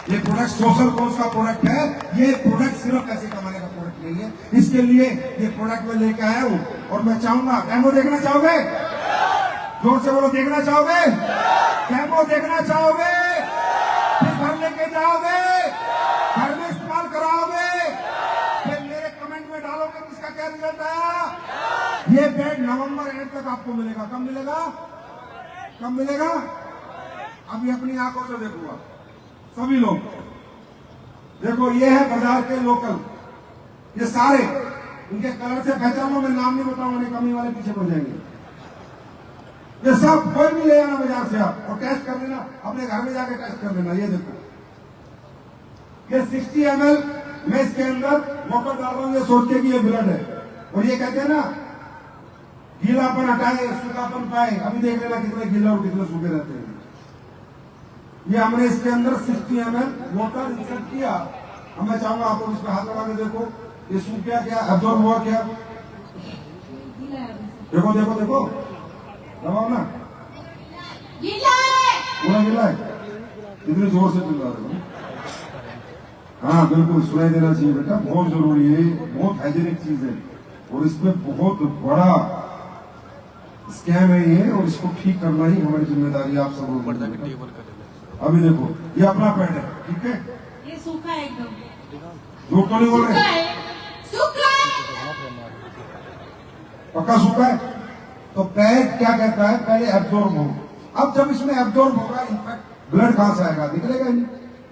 ये प्रोडक्ट सोशल कॉज का प्रोडक्ट है, ये प्रोडक्ट सिर्फ पैसे कमाने का प्रोडक्ट नहीं है। इसके लिए ये प्रोडक्ट मैं लेके आया हूं और मैं चाहूंगा, डेमो देखना चाहोगे? जोर से बोलो, देखना चाहोगे? डेमो देखना चाहोगे? फिर घर लेके जाओगे, घर में इस्तेमाल कराओगे, फिर मेरे कमेंट में डालोगे कि इसका क्या रिजल्ट आया। ये बेड नवंबर एंड तक आपको मिलेगा। कब मिलेगा? कब मिलेगा? अभी अपनी आंखों से देखूंगा सभी लोग। देखो ये है बाजार के लोकल, ये सारे इनके कलर से पहचानो, मैं नाम नहीं बताऊंगा, नहीं कमी वाले पीछे पड़ जाएंगे। ये सब कोई भी ले आना बाजार से आप और टेस्ट कर लेना, अपने घर में जाके टेस्ट कर लेना। ये देखो, ये 60 ml मैं इसके अंदर वाटर डाल रहा हूं, ये सोच के कि ये ब्लड है। और ये कहते हैं ना, गीलापन हटाए, सूखापन पाए। अभी देख लेना कितने गीला और कितने सूखे रहते हैं। ये हमने इसके अंदर 60 ml वाटर इंसर्ट किया। अब मैं चाहूंगा आप लोग इस पर हाथ लगा के देखो, ये सूख गया क्या, एब्जॉर्ब हुआ क्या? देखो देखो देखो, दबाओ ना, पूरा गीला है। इतनी जोर से चिल्ला रहे हो। हाँ बिल्कुल, सुनाई देना चाहिए बेटा, बहुत जरूरी है, बहुत हाइजीनिक चीज है और इसमें बहुत बड़ा स्कैम है ये, और इसको ठीक करना ही हमारी जिम्मेदारी है आप सब लोगों की। अभी देखो, ये अपना पैड है, ठीक है, ये सूखा है एकदम। झूठ तो नहीं बोल रहे, पक्का सूखा है। तो पैड क्या कहता है, पहले एब्जॉर्ब हो। अब जब इसमें एब्जॉर्ब होगा, इनफेक्ट ब्लड कहां से आएगा, निकलेगा ही नहीं,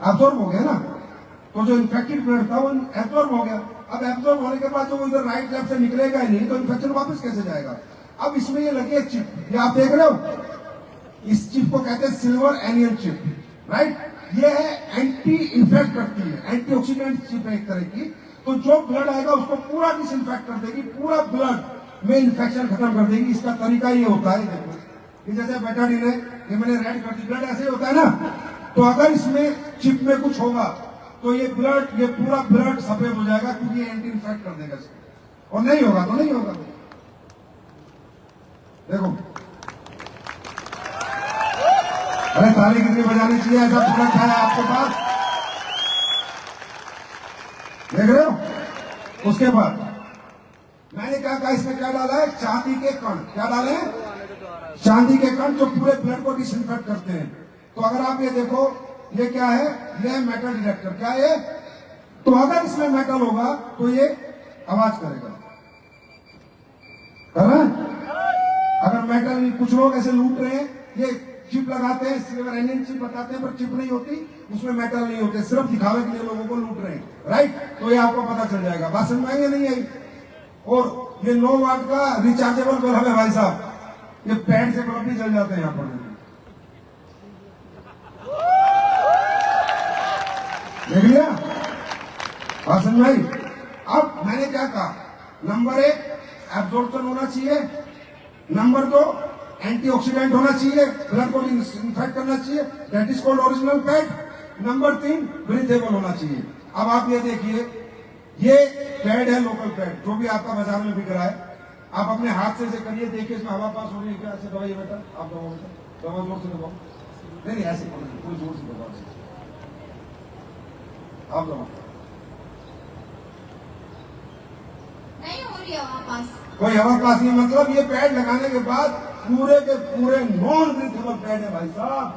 एब्जॉर्ब हो गया ना। तो जो इन्फेक्टेड ब्लड था वो एब्जॉर्ब हो गया। अब एब्जॉर्ब होने के बाद जो इधर राइट लेफ्ट से निकलेगा ही नहीं, तो इन्फेक्शन वापस कैसे जाएगा। अब इसमें ये लगी है चिप, ये आप देख रहे हो, इस चिप को कहते हैं सिल्वर एनियल चिप, राइट। ये है एंटी इन्फेक्ट करती है, एंटीऑक्सीडेंट चिप है एक तरह की। तो जो ब्लड आएगा उसको पूरा डिसइंफेक्ट कर देगी, पूरा ब्लड में इन्फेक्शन खत्म कर देगी। इसका तरीका ये होता है, देखो ये जैसे बेटाडीन है, ये मैंने रेड कर दी, ब्लड ऐसे ही होता है ना। तो अगर इसमें चिप में कुछ होगा तो ये ब्लड, ये पूरा ब्लड सफेद हो जाएगा, क्योंकि ये एंटी इन्फेक्ट कर देगा इसको। और नहीं होगा तो नहीं होगा। देखो, अरे ताली कितनी बजानी चाहिए, ऐसा प्रोडक्ट है आपके पास, देख रहे हो। उसके बाद मैंने क्या कहा, इसमें क्या डाला है, चांदी के कण। क्या डाले हैं? चांदी के कण, जो पूरे ब्लड को डिसइंफेक्ट करते हैं। तो अगर आप ये देखो, ये क्या है, ये है मेटल डिटेक्टर। क्या है? तो अगर इसमें मेटल होगा तो ये आवाज करेगा, कर रहा है। अगर मेटल, कुछ लोग ऐसे लूट रहे हैं, ये चिप लगाते हैं, सिल्वर एनियल चिप बताते हैं, पर चिप नहीं होती, उसमें मेटल नहीं होते, सिर्फ दिखावे के लिए लोगों को लूट रहे हैं, राइट। तो ये आपको पता चल जाएगा। बात समझ में आई या नहीं आई? और ये 9 वाट का रिचार्जेबल बल्ब है भाई साहब, ये पैड से बल्ब भी जल जाते हैं यहाँ पर, देख लिया, बात समझ में आई। अब मैंने क्या कहा, नंबर 1 एब्जॉर्प्शन होना चाहिए, नंबर 2 एंटीऑक्सीडेंट होना चाहिए, ब्लड को इन्फेक्ट करना चाहिए, that is called original pad. Number 3 breathable होना चाहिए। अब आप ये देखिए, ये पैड है लोकल पैड, जो भी आपका बाजार में बिक रहा है। आप अपने हाथ से करिए, देखिए इसमें हवा पास हो रही है क्या, ऐसे दबाइए बेटा, आप दबाओ, दबा जोर से दबाओ, नहीं ऐसे कोई जोर से दबाओ, आप दबाओ, नहीं हो रही हवा पास, कोई हवा पास नहीं। मतलब ये पैड लगाने के बाद पूरे के पूरे नॉन ब्रीथेबल पैड है भाई साहब,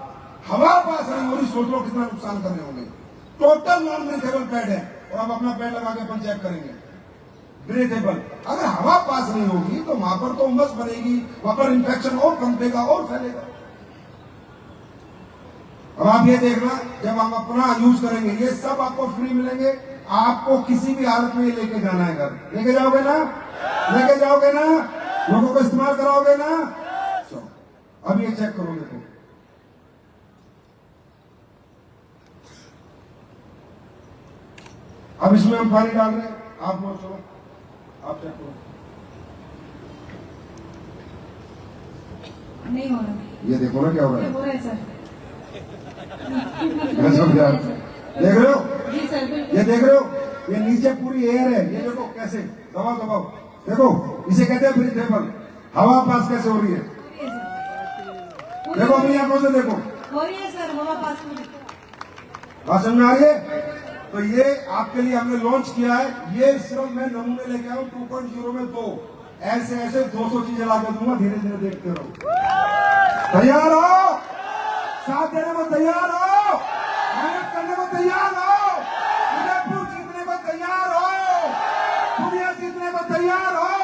हवा पास नहीं हो रही, सोच लो कितना नुकसान करने होंगे। टोटल नॉन ब्रीथेबल पैड है। और अब अपना पैड लगा के अपन चेक करेंगे, ब्रीथेबल। अगर हवा पास नहीं होगी तो वहां पर तो उमस बनेगी, वहां पर इंफेक्शन और पनपेगा और फैलेगा। अब आप ये देखना, जब हम अपना यूज करेंगे, ये सब आपको फ्री मिलेंगे। आपको किसी भी हालत में ये लेके जाना है घर, लेके जाओगे ना, लेके जाओगे ना, लोगों को इस्तेमाल कराओगे ना। अब ये चेक करो, देखो अब इसमें हम पानी डाल रहे हैं, आप बोलो, चलो आप चेक करो, नहीं हो रहा। ये देखो ना क्या हो रहा है, हो रहा है सर, गजब यार, देख रहे हो, जी सर, बिल्कुल। ये देख रहे हो, ये नीचे पूरी एयर है, ये देखो कैसे दबाओ दबाओ, देखो इसे कहते हैं ब्रीथेबल, हवा पास कैसे हो रही है, देखो अपनी आंखों से देखो, हो रही है सर हवा पास में। बात समझ में आ रही है? तो ये आपके लिए हमने लॉन्च किया है, ये सिर्फ मैं नमूने लेके आया हूँ 2.0 में 2, ऐसे ऐसे 200 चीजें ला के दूंगा, धीरे धीरे देखते रहो। तैयार हो? साथ देने को तैयार हो? मेहनत करने को तैयार हो? उदयपुर जीतने को तैयार हो? दुनिया जीतने को तैयार हो?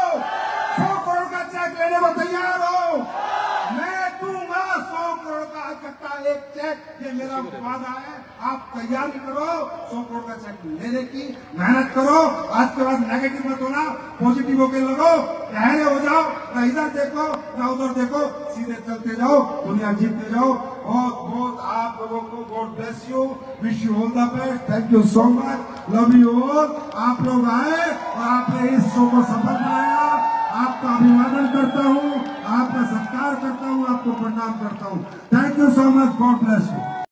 100 करोड़ का चेक लेने को तैयार हो? मैं दूंगा 100 करोड़ का आज तक का एक चेक, ये मेरा वादा है। आप तैयारी करो 100 करोड़ का चेक लेने की, मेहनत करो, आज के बाद नेगेटिव मत होना, पॉजिटिव होके लगो, पहले हो जाओ, ना इधर देखो ना उधर देखो, सीधे चलते जाओ, दुनिया जीतते जाओ। बहुत बहुत आप लोगों को God bless you, wish you all the best, thank you so much, love you all. आप लोग आए और आपने इस शो को सफल बनाया, आपका अभिवादन करता हूँ, आपका सत्कार करता हूँ, आपको प्रणाम करता हूँ। Thank you so much, God bless you.